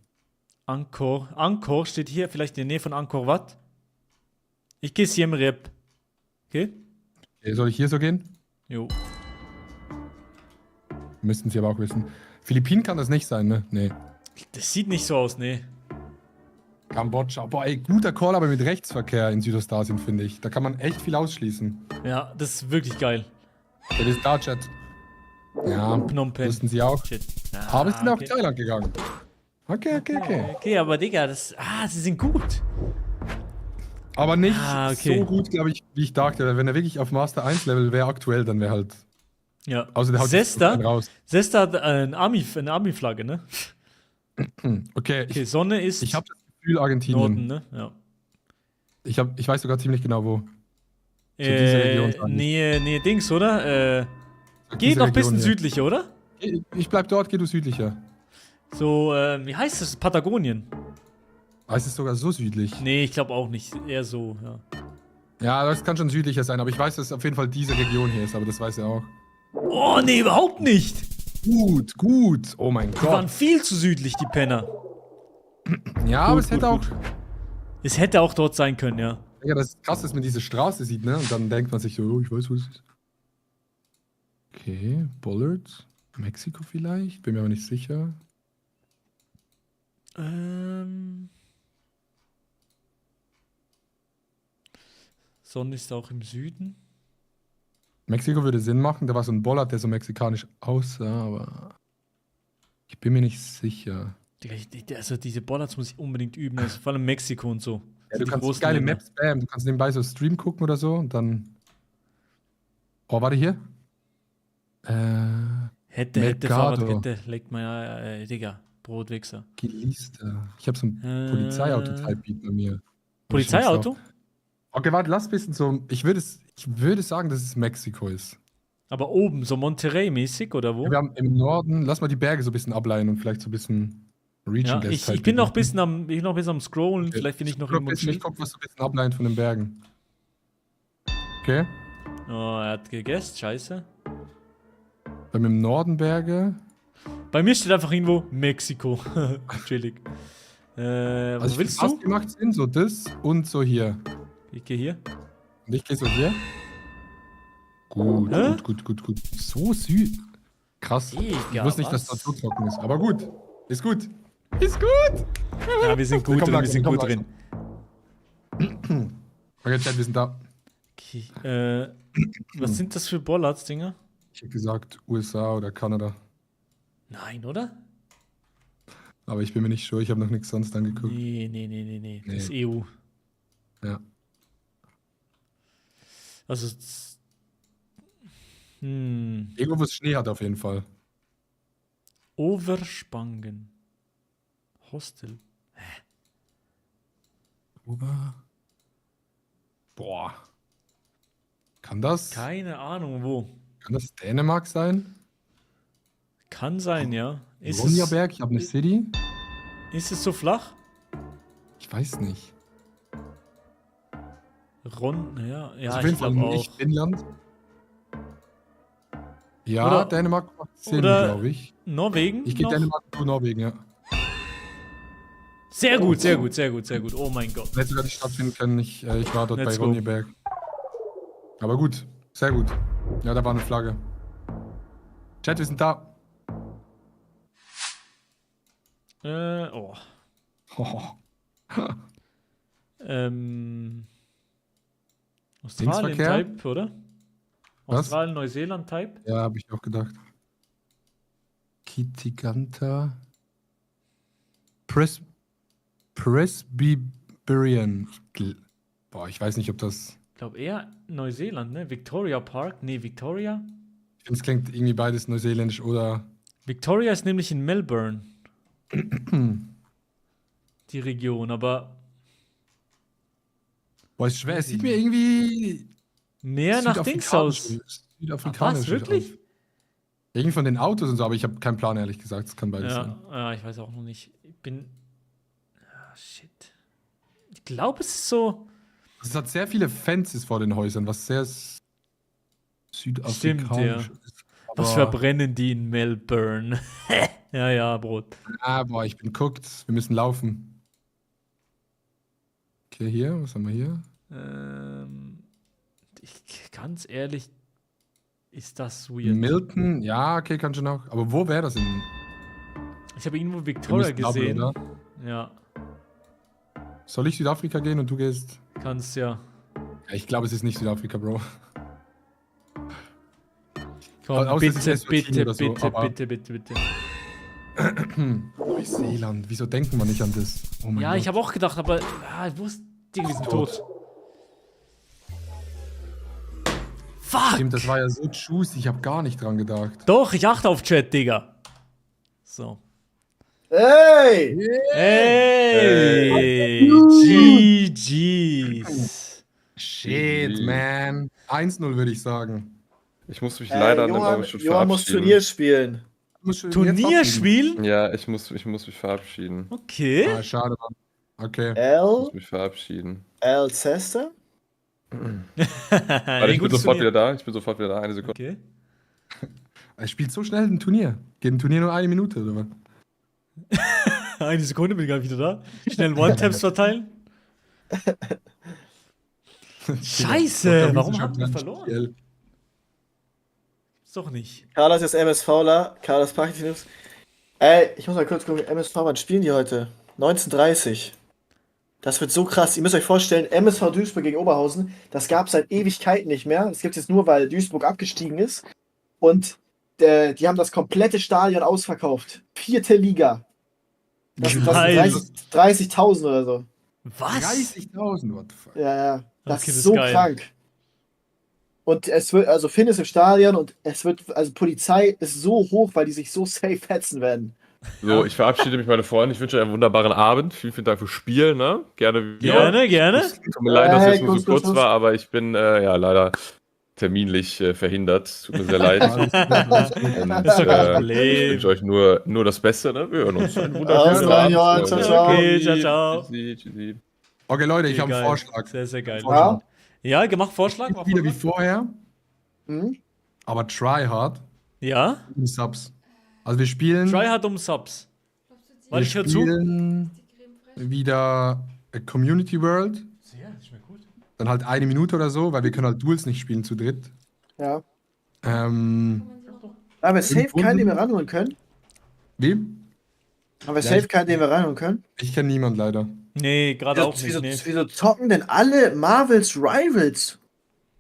Angkor. Angkor steht hier, vielleicht in der Nähe von Angkor Wat. Ich gehe Siem Reap. Okay? Soll ich hier so gehen? Jo. Müssten sie aber auch wissen. Philippinen kann das nicht sein, ne? Nee. Das sieht nicht so aus, nee. Kambodscha. Boah, ey, guter Call, aber mit Rechtsverkehr in Südostasien, finde ich. Da kann man echt viel ausschließen. Ja, das ist wirklich geil. Der ist da, Chat. Ja, Phnom Penh. wussten sie auch. Shit. Aber es sind auch okay. Thailand gegangen. Okay. Okay, aber Digga, sie sind gut. Aber nicht Okay. so gut, glaube ich, wie ich dachte. Weil wenn er wirklich auf Master 1 Level wäre aktuell, dann wäre halt. Ja. Außer der haut Sesta raus. hat eine Army-Flagge, ne? Okay, Okay, Sonne ist ich habe das Gefühl, Argentinien. Norden, ne? Ja. Ich weiß sogar ziemlich genau, wo. dieser Region sagen. Nähe Dings, oder? Geht Diese noch ein bisschen Region hier. südlicher, oder? Ich bleib dort, geh du südlicher. So, wie heißt das? Patagonien? Es ist sogar so südlich. Nee, ich glaube auch nicht. Eher so, ja. Ja, das kann schon südlicher sein, aber ich weiß, dass es auf jeden Fall diese Region hier ist, aber das weiß er auch. Oh, nee, überhaupt nicht. Gut. Oh mein Die waren Gott. viel zu südlich, die Penner. Ja, aber es gut, hätte auch. Es hätte auch dort sein können, ja. Ja, das ist krass, dass man diese Straße sieht, ne? Und dann denkt man sich so, oh, ich weiß, wo es ist. Okay, Bullard. Mexiko vielleicht? Bin mir aber nicht sicher. Sonne ist auch im Süden. Mexiko würde Sinn machen, da war so ein Bullard, der so mexikanisch aussah, aber ich bin mir nicht sicher. Digga, also diese Bollards muss ich unbedingt üben, also vor allem Mexiko und so. Ja, Die du kannst so großen geile Länder. Maps spammen, du kannst nebenbei so Stream gucken oder so und dann. Oh, warte hier. Hätte, Mercado. Fahrradkette, legt mal, Digga, Brotwichser. Gelista. Ich habe so ein Polizeiauto-Type-Beat bei mir. Polizeiauto? Okay, warte, lass ein bisschen so. Ich würde sagen, dass es Mexiko ist. Aber oben, so Monterrey-mäßig oder wo? Wir haben im Norden, lass mal die Berge so ein bisschen ableihen und vielleicht so ein bisschen Ja, Region ich bin noch ein bisschen am Scrollen, Okay. vielleicht finde ich noch guck, irgendwo ein ich Schild. guck, was so ein bisschen ableihen von den Bergen. Okay. Oh, er hat gegessen, scheiße. Dann im Norden Berge. Bei mir steht einfach irgendwo Mexiko. Chillig. Wo Also willst fast du? gemacht Sinn, so das und so hier. Ich gehe hier. Und ich gehe so hier. Gut. So süß. Krass. Digga, ich wusste nicht, dass das was? so trocken ist. Aber gut. Ist gut. Ist gut. Ja, wir sind gut Komm drin, langsam, wir sind komm gut drin. Okay, Chat, wir sind da. Okay, was sind das für Bollards, Dinger? Ich habe gesagt USA oder Kanada. Nein, oder? Aber ich bin mir nicht sure, ich habe noch nichts sonst angeguckt. Nee. Das ist Nee. EU. Ja. Also. Irgendwo, wo es Schnee hat, auf jeden Fall. Overspangen. Hostel. Boah. Kann das Keine Ahnung wo. Dänemark sein? Kann sein, ja. Ronjaberg, ich habe eine City. Ist es so flach? Ich weiß nicht. Ja, Also auf ich jeden Fall glaube auch. nicht Finnland. Ja, Oder- Dänemark macht Sinn, oder- glaube ich. Norwegen? Ich gehe noch? Dänemark zu Norwegen, ja. Sehr gut, sehr gut, sehr gut, sehr gut. Oh mein Gott. Hätte sogar nicht stattfinden können. Ich war dort Let's bei go. Ronjaberg. Aber gut, sehr gut. Ja, da war eine Flagge. Chat, wir sind da. Oh. Oh. Linksverkehr? Australien-Type, oder? Was? Australien, Neuseeland-Type? Ja, habe ich auch gedacht. Kitiganta. Presbyterian. Boah, ich weiß nicht, ob das. Ich glaube eher Neuseeland, ne? Victoria Park? Nee, Victoria? Ich finde, es klingt irgendwie beides neuseeländisch oder. Victoria ist nämlich in Melbourne. Die Region, aber Boah, ist schwer. Es sieht mir irgendwie. mehr nach Dings aus. Südafrikanisch. Was, wirklich? Irgendwie von den Autos und so, aber ich habe keinen Plan, ehrlich gesagt. Es kann beides sein. Ja, ich weiß auch noch nicht. Ich bin. Ah, shit. Ich glaube, es ist so. Es hat sehr viele Fences vor den Häusern, was sehr südafrikanisch ist. Was Aber- verbrennen die in Melbourne? Ja, Brot. Ah, boah, ich bin guckt. Wir müssen laufen. Okay, hier, was haben wir hier? Ganz ehrlich, ist das weird. Milton, ja, okay, kann schon auch. Aber wo wäre das in? Ich habe irgendwo Wir Victoria müssen ab, gesehen. oder? Ja, Soll ich Südafrika gehen und du gehst? kannst ja. Ja, ich glaube, es ist nicht Südafrika, Bro. Komm, Außer es ist bitte, Eswatini bitte, oder so, bitte, aber- bitte. Neuseeland, wieso denken wir nicht an das? Oh mein Ja, Gott. ich habe auch gedacht, aber ich wusste, die sind tot. Fuck! Stimmt, das war ja so juicy, ich habe gar nicht dran gedacht. Doch, ich achte auf Chat, Digga. So. Hey! Hey! GG's. Shit, man. 1-0 würde ich sagen. Ich muss mich leider dann, glaube Johann, ich, schon Johann muss verabschieden. Turnier spielen. Turnier spielen? Ja, ich muss mich verabschieden. Okay. Ah, schade, Mann. Okay. Ich El muss mich verabschieden. Alcester? Warte, ich bin sofort wieder da. Eine Sekunde. Okay. Er spielt so schnell ein Turnier. Geht ein Turnier nur 1 Minute, oder was? Eine Sekunde, bin ich gleich wieder da. Schnell One-Taps verteilen. Scheiße, warum haben wir verloren? Ist doch nicht. Carlos ist MSVler. Carlos Parkinus. Ey, ich muss mal kurz gucken. MSV, wann spielen die heute? 19:30. Das wird so krass. Ihr müsst euch vorstellen, MSV Duisburg gegen Oberhausen, das gab es seit Ewigkeiten nicht mehr. Das gibt es jetzt nur, weil Duisburg abgestiegen ist. Und die haben das komplette Stadion ausverkauft. 4. Liga. Das sind Nice. 30.000 oder so. Was? 30.000, what the fuck? Ja. Das Okay, ist das so ist geil. krank. Und es wird, also Finn ist im Stadion und es wird, also Polizei ist so hoch, weil die sich so safe hetzen werden. So, ich verabschiede mich, meine Freunde. Ich wünsche euch einen wunderbaren Abend. Vielen Dank fürs Spielen, ne? Gerne wieder. Gerne. Tut mir leid, dass Hey, es nur so Kuss, kurz Kuss. war, aber ich bin ja leider terminlich verhindert. Tut mir sehr leid. Alles gut, alles gut. Und, Das ist doch kein ich Problem. wünsche euch nur das Beste, ne? Wir hören uns. Einen Alles wunderschönen klar, Abend. Johann. Freunde. Ciao, ciao. Okay, ciao, ciao. Tschüssi, tschüssi. Okay, Leute, ich habe einen Geil. Vorschlag. Sehr, sehr geil. Ja? Ja, gemacht Vorschlag. Mach Wieder wie Vorschlag. vorher, Hm? aber try hard Ja, in Subs. Also wir spielen. try hard um Subs. wir Warte, ich hör zu. spielen wieder a Community World. Ja, das schmeckt gut. Dann halt 1 Minute oder so, weil wir können halt Duels nicht spielen zu dritt. Ja. Ähm, Haben wir safe Grunde- keinen, den wir ranholen können? wie? Haben wir Ja, safe ich- keinen, den wir ranholen können? Ich kenne niemand leider. Nee, gerade auch nicht. Wieso, Nee. wieso zocken denn alle Marvels Rivals?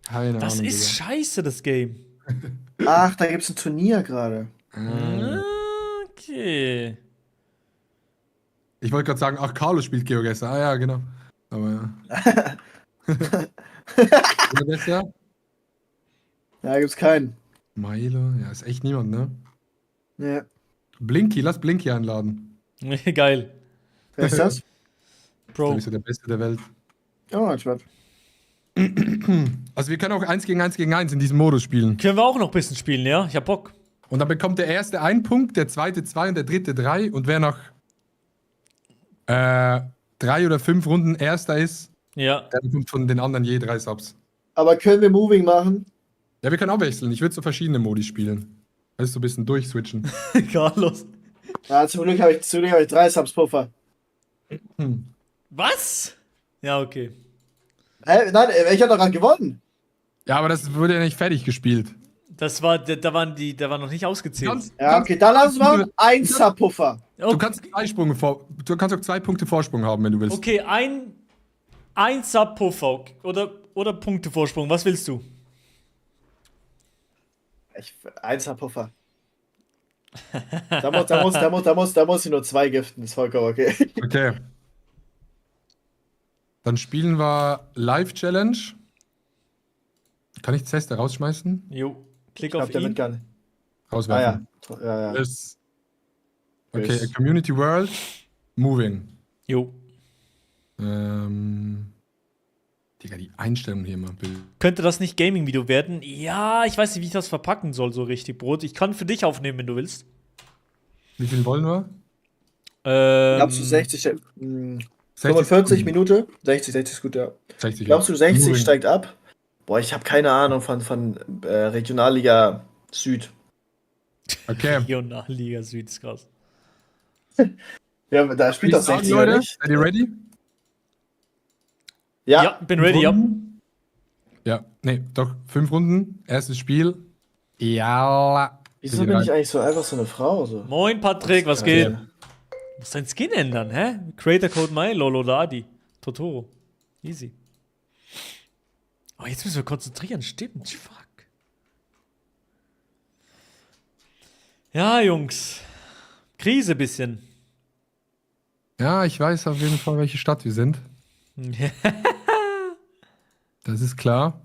Keine Das Ahnung. ist scheiße, das Game. Ach, da gibt's ein Turnier gerade. Digga. Okay. Ich wollte gerade sagen, ach, Carlos spielt Geogesser. Ah ja, genau. Aber ja. Oder besser? Ja, gibt's keinen. Milo, ja, ist echt niemand, ne? Ja. Blinky, lass Blinky einladen. Geil. Wer ist das? Ist, Bro. glaube ich, so der Beste der Welt. Oh, entspannt. Also wir können auch 1 gegen 1 gegen 1 in diesem Modus spielen. Können wir auch noch ein bisschen spielen, ja? Ich hab Bock. Und dann bekommt der erste 1 Punkt, der zweite 2 und der dritte 3. Und wer nach 3 oder 5 Runden Erster ist, Ja. der bekommt von den anderen je 3 Subs. Aber können wir Moving machen? Ja, wir können auch wechseln. Ich würde so verschiedene Modi spielen. Also so ein bisschen durchswitchen. Carlos. Ja, zum Glück habe ich 3 Subs Puffer. Was? Ja, okay. Hä? Nein, ich habe doch gerade gewonnen. Ja, aber das wurde ja nicht fertig gespielt. Das war, da war noch nicht ausgezählt. Ja, okay, dann lass uns mal 1 Sub Puffer. Du kannst du kannst auch 2 Punkte Vorsprung haben, wenn du willst. Okay, ein Sub-Puffer oder Punktevorsprung. Was willst du? 1 Sub Puffer. Da muss ich nur 2 giften, ist vollkommen okay. Okay. Dann spielen wir Live-Challenge. Kann ich Zeste rausschmeißen? Jo, klick Ich glaube, auf der wird ihn. gar nicht. Ah Rauswerfen. ja. Ist okay, Ist- a Community World. Moving. Jo. Digga, die Einstellung hier mal. Bild. Könnte das nicht Gaming-Video werden? Ja, ich weiß nicht, wie ich das verpacken soll, so richtig, Brot. Ich kann für dich aufnehmen, wenn du willst. Wie viel wollen wir? Glaubst du 60, 45 Minuten? 60 ist gut, ja. 60. Glaubst du 60 Moving. steigt ab? Boah, ich habe keine Ahnung von Regionalliga Süd. Okay. Regionalliga Süd ist krass. Ja, da spielt doch 60 oder Leute, nicht? seid ihr ready? Ja, Ja. bin ready, ja. Ja, nee, doch. 5 Runden. Erstes Spiel. Ja. Wieso bin ich eigentlich so einfach so eine Frau? So? Moin, Patrick, was geht? Okay. Du musst deinen Skin ändern, hä? Creator Code My, Lolo oder Adi. Totoro. Easy. Oh, jetzt müssen wir konzentrieren, stimmt. Fuck. Ja, Jungs. Krise bisschen. Ja, ich weiß auf jeden Fall, welche Stadt wir sind. Das ist klar.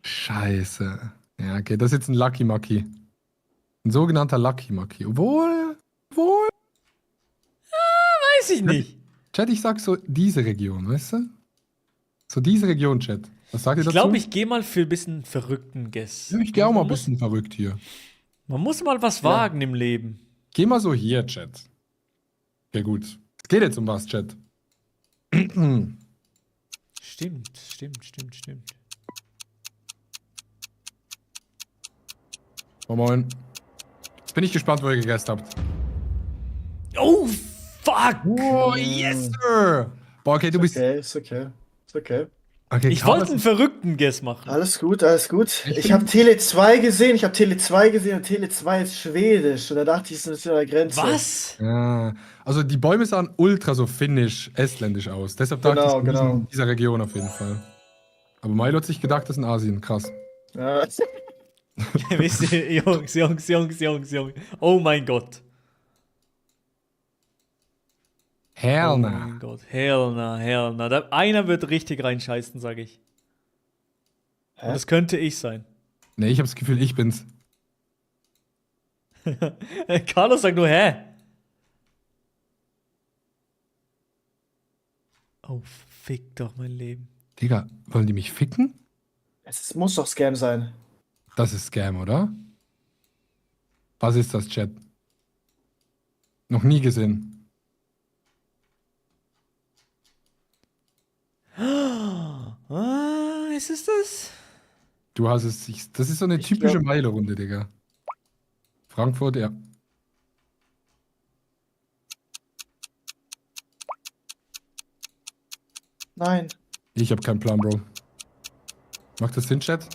Scheiße. Ja, okay, das ist jetzt ein Lucky Mucky. Ein sogenannter Lucky Mucky. Obwohl. Weiß ich nicht. Chat, ich sag so diese Region, weißt du? So diese Region, Chat. Was sagt ihr Ich dazu? glaube, ich gehe mal für ein bisschen verrückten Guess. Ja, ich gehe auch mal ein Man muss- bisschen verrückt hier. Man muss mal was wagen im Leben. Geh mal so hier, Chat. Okay, gut. Es geht jetzt um was, Chat. Stimmt. Oh, moin. Jetzt bin ich gespannt, wo ihr gegessen habt. Oh, fuck. Oh, yes, sir. Boah, okay, du bist. Okay, ist okay. Ist okay. Okay, Ich Carlos wollte einen verrückten Guess machen. Alles gut, alles gut. Ich habe Tele 2 gesehen, und Tele 2 ist schwedisch. Und da dachte ich, das ist an der Grenze. Was? Ja, also die Bäume sahen ultra so finnisch, estländisch aus. Deshalb dachte Genau, ich, genau. in dieser Region auf jeden Fall. Aber Milo hat sich gedacht, das ist in Asien. Krass. Ja. Wisst ihr, Jungs. Oh mein Gott. Hell Oh nah. mein Gott. Hell na. Einer wird richtig reinscheißen, sage ich. Hä? Und das könnte ich sein. Nee, ich habe das Gefühl, ich bin's. Carlos sagt nur, hä? Oh, fick doch mein Leben. Digga, wollen die mich ficken? Es muss doch Scam sein. Das ist Scam, oder? Was ist das, Chat? Noch nie gesehen. Ist es das? Du hast es. Das ist so eine Ich typische glaub- Meile-Runde, Digga. Frankfurt, ja. Nein. Ich habe keinen Plan, Bro. Macht das Sinn, Chat?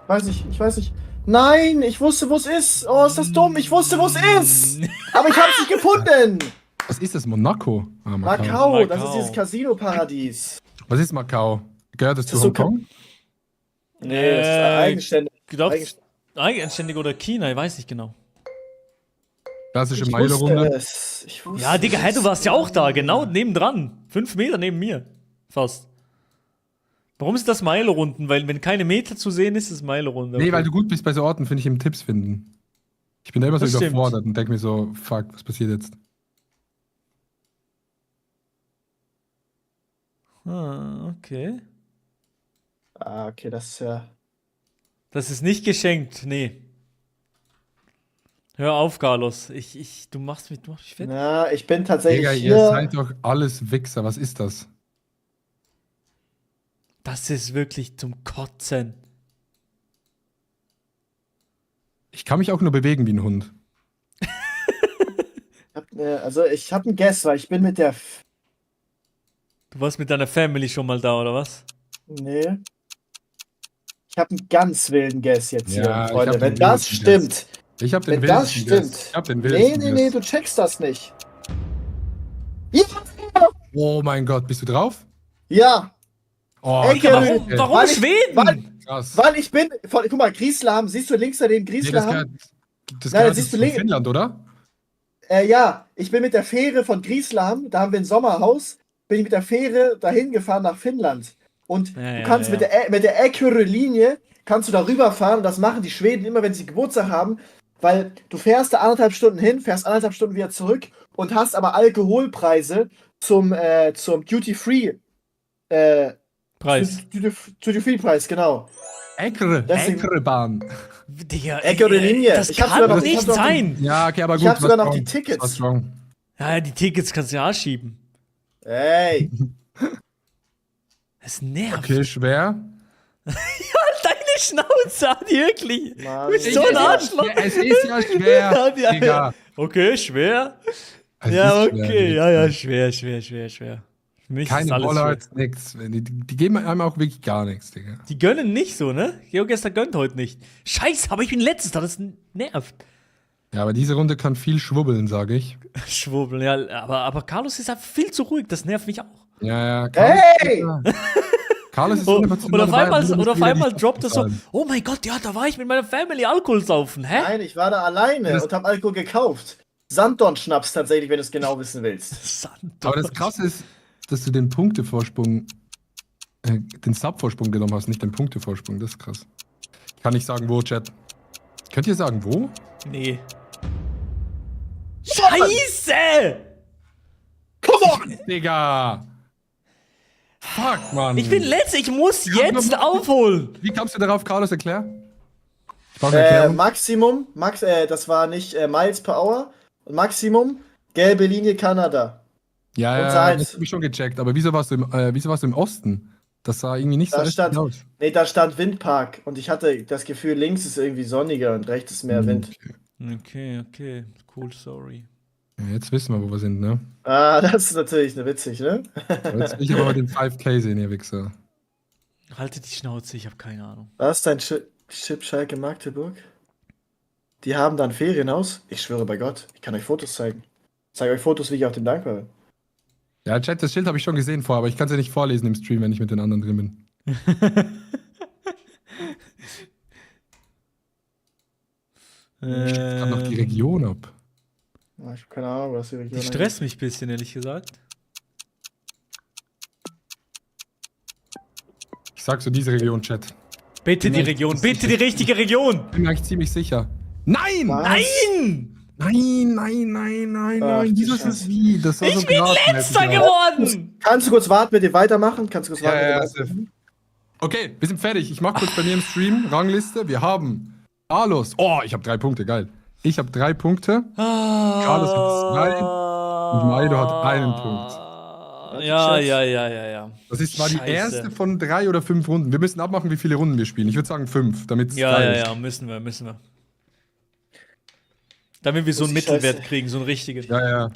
Ich weiß nicht. Nein, ich wusste, wo es ist. Oh, ist das dumm. Ich wusste, wo es ist. Aber ich habe es nicht gefunden. Was ist das? Monaco? Ah, Macau, das ist Macau. dieses Casino-Paradies. Was ist Macau? Gehört es Das zu ist so Hongkong? Nee, das ist eigenständig. Glaubst eigenständig oder China? Ich weiß nicht genau. Klassische Ich Milo-Runde. wusste es. Ich wusste Ja, Digga, hey, du es. warst ja auch da, genau nebendran. 5 Meter neben mir. Fast. Warum ist das Milo-Runden? Weil, wenn keine Meter zu sehen ist, ist es Milo-Runde. Nee, weil du gut bist bei so Orten, finde ich, im Tipps finden. Ich bin da immer so Das stimmt. überfordert und denke mir so, fuck, was passiert jetzt? Okay. Ah, okay, das ist ja. Das ist nicht geschenkt, nee. Hör auf, Carlos. Du machst mich fertig. Na, ich bin tatsächlich Digga, hier. ihr seid doch alles Wichser, was ist das? Das ist wirklich zum Kotzen. Ich kann mich auch nur bewegen wie ein Hund. Also ich habe einen Guess, weil ich bin mit der. Du warst mit deiner Family schon mal da, oder was? Nee. Ich habe einen ganz wilden Guess jetzt hier, Ja, ich Freunde. hab Wenn den das wildesten stimmt. Ich hab den Wenn das wildesten stimmt. Guess. Ich hab den Nee, wildesten nee, nee, Guess. du checkst das nicht. Ja! Oh mein Gott, bist du drauf? Ja, Oh, Ecke, krass, Warum, okay. warum Weil ich- Schweden? Krass. weil ich bin. Guck mal, Grieslam, siehst du links daneben Nee, das Grieslam? gehört, das Nein, gehört siehst du zu links- Finnland, oder? Ja, ich bin mit der Fähre von Grieslam, da haben wir ein Sommerhaus, bin ich mit der Fähre dahin gefahren nach Finnland. Und Ja, du ja, kannst ja. mit der Eckerö-Linie kannst du da rüberfahren und das machen die Schweden immer, wenn sie Geburtstag haben, weil du fährst da 1,5 Stunden hin, fährst 1,5 Stunden wieder zurück und hast aber Alkoholpreise zum Duty-Free Preis. Duty-Free-Preis, genau. Deswegen- Eckerebahn. Digga, Eckerö-Linie. das Ich hab's kann sogar noch- ich nicht hab's noch- sein. Ja, okay, aber Ich gut. hab sogar was noch die wrong. Tickets. Was wrong. Ja, die Tickets kannst du ja schieben. Ey, Es nervt. Okay, schwer. Deine Schnauze, hat wirklich. Mann. Du bist so ein Arschloch. Es ist ja schwer. Ja, Digga. Okay, schwer. Es Ja, ist schwer, okay. Digga. Ja, schwer. Für mich ist Keine alles schwer. Bollards, nix. Die geben einem auch wirklich gar nichts, Digga. Die gönnen nicht so, ne? GeoGuessr gönnt heute nicht. Scheiße, aber ich bin letztes da, das nervt. Ja, aber diese Runde kann viel schwubbeln, sage ich. Schwurbeln, ja, aber Carlos ist einfach viel zu ruhig, das nervt mich auch. Ja, ja. Hey! Carlos ist Und emotional auf dabei, einmal, du musst und auf wieder einmal die droppt es so, zahlen. oh mein Gott, ja, da war ich mit meiner Family Alkohol saufen, hä? Nein, ich war da alleine Das- und habe Alkohol gekauft. Sanddorn-Schnaps tatsächlich, wenn du es genau wissen willst. Sand. Aber das Krasse ist, dass du den Punktevorsprung, den Sub-Vorsprung genommen hast, nicht den Punktevorsprung. Das ist krass. Ich kann nicht sagen, wo, Chat. Könnt ihr sagen, wo? Nee. Scheiße! Come on! Digga! Fuck, Mann. Ich bin letzter, ich muss Ja, jetzt aber- aufholen. Wie kamst du darauf, Carlos? Erklär. Ich brauche eine Erklärung. Maximum, das war nicht Miles per Hour. Und Maximum, gelbe Linie Kanada. Ja, und ja, Salz. das habe ich schon gecheckt. Aber wieso warst du im Osten? Das sah irgendwie nicht so Da östlich stand, aus. nee, da stand Windpark. Und ich hatte das Gefühl, links ist irgendwie sonniger und rechts ist mehr Wind. Okay, cool, sorry. Ja, jetzt wissen wir, wo wir sind, ne? Ah, das ist natürlich witzig, ne? Jetzt will ich aber mal den 5K sehen, ihr Wichser. Haltet die Schnauze, ich habe keine Ahnung. Was ist dein Chip Schalke Magdeburg? Die haben da ein Ferienhaus? Ich schwöre bei Gott, ich kann euch Fotos zeigen. Ich zeige euch Fotos, wie ich auf dem dankbar bin. Ja, Chat, das Schild habe ich schon gesehen vorher, aber ich kann es ja nicht vorlesen im Stream, wenn ich mit den anderen drin bin. Ich schätze gerade noch die Region ab. Ah, ich habe keine Ahnung, was die Region Die stresst mich ein bisschen, ehrlich gesagt. Ich sag so diese Region, Chat. Bitte die Nein, Region, das ist bitte die nicht- richtige Region! Bin mir eigentlich ziemlich sicher. Nein! Was? Nein! Nein! Ach, Wieso du ist das Scheiße. wie? Das war so Ich bin geraten, letzter hätte ich geworden! Kannst du kurz warten mit dem weitermachen? Kannst du kurz warten Ja, mit dem ja, weitermachen? Okay, wir sind fertig. Ich mach kurz bei mir im Stream Rangliste. Wir haben Carlos. Oh, ich habe 3 Punkte, geil. Ich habe 3 Punkte. Carlos hat 2 und Maido hat 1 Punkt. Ja. Das war die Scheiße. erste von 3 oder 5 Runden. Wir müssen abmachen, wie viele Runden wir spielen. Ich würde sagen 5, damit es Ja, müssen wir. Damit wir so einen Das ist Mittelwert scheiße. kriegen, so einen richtigen. Ja.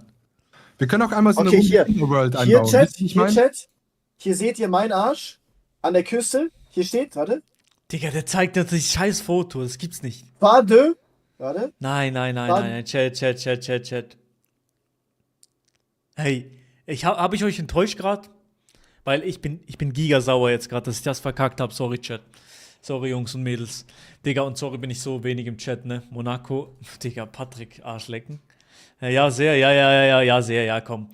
Wir können auch einmal so Okay, hier. eine World Hier, einbauen. Chat, Wisst ihr, wie ich hier, mein? Chat. Hier seht ihr meinen Arsch an der Küste. Hier steht, warte. Digga, der zeigt natürlich scheiß Foto, das gibt's nicht. Warte. Warte. Nein. Chat. Hey, hab ich euch enttäuscht gerade? Weil ich bin gigasauer jetzt gerade, dass ich das verkackt habe. Sorry, Chat. Sorry, Jungs und Mädels. Digga, und sorry, bin ich so wenig im Chat, ne? Monaco. Digga, Patrick, Arschlecken. Ja, sehr, ja, sehr, ja, komm.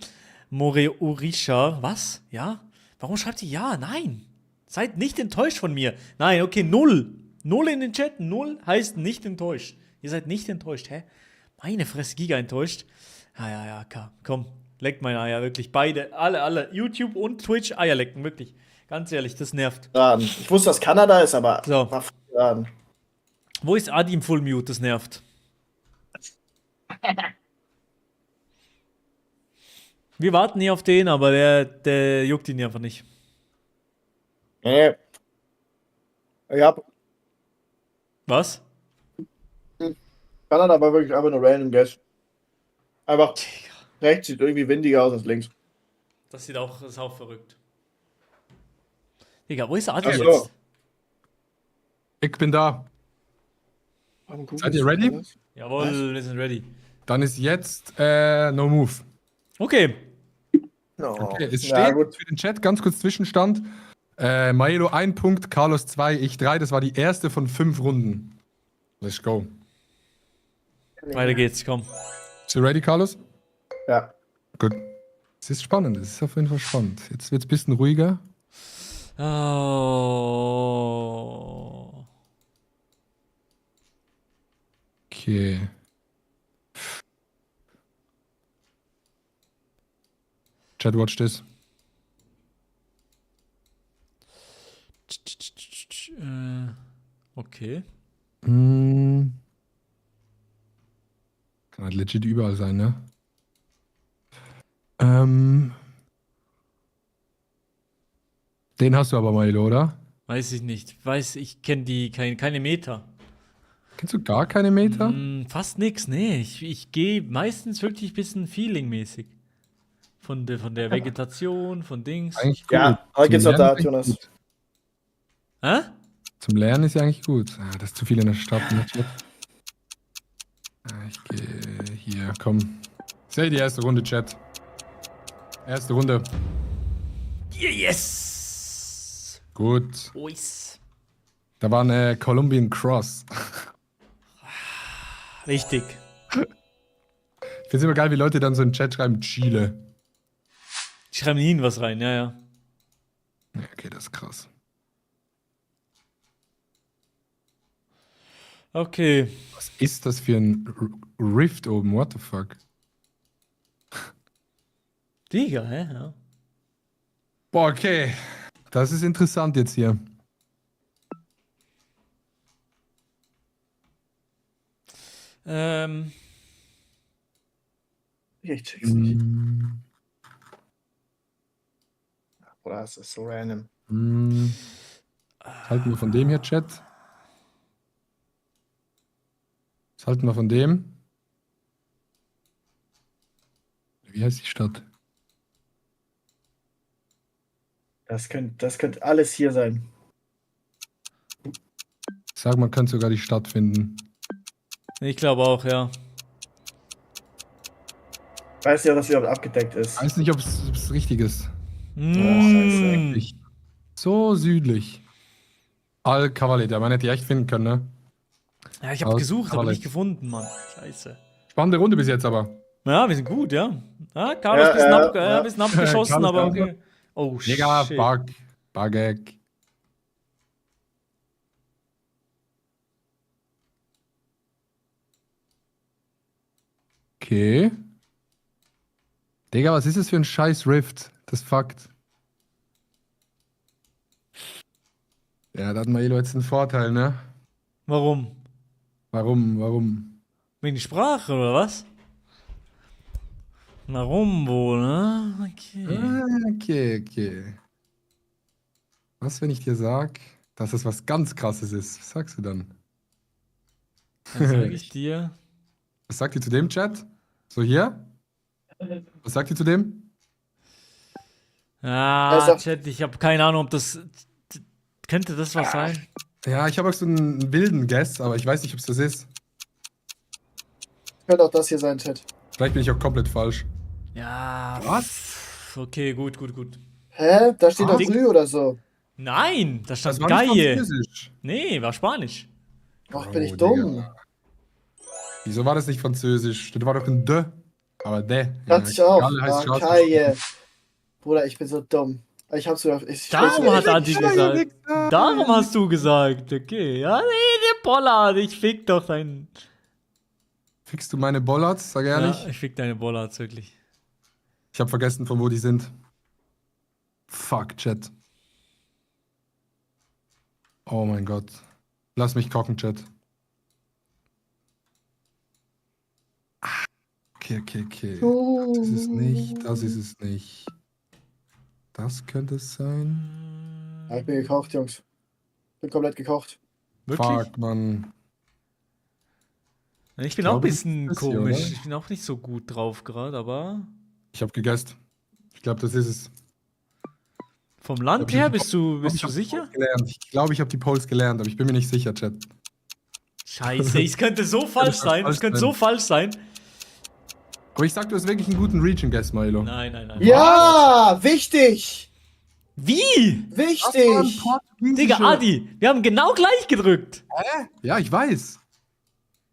Moreurisha, was? Ja? Warum schreibt ihr ja? Nein. Seid nicht enttäuscht von mir. Nein, okay, 0. 0 in den Chat. 0 heißt nicht enttäuscht. Ihr seid nicht enttäuscht, hä? Meine Fresse, Giga enttäuscht. Ja, komm. Leckt meine Eier, wirklich. Beide, alle. YouTube und Twitch, Eier lecken, wirklich. Ganz ehrlich, das nervt. Ich wusste, dass Kanada ist, aber So. war Raten. Wo ist Adi im Full Mute? Das nervt. Wir warten hier auf den, aber der juckt ihn einfach nicht. Nee. Ich hab Was? Kanada war wirklich einfach nur random Guess. Einfach rechts sieht irgendwie windiger aus als links. Das ist auch verrückt. Digga, wo ist Adi Ach so. jetzt? Ich bin da. Seid ihr ready? Jawohl, wir sind ready. Dann ist jetzt No Move. Okay. No. Okay, es Ja, steht gut. für den Chat ganz kurz Zwischenstand. Maelo 1 Punkt, Carlos 2, ich 3. Das war die erste von 5 Runden. Let's go. Weiter geht's, komm. Bist du ready, Carlos? Ja. Gut. Es ist spannend, es ist auf jeden Fall spannend. Jetzt wird es ein bisschen ruhiger. Oh. Okay. Chat, watch this. Okay. Kann halt legit überall sein, ne? Den hast du aber, Milo, oder? Weiß ich nicht. Ich kenne keine Meter. Kennst du gar keine Meter? Fast nix, nee. Ich gehe meistens wirklich ein bisschen feelingmäßig. Von der Vegetation, von Dings. Eigentlich gut. Ja, heute Zum geht's noch Lernen da, ist eigentlich Jonas. gut. Hä? Zum Lernen ist ja eigentlich gut. Ah, das ist zu viel in der Stadt. Ne? Ich gehe hier, komm. Sehe die erste Runde, Chat. Erste Runde. Yes! Gut. Boys. Da war eine Colombian Cross. Richtig. Ich finde es immer geil, wie Leute dann so in den Chat schreiben, Chile. Ich schreibe nie was rein, ja. Ja, okay, das ist krass. Okay. Was ist das für ein Rift oben? What the fuck? Digga, hä? Ja. Boah, okay. Das ist interessant jetzt hier. Ich check's nicht. Mm, Oder es ist so random. Was halten wir von dem hier, Chat? Was halten wir von dem? Wie heißt die Stadt? Das könnte alles hier sein. Ich sag, man könnte sogar die Stadt finden. Ich glaube auch, ja. Weiß ja, dass sie überhaupt abgedeckt ist. Ich weiß nicht, ob es richtig ist. Mm. So südlich. Al Cavalet, man hätte die echt finden können, ne? Ja, ich habe Aus gesucht, aber College. nicht gefunden, Mann. Scheiße. Spannende Runde bis jetzt aber. Ja, wir sind gut, ja. Ja, Carlos ein bisschen abgeschossen, Carlos, aber danke. okay. Oh, Digga, shit. Bagek. Okay. Digga, was ist das für ein scheiß Rift? Das ist Fakt. Ja, da hat Maelo jetzt einen Vorteil, ne? Warum? Warum? Wegen der Sprache, oder was? Warum wohl, ne? Okay. Was, wenn ich dir sag, dass das was ganz Krasses ist? Was sagst du dann? Dann sag ich dir. Was sagt ihr zu dem Chat? So hier? Was sagt ihr zu dem? Ah, Chat, ich habe keine Ahnung, ob das. Könnte das was sein? Ja, ich habe auch so einen wilden Guess, aber ich weiß nicht, ob es das ist. Könnte auch das hier sein, Chat. Vielleicht bin ich auch komplett falsch. Ja. Was? Okay, gut. Hä? Da steht doch Ding- Lü oder so. Nein, da stand Das war nicht Gaie. Französisch. Nee, war Spanisch. Ach, bin ich Oh, dumm. Digga. Wieso war das nicht Französisch? Das war doch ein D. Aber D. Hört sich auf. Galle heißt Ah, Straße. Kai. Bruder, ich bin so dumm. Ich hab's sogar. Darum hat Adi Scheiße, gesagt. Wichser. Darum hast du gesagt. Okay, ja, nee, der Pollard. Ich fick doch deinen. Fickst du meine Bollards? Sag ehrlich. Ja, ich fick deine Bollards, wirklich. Ich habe vergessen, von wo die sind. Fuck, Chat. Oh mein Gott. Lass mich kochen, Chat. Okay. Das ist es nicht. Das ist es nicht. Das könnte es sein. Ja, ich bin gekocht, Jungs. Bin komplett gekocht. Wirklich? Fuck, Mann. Ich bin auch ein glaube, bisschen das ist hier, komisch. oder? Ich bin auch nicht so gut drauf gerade, aber Ich habe gegessen. Ich glaube, das ist es. vom Land her bist du sicher? Ich glaube, ich habe die Polls gelernt, aber ich bin mir nicht sicher, Chat. Scheiße, es könnte so falsch sein. Es könnte so falsch sein. Aber ich sag, du hast wirklich einen guten Region-Guess, Milo. Nein. Ja, wichtig! Wie? Wichtig! Digga, Adi, wir haben genau gleich gedrückt. Ja, ich weiß.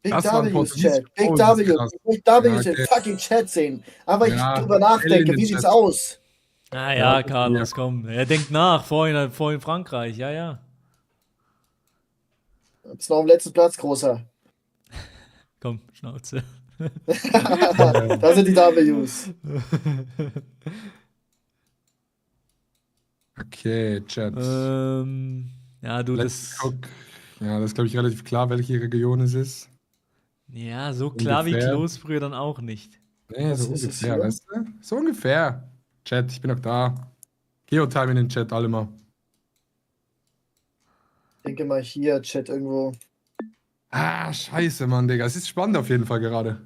Big Das war ein W's, portugiesischer Chat. Big Poll, das ist W's. krass. Big W's Ja, in okay. fucking Chat sehen. Aber ich Ja, drüber L nachdenke, in wie den sieht's Chat. aus? Ah Ja, ja, Carlos, komm. Er denkt nach, vorhin Frankreich, ja. Jetzt noch am letzten Platz, großer. Komm, Schnauze. Da sind die W's. Okay, Chat. Ja, du, Let's das. cook. Ja, das ist, glaube ich, relativ klar, welche Region es ist. Ja, so klar wie Ungefähr. Kloßbrühe dann auch nicht. Nee, Was so ist es ungefähr, hier? weißt du? So ungefähr. Chat, ich bin noch da. Geotime in den Chat, alle mal. Ich denke mal hier, Chat irgendwo. Ah, scheiße, Mann, Digga. Es ist spannend auf jeden Fall gerade.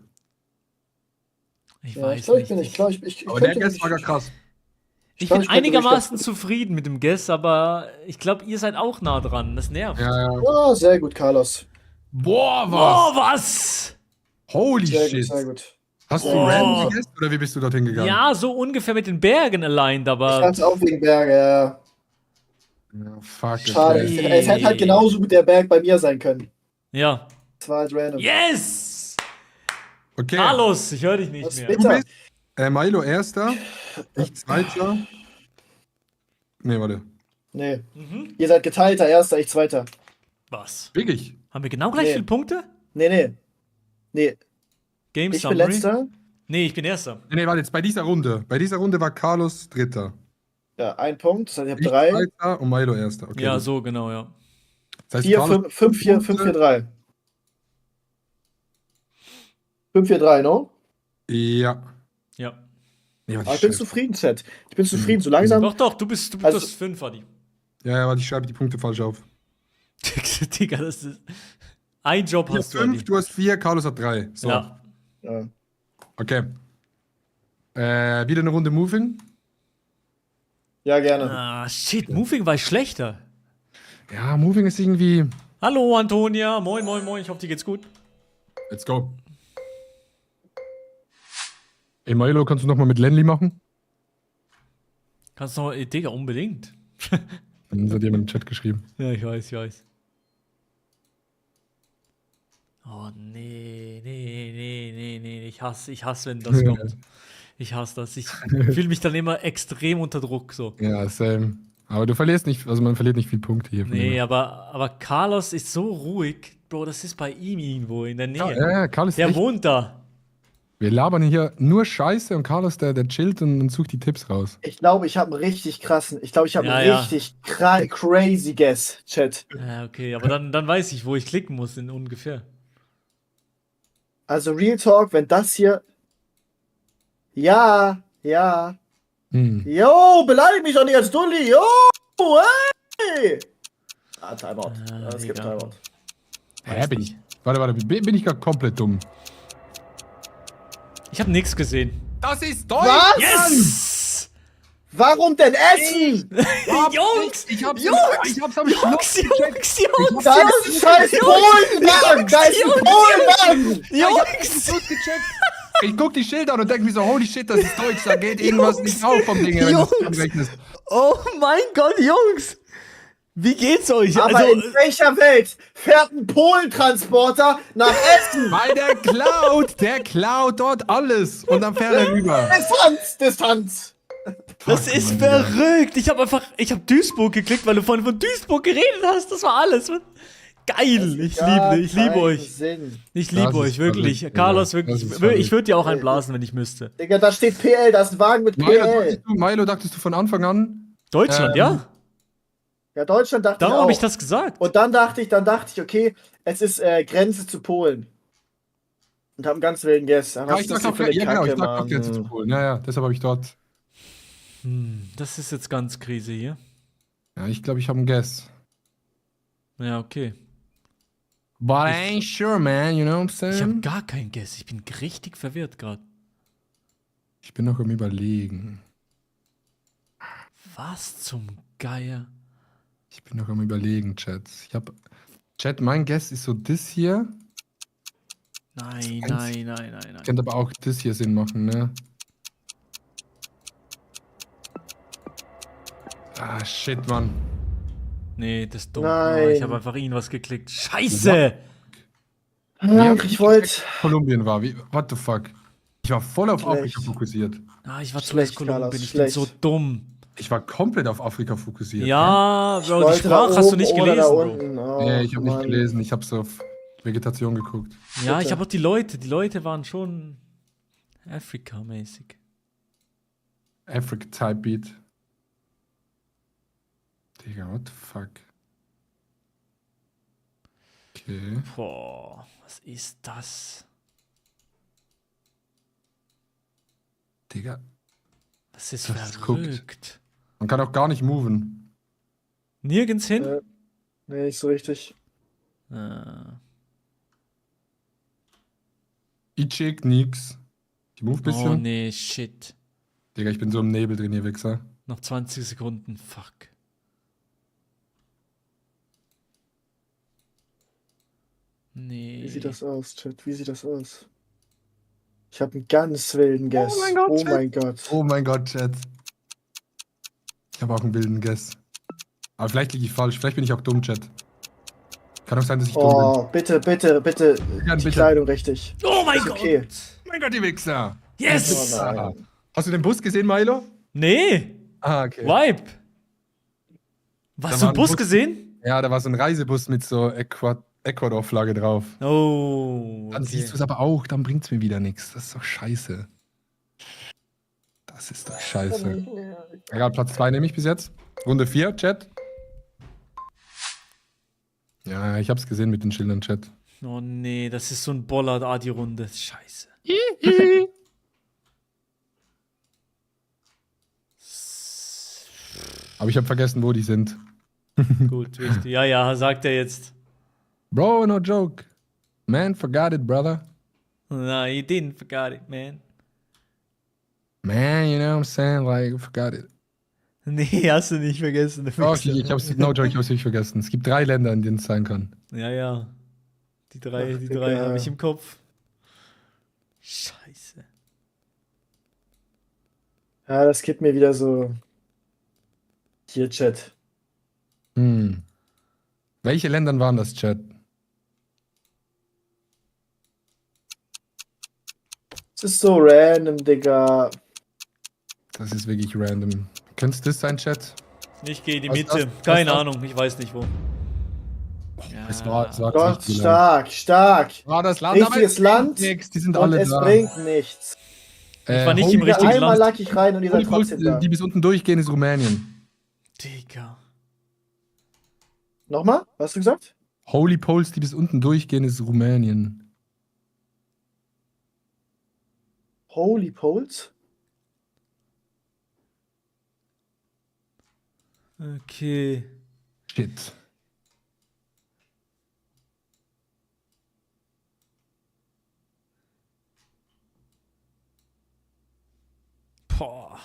Ich Ja, weiß ich glaube, nicht. ich bin nicht klar. Ich Aber der könnte Guess war gar krass. Ich glaub, bin ich könnte mich einigermaßen zufrieden mit dem Guess, aber ich glaube, ihr seid auch nah dran. Das nervt. Ja. Oh, sehr gut, Carlos. Boah, Oh, was? Holy Sehr shit. gut, sehr gut. Hast du Oh. random gegessen oder wie bist du dorthin gegangen? Ja, so ungefähr mit den Bergen aligned, Ich aber. fand's auch wegen Berge, ja. Ja, fuck. Schade. Okay. Es hätte halt genauso gut der Berg bei mir sein können. Ja. Das war halt random. Yes! Okay. Carlos, ich höre dich nicht Das ist mehr. Du bitter. bist Milo erster, ich zweiter. Nee, warte. Nee. Mhm. Ihr seid geteilter Erster, ich Zweiter. Was? Wirklich? Haben wir genau gleich Nee. viele Punkte? Nee. Game Ich bin Summary? Letzter. Nee, ich bin Erster. Nee, warte, jetzt bei dieser Runde. Bei dieser Runde war Carlos dritter. Ja, ein Punkt. Das heißt, ich habe Ich 3. zweiter und Milo erster. Okay, Ja, gut. so genau, ja. Das heißt, 4, Carlos 5, 5, 4, 5, 4, 3. 5, 4, 3, no? Ja. Ja. Nee, warte, Aber ich bin schreibe- zufrieden, Chat. Ich bin zufrieden. So langsam. Doch, du bist Also- das Fünfer, die. Ja, warte, ich schreibe die Punkte falsch auf. Digga, das ist. Ein Job Ich hast du, 5, Adi. du hast 4, Carlos hat 3. So, Ja. Ja. okay. Wieder eine Runde Moving. Ja, gerne. Ah, shit, Moving war schlechter. Ja, Moving ist irgendwie. Hallo, Antonia. Moin, moin, moin. Ich hoffe, dir geht's gut. Let's go. Ey, Milo, kannst du nochmal mit Lenly machen? Kannst du noch. Digga, unbedingt. Dann hat jemand im Chat geschrieben. Ja, ich weiß. Oh, nee. Ich hasse, wenn das kommt. Ich hasse das. Ich fühle mich dann immer extrem unter Druck, so. Ja, same. Aber du verlierst nicht, also man verliert nicht viel Punkte hier. von dem Nee, her. aber Carlos ist so ruhig. Bro, das ist bei ihm irgendwo in der Nähe. Ja, Carlos, Der echt, wohnt da. wir labern hier nur Scheiße und Carlos, der chillt und sucht die Tipps raus. Ich glaube, ich habe einen richtig krassen. Ich glaube, ich habe Ja, einen ja. richtig crazy Guess, Chat. Ja, okay, aber dann weiß ich, wo ich klicken muss, in ungefähr. Also, Real Talk, wenn das hier. Ja. Jo, beleidig mich doch nicht als Dulli. Jo, hey. Timeout. Ah, Es gibt Digga. Timeout. Hä, bin ich? Warte, bin ich gerade komplett dumm? Ich habe nichts gesehen. Das ist Deutsch! Was? Yes! Warum denn Essen? Jungs! Ich hab's am Jungs! Da ist ein scheiß Polenwagen! Da ist ein Polenwagen! Jungs! Ich guck die Schilder an und denk mir so, holy shit, das ist Deutsch, da geht irgendwas nicht auf vom Ding, wenn du es Jungs! anrechnest. Oh mein Gott, Jungs! Wie geht's euch? Aber Also, in welcher Welt fährt ein Polentransporter nach Essen? Weil der klaut dort alles und dann fährt er rüber. Distanz! das ist verrückt. Ich habe Duisburg geklickt, weil du vorhin von Duisburg geredet hast. Das war alles. Geil. Ich liebe euch. Sinn. Ich Das liebe ist euch, wirklich. verrückt, Carlos, Digga. wirklich. Das ist verrückt. Ich würde dir auch einblasen, wenn ich müsste. Digga, da steht PL, da ist ein Wagen mit PL. Milo, dachtest du von Anfang an? Deutschland, ja? Ja, Deutschland dachte Darum ich auch. habe ich das gesagt. Und dann dachte ich, okay, es ist Grenze zu Polen. Und haben ganz wilden Guess. Ja, ich dachte auch, genau, ich dachte auch Grenze zu Polen. Ja, deshalb habe ich dort. Das ist jetzt ganz Krise hier. Ja, ich glaube, ich habe einen Guess. Ja, okay. But I ain't sure, man, you know what I'm Ich saying? habe gar keinen Guess. Ich bin richtig verwirrt gerade. Ich bin noch am Überlegen. Was zum Geier? Ich bin noch am Überlegen, Chat. Chat, mein Guess ist so das hier. Nein. Könnte aber auch das hier Sinn machen, ne? Ah, shit, Mann. Nee, das ist dumm. Nein. Ich habe einfach irgendwas geklickt. Scheiße! Ach, ich wollte. Kolumbien war. What the fuck? Ich war voll auf Schlecht. Afrika fokussiert. Ah, ich war Schlecht, zuerst Kolumbien. Carlos, Ich bin schlecht. so dumm. Ich war komplett auf Afrika fokussiert. Ja, Bro, die wollte da Sprache hast du oben nicht oder gelesen, da Bro. unten. Oh, Nee, ich habe nicht Mann. gelesen. Ich habe so auf Vegetation geguckt. Ja, ich Bitte. habe auch die Leute waren schon Afrika-mäßig. Africa-Type Beat. Digga, what the fuck? Okay. Boah, was ist das? Digga. Das ist Das verrückt. Man kann auch gar nicht moven. Nirgends hin? Nee, nicht so richtig. Ichik, nix. Ich move ein bisschen. Oh nee, shit. Digga, ich bin so im Nebel drin, ihr Wichser. Noch 20 Sekunden, fuck. Nee. Wie sieht das aus, Chat? Wie sieht das aus? Ich habe einen ganz wilden Guess. mein Gott, Oh Chat. mein Gott. Oh mein Gott, Chat. Ich habe auch einen wilden Guess. Aber vielleicht liege ich falsch. Vielleicht bin ich auch dumm, Chat. Kann auch sein, dass ich dumm Oh, bitte. Ja, Die bitte. Kleidung richtig. Oh mein Ist Gott! okay. bin. Mein Gott, ihr Wichser. Yes! Oh nein. Hast du den Bus gesehen, Milo? Nee! Ah, okay. Vibe! Was, Da du war einen ein Bus Bus. gesehen? Ja, da war so ein Reisebus mit so Ecuador-Flagge drauf. Oh. Dann okay. siehst du es aber auch, dann bringt's mir wieder nichts. Das ist doch scheiße. Das ist doch scheiße. Egal, Platz 2 nehme ich bis jetzt. Runde 4, Chat. Ja, ich hab's gesehen mit den Schildern, Chat. Oh nee, das ist so ein Bollard-Adi-Runde. Scheiße. Aber ich habe vergessen, wo die sind. Gut, wichtig. Ja, sagt er jetzt. Bro, no joke. Man, forgot it, brother. No, you didn't forgot it, man. Man, you know what I'm saying? Like, forgot it. Nee, hast du nicht vergessen. du Oh, Wichser. ich hab's, no joke, ich hab's nicht vergessen. Es gibt 3 Länder, in denen es sein kann. Ja. Die drei Ach, Digga. habe ich im Kopf. Scheiße. Ja, das gibt mir wieder so. Hier, Chat. Welche Länder waren das, Chat? Es ist so random, Digga. Das ist wirklich random. Könnte es das sein, Chat? Ich gehe in die Was Mitte. das- Keine was das- Ahnung, ich weiß nicht wo. Ja. Es war Gott, nicht so lang. stark. War das Land, Richtiges Land Nix, die sind Und alle es da. bringt nichts. Ich war nicht im Holy- richtigen Einmal Land. lag ich rein und ihr seid Holy Post, trotzdem da. die bis unten durchgehen, ist Rumänien. Digga. Nochmal? Was hast du gesagt? Holy Poles, die bis unten durchgehen, ist Rumänien. Holy Poles? Okay. Shit. Boah.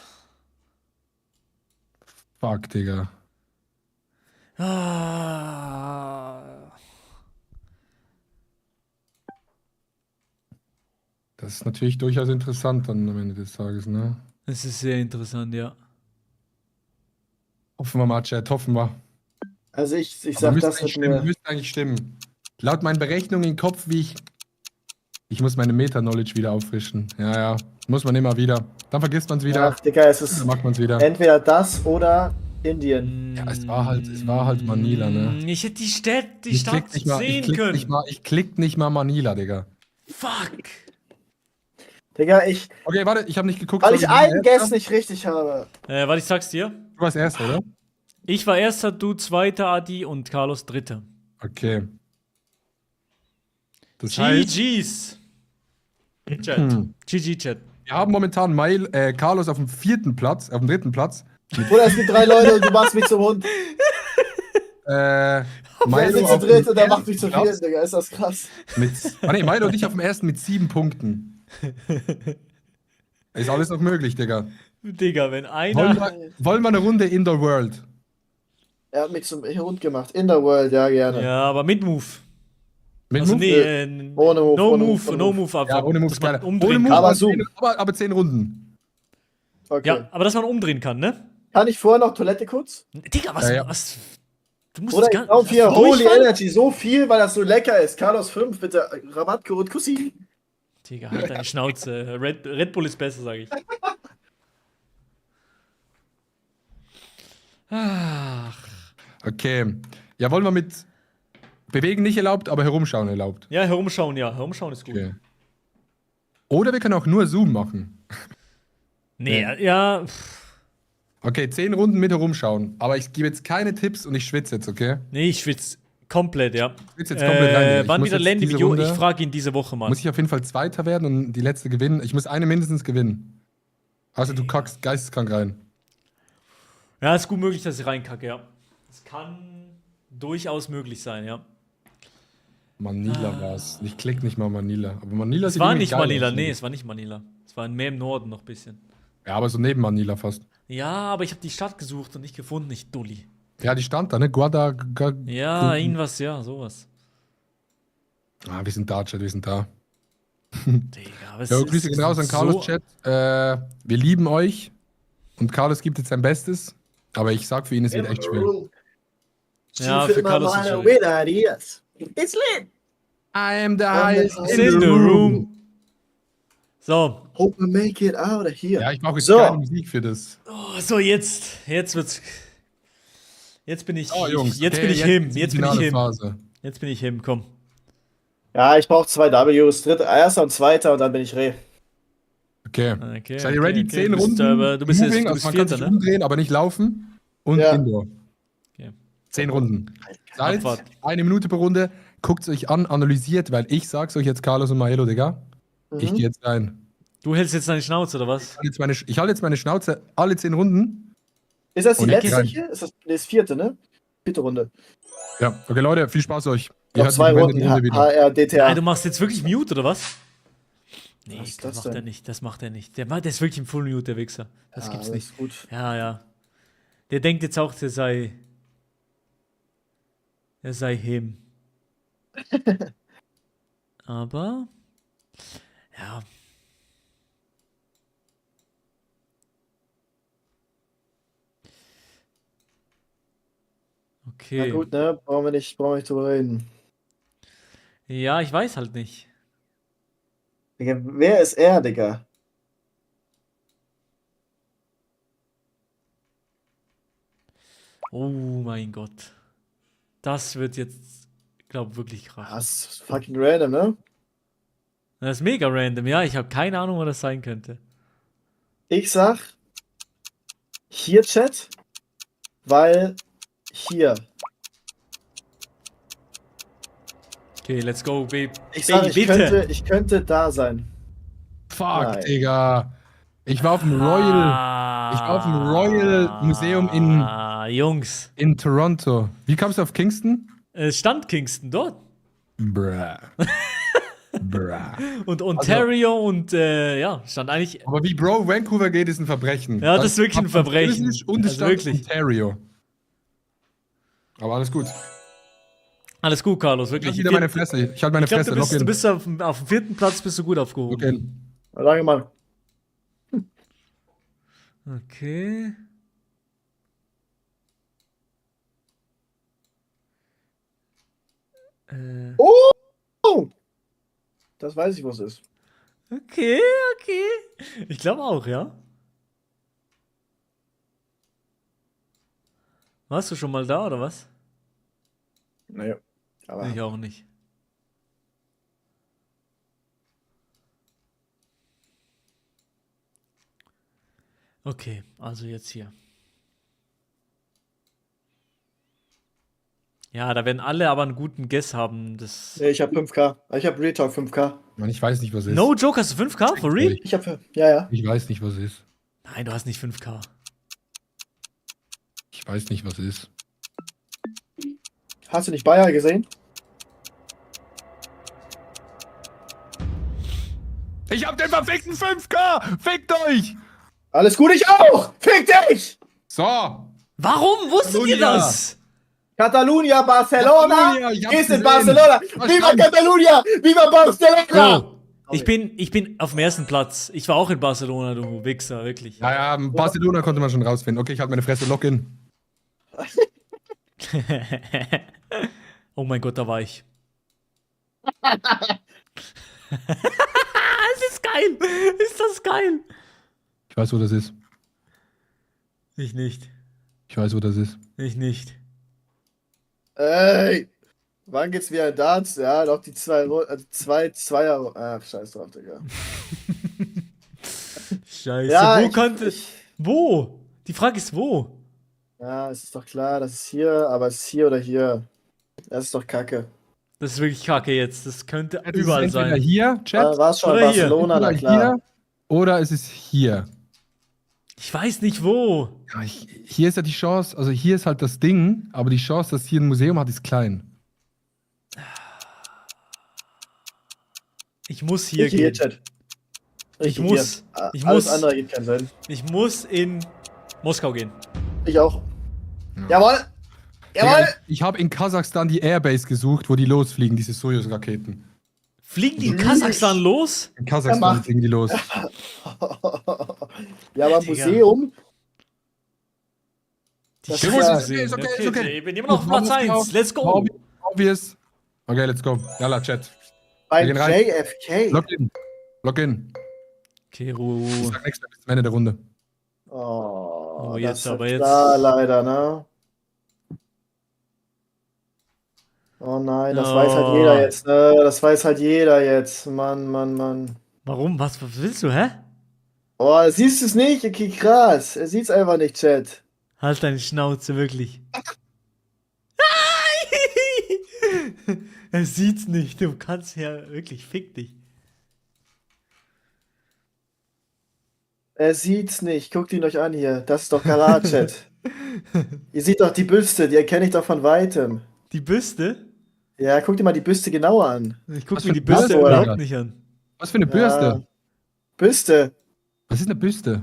Fuck, Digga. Ah. Das ist natürlich durchaus interessant dann am Ende des Tages, ne? Es ist sehr interessant, ja. Hoffen wir mal, Chat, hoffen wir. Also ich Aber sag, müsste das eigentlich wird stimmen, mir. müsste eigentlich stimmen. Laut meinen Berechnungen im Kopf, wie ich. Ich muss meine Meta-Knowledge wieder auffrischen. Ja, ja. Muss man immer wieder. Dann vergisst man es wieder. Ach, Digga, es Dann ist macht man es wieder. entweder das oder Indien. Ja, es war halt Manila, ne? Ich hätte die Ich Stadt klick nicht mal, ich sehen klick können. nicht mal, ich klick nicht mal Manila, Digga. Fuck. Digga, Okay, warte, ich habe nicht geguckt. weil sorry, ich wer war einen Erster? Guess nicht richtig habe. Warte, ich sag's dir. Du warst Erster, oder? Ich war erster, du zweiter, Adi und Carlos dritter. Okay. Das heißt, GG's. Chat. GG Chat. wir haben momentan Carlos auf dem 4. Platz, auf dem 3. Platz. Bruder, es gibt 3 Leute und du machst mich zum Hund. Milo Wir sind zu auf dem dritt und der macht mich zu 1. viel, Platz Digga. Ist das krass. Milo und ich auf dem 1. mit 7 Punkten. Ist alles noch möglich, Digga. Digga, wenn Wollen einer. wollen wir eine Runde Indoor World? Er hat mich zum Hund gemacht. In der World, ja, gerne. Ja, aber mit Move. Mit Also Move? nee, Ohne Move, no ohne Move, Move, no ohne Move einfach. Ja, ohne Move dass man gerne. umdrehen Ohne Move, kann. Aber aber 10 Runden. Okay. Ja, aber dass man umdrehen kann, ne? Kann ich vorher noch Toilette kurz? Digga, was? Ja, ja. was du musst Oder das ich kaufe hier das Holy Durchfall? Energy. So viel, weil das so lecker ist. Carlos 5, bitte. Rabattcode Kussi. Digga, halt deine Schnauze. Red Bull ist besser, sag ich. Ach. Okay. Ja, wollen wir mit Bewegen nicht erlaubt, aber herumschauen erlaubt. Ja, herumschauen, ja. Herumschauen ist gut. Okay. Oder wir können auch nur Zoom machen. Nee, ja. Okay, 10 Runden mit herumschauen. Aber ich gebe jetzt keine Tipps und ich schwitze jetzt, okay? Nee, ich schwitze komplett, ja. Ich schwitze jetzt komplett rein. Digga. Ich Wann muss wieder jetzt Landy diese Video? Runde- Ich frage ihn diese Woche mal. Muss ich auf jeden Fall Zweiter werden und die letzte gewinnen. Ich muss eine mindestens gewinnen. Also du kackst geisteskrank rein. Ja, ist gut möglich, dass ich reinkacke, ja. Das kann durchaus möglich sein, ja. Manila war's. Ich klick nicht mal Manila. Aber Manila Es sieht war irgendwie nicht geil Manila, aus. nee, es war nicht Manila. Es war mehr im Norden noch ein bisschen. Ja, aber so neben Manila fast. Ja, aber ich habe die Stadt gesucht und nicht gefunden, ich Dulli. Ja, die stand da, ne? Ja, irgendwas, ja, sowas. Ah, wir sind da, Chat, wir sind da. Digga, aber es Ja, Grüße gehen raus an Carlos, Chat. Wir lieben euch. Und Carlos gibt jetzt sein Bestes. Aber ich sag für ihn, es wird echt schwer. Ja, für Carlos ist es schwierig. With ideas. It's lit. I am the highest in the room. So, Hope we make it out of here. Ja, ich brauche jetzt So. keine Musik für das. oh, so jetzt wird's. Jetzt bin ich, Oh, Jungs. jetzt okay, bin ich him, ist die jetzt bin ich finale him. Phase. Jetzt bin ich him, komm. Ja, ich brauche 2 Ws. Erster und zweiter und dann bin ich Reh. Okay. Okay, Seid ihr ready? 10 Du bist, Runden. aber du bist, Moving, jetzt, du also bist man kann Vierter, sich ne? umdrehen, aber nicht laufen. Und Ja. Indoor. Okay. 10 Runden. Seid Abfahrt. 1 Minute pro Runde. Guckt es euch an, analysiert, weil ich sag's euch jetzt, Carlos und Maelo, Digga. Ich gehe jetzt rein. Du hältst jetzt deine Schnauze, oder was? Ich halte jetzt meine Schnauze alle 10 Runden. Ist das die Und letzte rein. hier? Ist das die vierte, ne? Vierte Runde. Ja, okay, Leute, viel Spaß euch. Noch hört 2 mich am Runden. Ende der Runde wieder. HR, DTA. Nein, du machst jetzt wirklich Mute, oder was? Nee, Was ist das das macht er denn? nicht, das macht er nicht. Der ist wirklich im Full Mute, der Wichser. Das gibt's nicht. Ist gut. Ja, ja. Der denkt jetzt auch, der sei him. Aber, ja. Na Okay. gut, ne? Brauchen wir nicht drüber reden. Ja, ich weiß halt nicht. Digga, wer ist er, Digga? Oh mein Gott. Das wird jetzt, glaube wirklich krass. Das ist fucking random, ne? Das ist mega random. Ja, ich habe keine Ahnung, was das sein könnte. Ich sag hier Chat, weil hier. Okay, let's go, Babe. Ich sag, Bitte. ich könnte da sein. Fuck, Nein. Digga. Ich war auf dem Royal. Ich war auf dem Royal Museum Jungs. in Toronto. Wie kamst du auf Kingston? Es stand Kingston dort. Bruh. Bruh. Und Ontario und ja, stand eigentlich. Aber wie Bro Vancouver geht, ist ein Verbrechen. Ja, das ist wirklich ein war Verbrechen. Französisch Und es Also stand wirklich. Ontario. Aber alles gut. Alles gut, Carlos, Ich wirklich. halte wieder meine Fresse. Ich halte meine Ich glaube, Fresse. du Lock bist in. auf dem 4. Platz bist du gut aufgehoben. Lock in. Lange mal. Okay. Oh! Das weiß ich, wo es ist. Okay, okay. Ich glaube auch, ja. Warst du schon mal da, oder was? Naja. Aber Ich auch nicht. Okay, also jetzt hier. Ja, da werden alle aber einen guten Guess haben. Das nee, ich habe 5K. Ich habe Real Talk 5K. Mann, ich weiß nicht, was es ist. No Joke, hast du 5K? For real? Ich habe. Ja, ja. Ich weiß nicht, was es ist. Nein, du hast nicht 5K. Ich weiß nicht, was es ist. Hast du nicht Bayer gesehen? Ich hab den verfickten 5K! Fickt euch! Alles gut, ich auch! Fick dich! So! Warum wusstet ihr Catalunya. das? Catalunya, Barcelona! Catalunya, ich hab's Gehst in gesehen. Barcelona! Viva Verstanden. Catalunya! Viva Barcelona! Bro, ich bin auf dem ersten Platz. Ich war auch in Barcelona, du Wichser, wirklich. Ja, ja, Barcelona konnte man schon rausfinden. Okay, ich halte meine Fresse, Login. Oh mein Gott, da war ich. Es ist geil. Ist das geil? Ich weiß, wo das ist. Ich nicht. Ich weiß, wo das ist. Ich nicht. Ey! Wann geht's wieder in Darts? Ja, noch die Zweier. Ach, scheiß drauf, Digga. Scheiße. Ja, Wo könnte. Wo? Die Frage ist wo? Ja, es ist doch klar, das ist hier, aber es ist hier oder hier. Das ist doch Kacke. Das ist wirklich kacke jetzt. Das könnte Es ist überall entweder sein. hier, Chat, War es schon Oder in hier. Barcelona, oder na klar. hier, oder es ist hier. Ich weiß nicht wo. Ja, hier ist ja die Chance, also hier ist halt das Ding, aber die Chance, dass hier ein Museum hat, ist klein. Ich muss hier Ich hier, gehen. Chat. Ich Richtig muss. hier. Ich Alles muss. andere gibt keinen Sinn. Ich muss in Moskau gehen. Ich auch. Jawohl! Jawohl! Digga, ich habe in Kasachstan die Airbase gesucht, wo die losfliegen, diese Soyuz-Raketen. Fliegen die in Kasachstan los? In Kasachstan macht- fliegen die los. Ja, aber Digga. Museum. Die Das Schuss ist ja- gesehen. ist okay, ist okay. Ich bin immer noch auf Platz 1. Let's go. Obvious. Okay, let's go. Yalla, Chat. Beim gehen rein. JFK. Login. Login. Okay, Ich Ruhe. sag nichts mehr bis zum Ende der Runde. Oh, jetzt das ist aber ja jetzt. klar, leider, ne? Oh nein, das weiß halt Oh. jeder jetzt, ne? Das weiß halt jeder jetzt. Mann, Mann, Mann. Warum? Was willst du, hä? Oh, siehst du es nicht? Okay, krass. Er sieht's einfach nicht, Chat. Halt deine Schnauze, wirklich. Er sieht's nicht. Du kannst ja wirklich, fick dich. Er sieht's nicht. Guckt ihn euch an hier. Das ist doch Karat, Chat. Ihr seht doch die Büste, die erkenne ich doch von weitem. Die Büste? Ja, guck dir mal die Büste genauer an. Ich guck Was mir für die eine Büste Bürste, überhaupt oder? nicht an. Was für eine Bürste? Ja. Büste. Was ist eine Büste?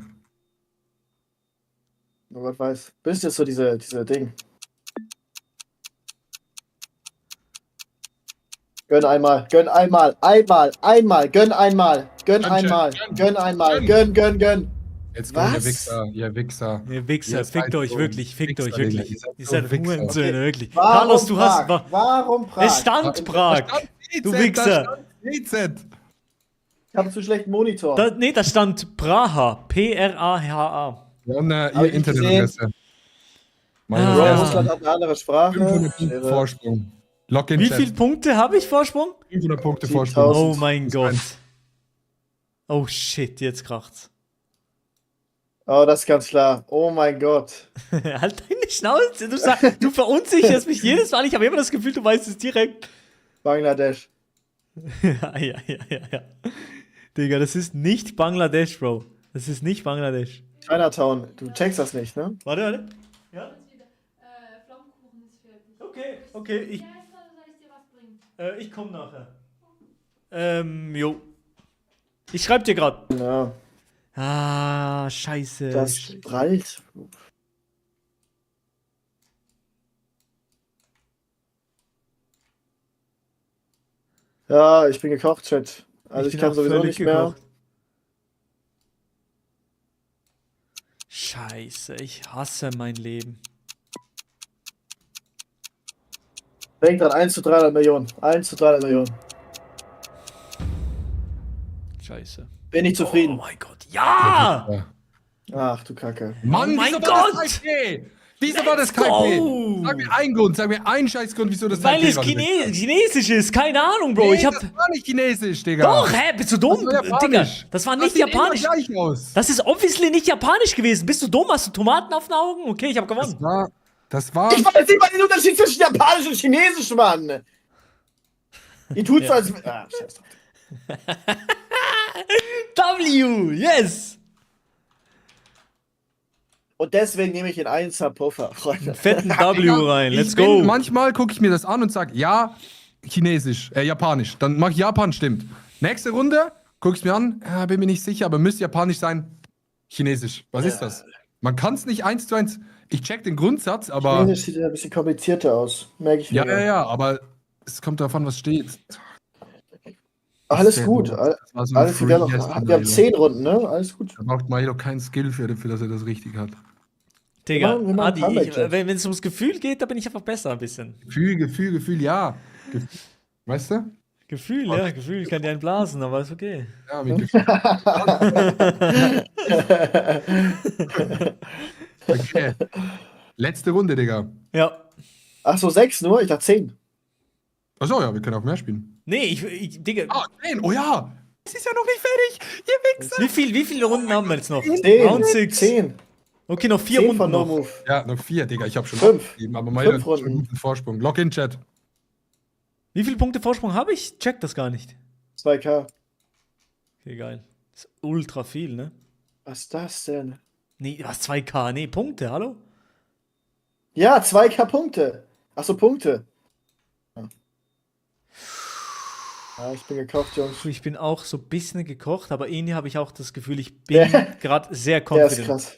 Oh Gott weiß. Büste ist so diese Ding. Gönn einmal, gönn einmal, gönn einmal, gönn Gönn, einmal, gönn, gönn einmal, gönn. gönn. Jetzt kommt der Was? Wichser, ihr Wichser. Ihr Wichser, Ihr fickt seid euch so wirklich, fickt Wichser, euch Digga. wirklich. Ihr seid Ihr so seid Wichser. Hurensöhne, wirklich. Warum Carlos, du hast. Prag? Warum Prag? Es stand Prag. Du Wichser. DZ. Ich habe zu schlechten Monitor. Nee, da stand Praha. P-R-A-H-A. Ja, und Hab ihr ich nicht Internetadresse. Meine Ah. Bro, erste Russland hat eine andere Sprache. 500 Punkte Irre. Vorsprung. Login Wie Chat. viele Punkte habe ich Vorsprung? 500 Punkte 7000. Vorsprung. Oh mein Das Gott. ist Oh shit, jetzt kracht's. Oh, das ist ganz klar. Oh mein Gott. Halt deine Schnauze. Du verunsicherst mich jedes Mal. Ich habe immer das Gefühl, du weißt es direkt. Bangladesch. Ja. Digga, das ist nicht Bangladesch, Bro. Das ist nicht Bangladesch. Chinatown. Du checkst das nicht, ne? Warte. Ja? Flammkuchen ist fertig. Okay, ich, Ja, soll ich dir was bringen? ich komme nachher. Jo. Ich schreib dir grad. Ja. Ah, scheiße. Das prallt. Ja, ich bin gekocht, Chat. Also ich bin kann auch sowieso völlig nicht mehr. gekocht. Scheiße, ich hasse mein Leben. Denk dran, 1 zu 300 Millionen. 1 zu 300 Millionen. Scheiße. Bin ich Oh zufrieden. mein Gott. Ja! Ja. Ach du Kacke. Mann, Oh mein wieso war Gott! das KP? Wieso war das Let's KP? go! Sag mir einen Grund, sag mir einen Scheißgrund, wieso das Weil KP es war. Chinesisch ist, keine Ahnung, Bro. Ich hab. Das war nicht Chinesisch, Digga. Doch, hä? Bist du dumm? Das war Digga, japanisch. das war Das nicht sieht immer japanisch. gleich aus. Das ist obviously nicht japanisch gewesen. Bist du dumm? Hast du Tomaten auf den Augen? Okay, ich hab gewonnen. Das war. Ich weiß nicht mal den Unterschied zwischen Japanisch und Chinesisch, Mann. Ihr tut so, als. Ah, scheiß drauf. W, yes! Und deswegen nehme ich den 1er Puffer, Freunde. Fetten W rein, let's Ich bin- go. Manchmal gucke ich mir das an und sag, ja, Chinesisch, Japanisch. Dann mach ich Japan, stimmt. Nächste Runde, gucke ich mir an, bin mir nicht sicher, aber müsste Japanisch sein. Chinesisch. Was ist das? Man kann es nicht 1:1. Ich check den Grundsatz, aber. Chinesisch sieht ja ein bisschen komplizierter aus. Merke ich Ja, wieder. ja, aber es kommt davon, was steht. Alles Sehr gut. Das war so ein Alles, wir haben, Free-Yes noch, von wir haben Milo. 10 Runden, ne? Alles gut. Da braucht Milo keinen Skill für, dass er das richtig hat. Digga, wir machen Adi, Comeback-Chat. wenn es ums Gefühl geht, da bin ich einfach besser ein bisschen. Gefühl, ja. Weißt du? Gefühl, ja, Gefühl kann dir einen blasen, aber ist okay. Ja, mit Gefühl. Okay. Letzte Runde, Digga. Ja. Ach so, 6 nur? Ich dachte 10. Achso, ja, wir können auch mehr spielen. Nee, Digga, Ah, 10. Oh ja. Es ist ja noch nicht fertig. Ihr Wichser. wie viele Runden haben wir jetzt noch? 10. Round 6. 10. Okay, noch 4 10 Runden von No noch. Move. Ja, noch 4, Digga. Ich hab schon 5. aufgegeben, aber Milo 5 hat schon Runden. guten Vorsprung. Log in, Chat. Wie viele Punkte Vorsprung habe ich? Check das gar nicht. 2K. Okay, geil. Das ist ultra viel, ne? Was ist das denn? Nee, was, 2K? Nee, Punkte, hallo? Ja, 2K Punkte. Achso, Punkte. Ja, ich bin gekauft, Jungs. Ich bin auch so ein bisschen gekocht, aber irgendwie habe ich auch das Gefühl, ich bin gerade sehr Der ist confident. krass.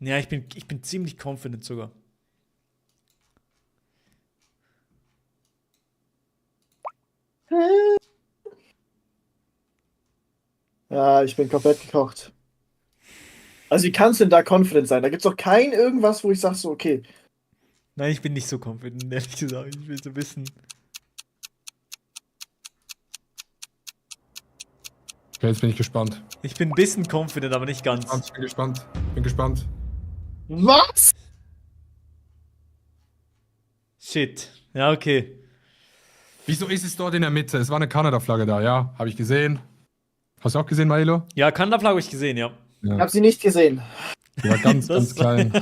Ja, ich bin ziemlich confident sogar. Ja, ich bin komplett gekocht. Also, wie kannst du denn da confident sein? Da gibt's doch kein irgendwas, wo ich sag so, okay. Nein, ich bin nicht so confident, ehrlich gesagt. Ich will so ein bisschen. Okay, jetzt bin ich gespannt. Ich bin ein bisschen confident, aber nicht ganz. Ich bin gespannt. Bin gespannt. Was? Shit. Ja, okay. Wieso ist es dort in der Mitte? Es war eine Kanada-Flagge da, ja? Habe ich gesehen. Hast du auch gesehen, Milo? Ja, Kanada habe ich gesehen, ja. Ich Ja. hab sie nicht gesehen. Die war ganz, Das- ganz klein.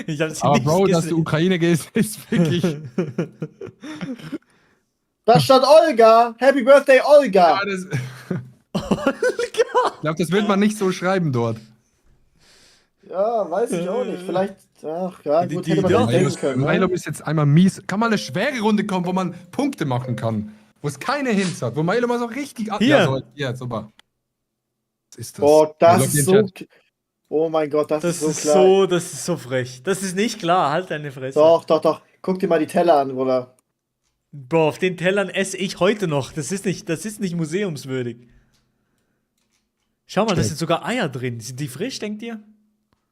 Ich habe sie Aber nicht Bro, dass du gesehen. Ukraine gehst, ist wirklich. Da stand Olga. Happy Birthday, Olga. Ja, das, ich glaube, das wird man nicht so schreiben dort. Ja, weiß ich auch nicht. Vielleicht, ach ja, Die- gut, die- hätte man ja, das denken können. Milo Ne? ist jetzt einmal mies. Kann mal eine schwere Runde kommen, wo man Punkte machen kann. Wo es keine Hints hat. Wo Milo mal so richtig. Hier. Ja, so, hier, super. Was ist das? Boah, das Log in ist so. Chat. Oh mein Gott, das Das ist so klar. das ist so frech. Das ist nicht klar, halt deine Fresse. Doch, doch, doch. Guck dir mal die Teller an, Bruder. Bro, auf den Tellern esse ich heute noch. Das ist nicht museumswürdig. Schau mal, da sind sogar Eier drin. Sind die frisch, denkt ihr?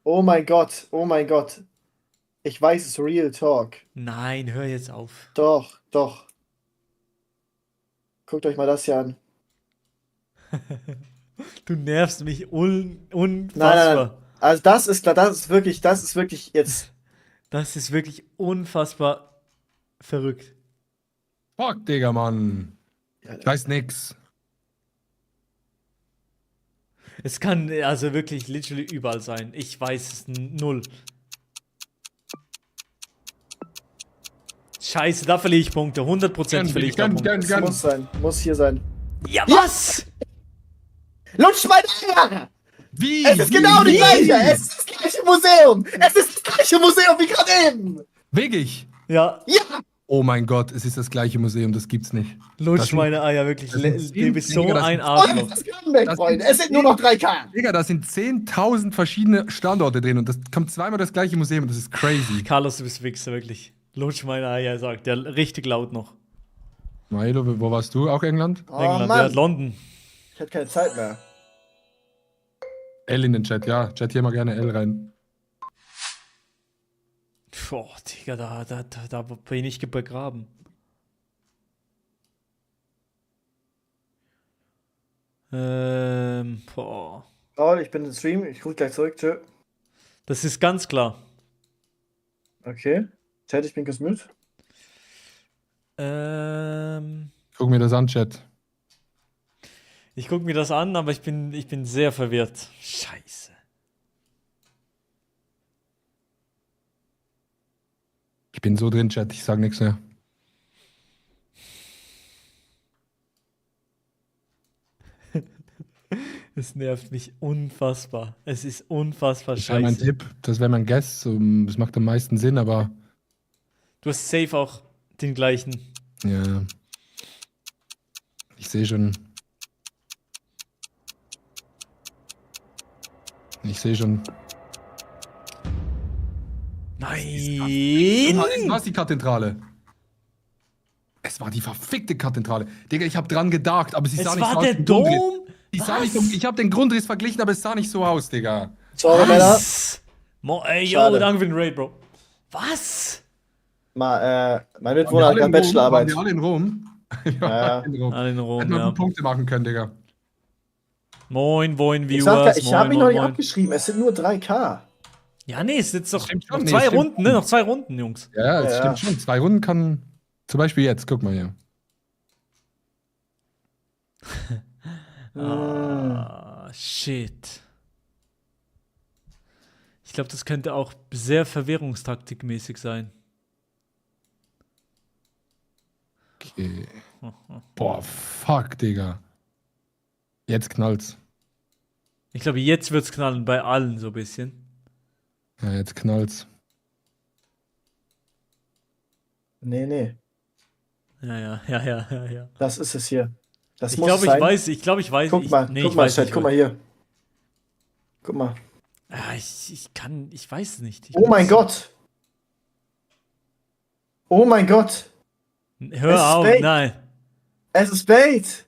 Oh mein Gott, oh mein Gott. Ich weiß, es ist Real Talk. Nein, hör jetzt auf. Doch, doch. Guckt euch mal das hier an. Du nervst mich unfassbar. Nein. Also das ist klar, das ist wirklich jetzt. Das ist wirklich unfassbar verrückt. Fuck, Digga, Mann. Ich weiß nix. Es kann also wirklich literally überall sein. Ich weiß es null. Scheiße, da verliere ich Punkte. 100% verliere ich da Punkte. Das muss sein, muss hier sein. Ja, was? Lutsch mein Eier! Wie? Es ist genau die gleiche! Es ist das gleiche Museum! Es ist das gleiche Museum wie gerade eben! Wirklich? Ja, Ja! Oh mein Gott, es ist das gleiche Museum, das gibt's nicht. lutsch Das sind- meine Eier, wirklich. das sind Du bist so Digga, das ein sind- Und Arschloch. das Comeback, Das Freunde! sind- Es sind nur noch 3K! Digga, da sind 10.000 verschiedene Standorte drin und das kommt zweimal das gleiche Museum, das ist crazy. Carlos, du bist Wichser, wirklich. Lutsch meine Eier, sagt der richtig laut noch. Milo, wo warst du? Auch England? Oh England, der Mann, hat London. ich hätte keine Zeit mehr. L in den Chat, ja. Chat hier mal gerne L rein. Boah, Digga, da bin ich begraben. Boah. Paul, ich bin im Stream, ich rufe gleich zurück. Tschö. Das ist ganz klar. Okay. Chat, ich bin gesmüht. Guck mir das an, Chat. Ich gucke mir das an, aber ich bin sehr verwirrt. Scheiße. Ich bin so drin, Chat, ich sag nichts mehr. Es nervt mich unfassbar. Es ist unfassbar Das wäre mein scheiße. Tipp, das wäre mein Guess. Das macht am meisten Sinn, aber Du hast safe auch den gleichen. ja. Ich sehe schon. Ich sehe schon. Nein! Was die Kathedrale? Es war die verfickte Kathedrale. Digga, ich habe dran gedacht, aber sie sah Es nicht so war aus. der wie ein Grundriss. Dom? Die sah nicht, Was? ich habe den Grundriss verglichen, aber es sah nicht so aus, Digga. Sorry, Männer. Was? Ey, yo, Schade. danke für den Raid, Bro. Was? Mein Waren Mitwohner wir hat alle gerade in Rom? Bachelorarbeit. Waren wir alle in Rom? Wir waren Ja. alle in Rom. Alle in Rom, Hätten wir ja. gut Punkte machen können, Digga. Moin, Ich Viewers. habe mich noch nicht moin. abgeschrieben, es sind nur 3K. Ja, nee, es sind jetzt doch Stimmt schon, noch nee, zwei stimmt. Runden, ne? Noch 2 Runden, Jungs. Ja, das Ja. stimmt schon. 2 Runden kann. Zum Beispiel jetzt, guck mal hier. Shit. Ich glaube, das könnte auch sehr verwirrungstaktikmäßig sein. Okay. Boah, fuck, Digga. Jetzt knallt's. Ich glaube, jetzt wird's knallen bei allen so ein bisschen. Ja, jetzt knallt's. Nee. Ja. Das ist es hier. Das Ich muss glaube, es sein. ich weiß. Guck mal, nee, guck ich mal, weiß Chat, nicht, guck mal hier. Guck mal. Ich weiß es nicht. Oh mein Gott. Oh mein Gott. Hör Es ist auf, Bait. nein. Es ist Bait.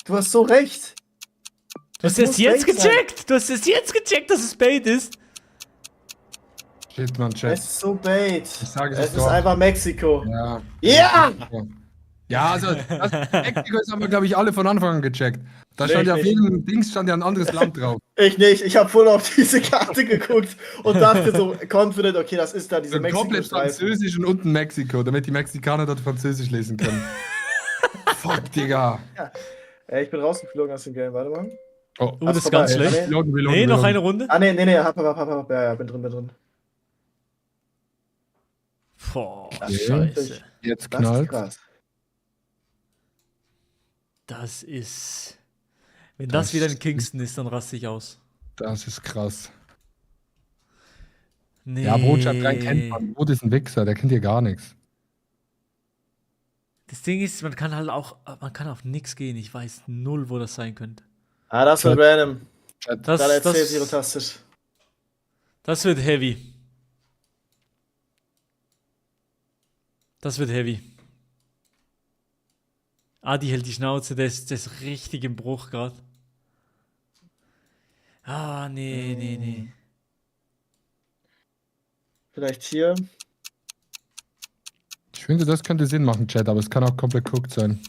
Du hast so recht. Du hast es jetzt gecheckt. Du hast es jetzt gecheckt, dass es Bait ist. Shit, Mann, Chat. Es ist so Bait. Ich sage es Es ist doch. einfach Mexiko. Ja. Ja! Ja, also Mexiko ist aber, glaube ich, alle von Anfang an gecheckt. Da Nee, stand ja ich auf jedem Dings stand ja ein anderes Land drauf. Ich nicht. Ich habe voll auf diese Karte geguckt und dachte so confident, okay, das ist da diese So komplett Mexiko-Streifen. Französisch und unten Mexiko, damit die Mexikaner dort Französisch lesen können. Fuck, Digga. Ey, ich bin rausgeflogen aus dem Game. Warte mal. Oh, Das ist vorbei. ganz schlecht. reloaden, reloaden, Nee, noch reloaden. eine Runde. Ah, nee, hab. Ja, bin drin. Boah, Okay. scheiße. Jetzt Das ist knallt. krass. Das ist... Wenn das wieder in Kingston ist, dann raste ich aus. Das ist krass. Nee. Ja, Brotschat rein kennt man. Brot ist ein Wichser, der kennt hier gar nichts. Das Ding ist, man kann auf nichts gehen. Ich weiß null, wo das sein könnte. Ah, das wird random. Das, Dann erzählt sie das, fantastisch. das wird heavy. Das wird heavy. Adi hält die Schnauze, der ist richtig im Bruch gerade. Ah, nee. Vielleicht hier. Ich finde, das könnte Sinn machen, Chat, aber es kann auch komplett cooked sein.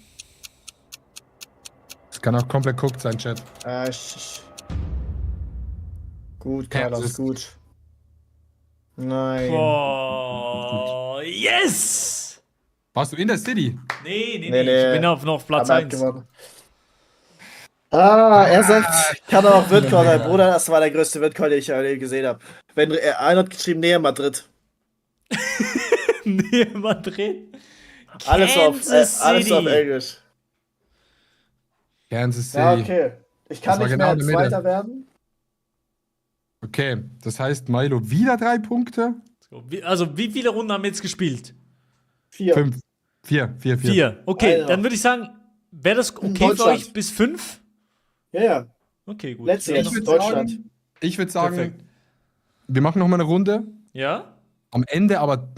Es kann auch komplett cooked sein, Chat. Gut, Ja, Carlos, das ist- gut. Nein. Boah, yes! Warst du in der City? Nee. Nee. Ich bin noch auf Platz Aber 1. gewonnen. Ah, er sagt, kann doch auch Wildcall sein. Bruder, das war der größte Wildcall, den ich je gesehen habe. Wenn einer hat geschrieben, Nähe Madrid. Nee, Madrid. Alles Kansas auf City. Englisch. Kansas City. Ja, okay. Ich kann Das war nicht genau mehr in der Mitte. Zweiter werden. Okay, das heißt Milo wieder 3 Punkte? Also, wie viele Runden haben wir jetzt gespielt? 4. 5. 4. 4. Okay, Alter. dann würde ich sagen, wäre das okay für Deutschland. euch bis 5? Ja. Okay, gut. Letzte Ja, jetzt, Ich würd Deutschland. Ich würde sagen, Perfekt. wir machen nochmal eine Runde. Ja? Am Ende aber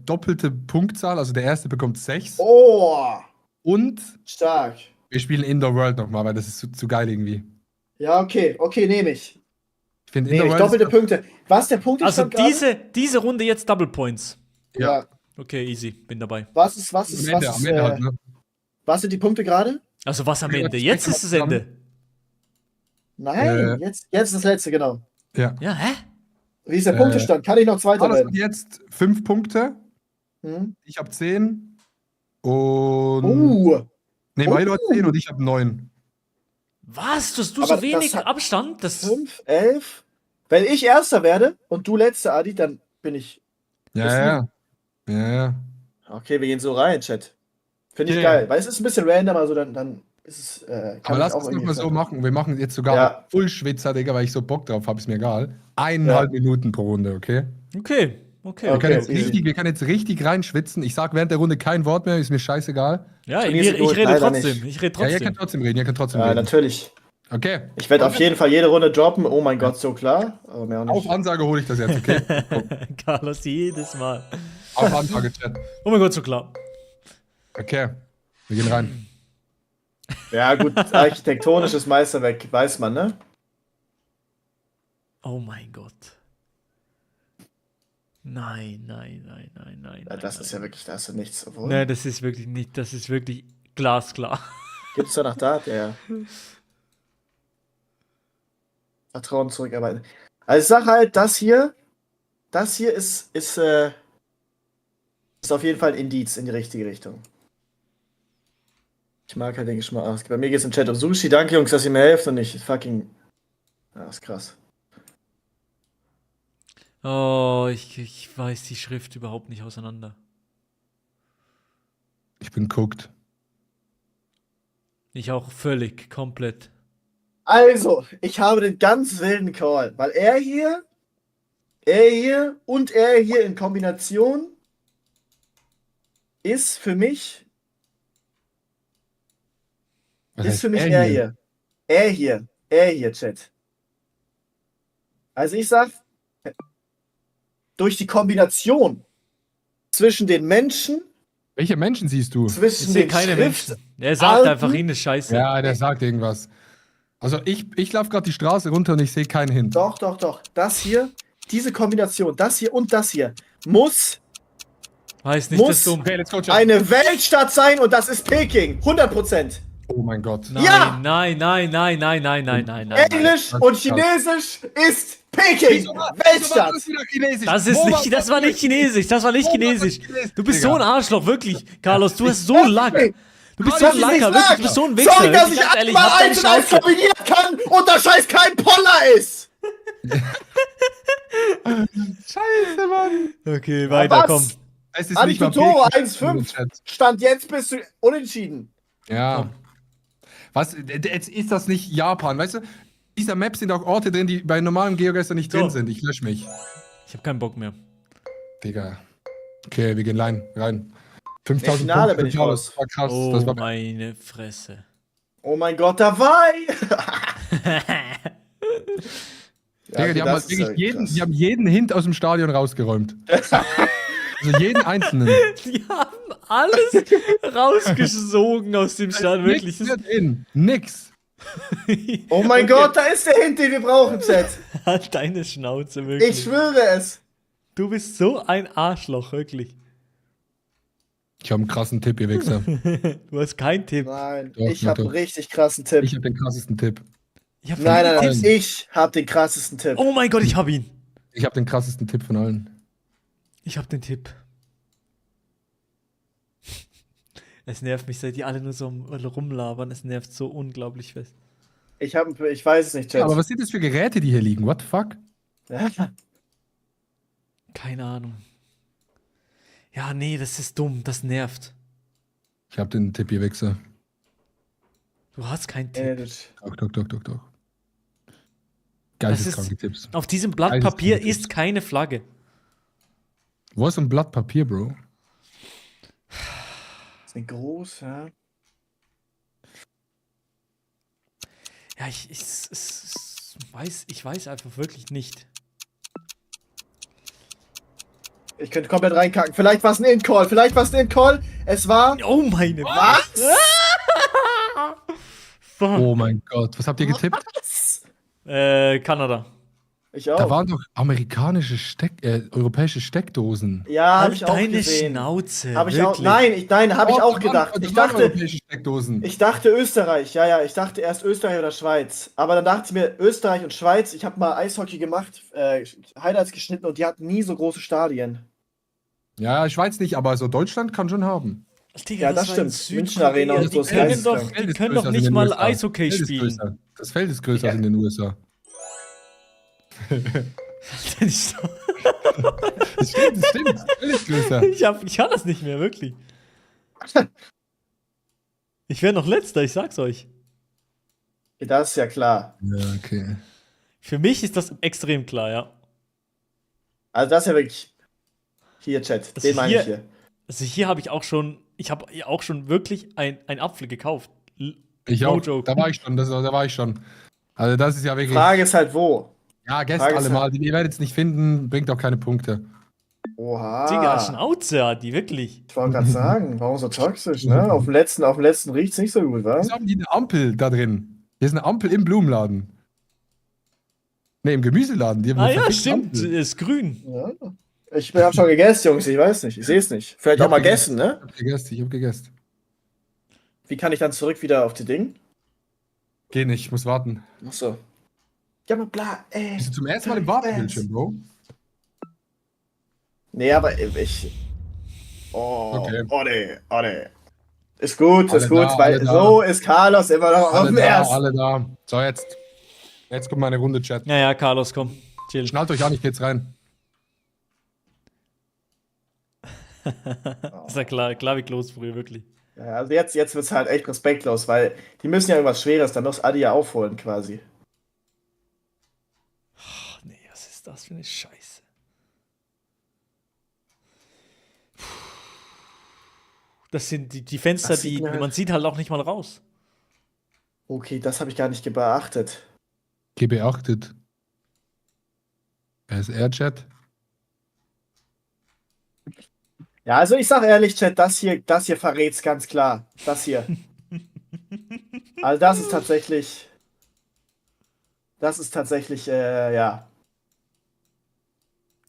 doppelte Punktzahl, also der erste bekommt 6. Oh, Und stark. wir spielen Indoor World nochmal, weil das ist zu geil irgendwie. Ja, okay, nehme ich. Ich finde Nee, doppelte Punkte. Was der Punkt Also gerade? diese Runde jetzt Double Points. Ja. Okay, easy, bin dabei. Was ist, am Ende halt, ne? was sind die Punkte gerade? Also was am Ja, Ende? das Jetzt fängt ist das zusammen. Ende. Nein, jetzt das letzte, genau. Ja. Ja, hä? Wie ist der Punktestand? Kann ich noch Zweiter Alles hat werden? jetzt 5 Punkte. Hm? Ich habe 10. Und. Nee, Milo hat 10 und ich habe 9. Was? Hast du Aber so wenig das hat- Abstand? Das 5, 11. Wenn ich Erster werde und du Letzter, Adi, dann bin ich. Ja. Ja. Okay, wir gehen so rein, Chat. Finde ich Okay. geil. Weil es ist ein bisschen random, also dann ist es. Kann Aber ich lass auch uns irgendwie nochmal so sagen. machen. Wir machen jetzt sogar Ja. Full-Schwitzer, Digga, weil ich so Bock drauf habe, ist mir egal. 1,5 Minuten pro Runde, okay? okay. Wir Okay. können jetzt richtig reinschwitzen. Ich sag während der Runde kein Wort mehr, ist mir scheißegal. Ja, Turnier ist ich gut, rede leider trotzdem. nicht. Ich rede Ja, ihr trotzdem. könnt trotzdem reden, Ja, reden. natürlich. Okay. Ich werde auf jeden Fall jede Runde droppen. Oh mein Gott, so klar. Aber mehr auch Auf nicht. Ansage hole ich das jetzt, okay? Carlos, jedes Mal. Auf Ansage, Chat. Oh mein Gott, so klar. Okay. Wir gehen rein. Ja, gut, architektonisches Meisterwerk, weiß man, ne? Oh mein Gott. Nein. Ja, das ist ja wirklich, da hast du nichts. Obwohl. Nein, das ist wirklich nicht, das ist wirklich glasklar. Gibt's da noch da? Ja. Vertrauen zurückarbeiten. Also ich sag halt, das hier ist auf jeden Fall ein Indiz in die richtige Richtung. Ich mag halt den Geschmack. Ach, bei mir geht's im Chat um Sushi. Danke, Jungs, dass ihr mir helft und nicht fucking. Ja, ist krass. Oh, ich weiß die Schrift überhaupt nicht auseinander. Ich bin cooked. Ich auch völlig, komplett. Also, ich habe den ganz wilden Call, weil er hier und er hier in Kombination ist für mich Was ist heißt für mich er hier. Er hier, Chat. Also ich sag, durch die Kombination zwischen den Menschen, Welche Menschen siehst du? Ich zwischen sehe den keine Schrift, Menschen. Er sagt Alten- einfach, ihn ist scheiße. Ja, der sagt irgendwas. Also ich laufe gerade die Straße runter und ich sehe keinen Hint. Doch. Das hier, diese Kombination, das hier und das hier, muss Weiß nicht, Muss- das ist dumm. Okay, let's go, Chat. eine Weltstadt sein und das ist Peking. 100%. Oh mein Gott. Nein, Ja! nein. Englisch und Chinesisch ist Peking. Weltstadt. Das war nicht Chinesisch, das war nicht Chinesisch. Du bist so ein Arschloch, wirklich. Carlos, du hast so Lack. Du bist so ein Lacker, wirklich, du bist so ein Wichser. Sorry, dass wirklich, ich ganz ehrlich, einmal hab deine 1 und 1 Schnauze. kombinieren kann und der Scheiß kein Poller ist. Scheiße, Mann. Okay, weiter, Was? komm. Es ist Adi nicht mal Totoro Peking. 1,5. Stand jetzt bist du unentschieden. Ja. Was, jetzt ist das nicht Japan, weißt du? Dieser Map sind auch Orte drin, die bei normalem Geogesser nicht drin So. sind. Ich lösche mich. Ich hab keinen Bock mehr. Digga. Okay, wir gehen rein. 5000 Im Finale bin ich Punkte, raus. das war krass. Oh Das war meine Fresse. Oh mein Gott, dabei! Digga, die haben halt wirklich die haben jeden Hint aus dem Stadion rausgeräumt. Also jeden einzelnen. Die haben alles rausgesogen aus dem Stadion, wirklich. Nix wird in. Nix. Oh mein Gott, da ist der Hint, den wir brauchen, Chat. Halt deine Schnauze, wirklich. Ich schwöre es. Du bist so ein Arschloch, wirklich. Ich habe einen krassen Tipp, ihr Wichser. Du hast keinen Tipp. Nein, Doch, ich habe doch. einen richtig krassen Tipp. Ich habe den krassesten Tipp. Ich hab Nein, keinen Tipp. ich habe den krassesten Tipp. Oh mein Gott, ich hab ihn. Ich habe den krassesten Tipp von allen. Ich hab den Tipp. Es nervt mich, seit die alle nur so rumlabern. Es nervt so unglaublich fest. Ich weiß es nicht, Chat. Aber was sind das für Geräte, die hier liegen? What the fuck? Ja. Keine Ahnung. Ja, nee, das ist dumm. Das nervt. Ich habe den Tipp, ihr Wichser. Du hast keinen Tipp. Doch. Das ist- Geisteskranke Tipps. Auf diesem Blatt Papier Geisteskranke ist keine Flagge. Wo ist so ein Blatt Papier, Bro? Sind groß, ja. Ja, ich weiß einfach wirklich nicht. Ich könnte komplett reinkacken. Vielleicht war es ein In-Call. Es war. Oh meine Was? Fuck. Oh mein Gott, was habt ihr getippt? Was? Kanada. Ich Da auch. waren doch amerikanische europäische Steckdosen. Ja, habe Halt ich auch deine gesehen. Schnauze. Habe ich auch. wirklich. Nein, habe ich Oh, auch da gedacht. waren, Ich da waren dachte, europäische Steckdosen. ich dachte Österreich. Ja, ich dachte erst Österreich oder Schweiz. Aber dann dachte ich mir, Österreich und Schweiz, ich habe mal Eishockey gemacht, Highlights geschnitten und die hatten nie so große Stadien. Ja, Schweiz nicht, aber so Deutschland kann schon haben. Digga, Ja, das war in stimmt. München Arena Südkorea. und so Die ist können geisteskrank. doch, Feld die ist können größer doch als nicht in den mal USA. Eishockey Feld ist spielen. größer. Das Feld ist größer Ja. als in den USA. Ich Das stimmt. Das Feld ist größer. ich kann das nicht mehr, wirklich. Ich wäre noch letzter, ich sag's euch. Das ist ja klar. Ja, okay. Für mich ist das extrem klar, ja. Also das ist ja wirklich. Hier, Chat. Also Den meine ich hier- hier. Also hier habe ich auch schon wirklich ein Apfel gekauft. Ich No auch. joke. Da war ich schon. Da war ich schon. Also das ist ja Die wirklich. Frage ist halt wo. Ja, Gäste Frage ist alle mal. Ihr werdet es nicht finden, bringt auch keine Punkte. Oha. Digga, Schnauze hat die, wirklich. Ich wollte gerade sagen, warum so toxisch, ne? Auf dem letzten riecht's nicht so gut, wa? Wieso haben die eine Ampel da drin? Hier ist eine Ampel im Blumenladen. Ne, im Gemüseladen. Die haben Ah eine ja, verfickte stimmt, Ampel. ist grün. Ja. Ich hab schon gegessen, Jungs, ich weiß nicht. Ich sehe es nicht. Vielleicht Ich auch mal hab gegessen, ne? Ich hab gegessen. Wie kann ich dann zurück wieder auf die Ding? Geh nicht, ich muss warten. Achso. Ja, aber bla, ey. Bist du zum ersten Mal im Wartebildschirm, Bro? Nee, aber ich. Oh, Okay. oh nee. Ist gut, Alle ist gut, da, weil alle da. so ist Carlos immer noch auf Alle dem da, Ersten. alle da. So, jetzt. Jetzt kommt meine Runde, Chat. Ja, Carlos, komm. Chill. Schnallt euch an, ich geh jetzt rein. Ist ja klar wie Kloßbrühe, wirklich. Ja, also jetzt wird's halt echt respektlos, weil die müssen ja irgendwas Schweres, dann muss Adi ja aufholen quasi. Ach nee, was ist das für eine Scheiße? Das sind die Fenster, Das sieht die mir halt- man sieht halt auch nicht mal raus. Okay, das habe ich gar nicht beachtet. Geh beachtet. Wer ist Air-Chat? Ja, also ich sag ehrlich, Chat, das hier verrät's ganz klar. Das hier. Also das ist tatsächlich, ja.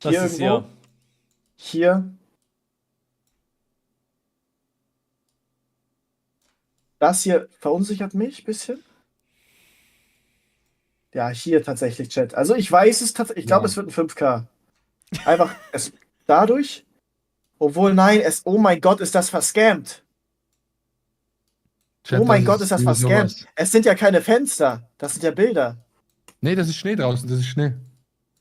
Das Hier ist irgendwo? ja. Hier. Das hier verunsichert mich ein bisschen. Ja, hier tatsächlich, Chat. Also ich weiß es tatsächlich, ich glaube, Ja. es wird ein 5K. Einfach es dadurch. Obwohl, nein, oh mein Gott, ist das verscammt. Chat, Oh mein Gott, ist das wieder verscammt. sowas. Es sind ja keine Fenster. Das sind ja Bilder. Nee, das ist Schnee draußen, das ist Schnee.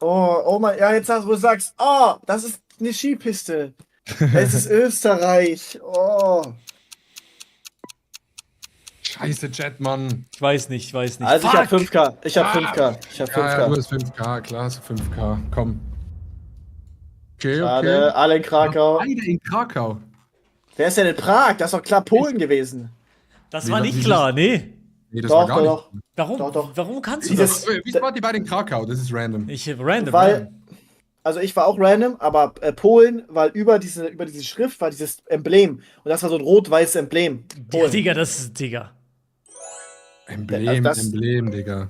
Oh mein, ja, jetzt sagst du sagst, oh, das ist eine Skipiste. Es ist Österreich. Oh. Scheiße, Chat, Mann. Ich weiß nicht. Also ich hab 5K. Ich hab 5K. Ich hab Ja, du 5K. hast 5K, klar, hast du 5K. Komm. Okay, Schade, okay. alle in Krakau. Beide in Krakau. Wer ist denn in Prag? Das ist doch klar Polen gewesen. Das Nee, war das nicht ist- klar, nee. Nee, das Doch, war gar doch, nicht. Warum? Doch. Warum kannst du Dieses- das? Wieso waren die beide in Krakau? Das ist random. Random. Weil- Also ich war auch random, aber Polen, weil über diese Schrift war dieses Emblem. Und das war so ein rot-weißes Emblem. Ja, Polen. Digga, das ist, Digga. Emblem, das- Emblem, Digga.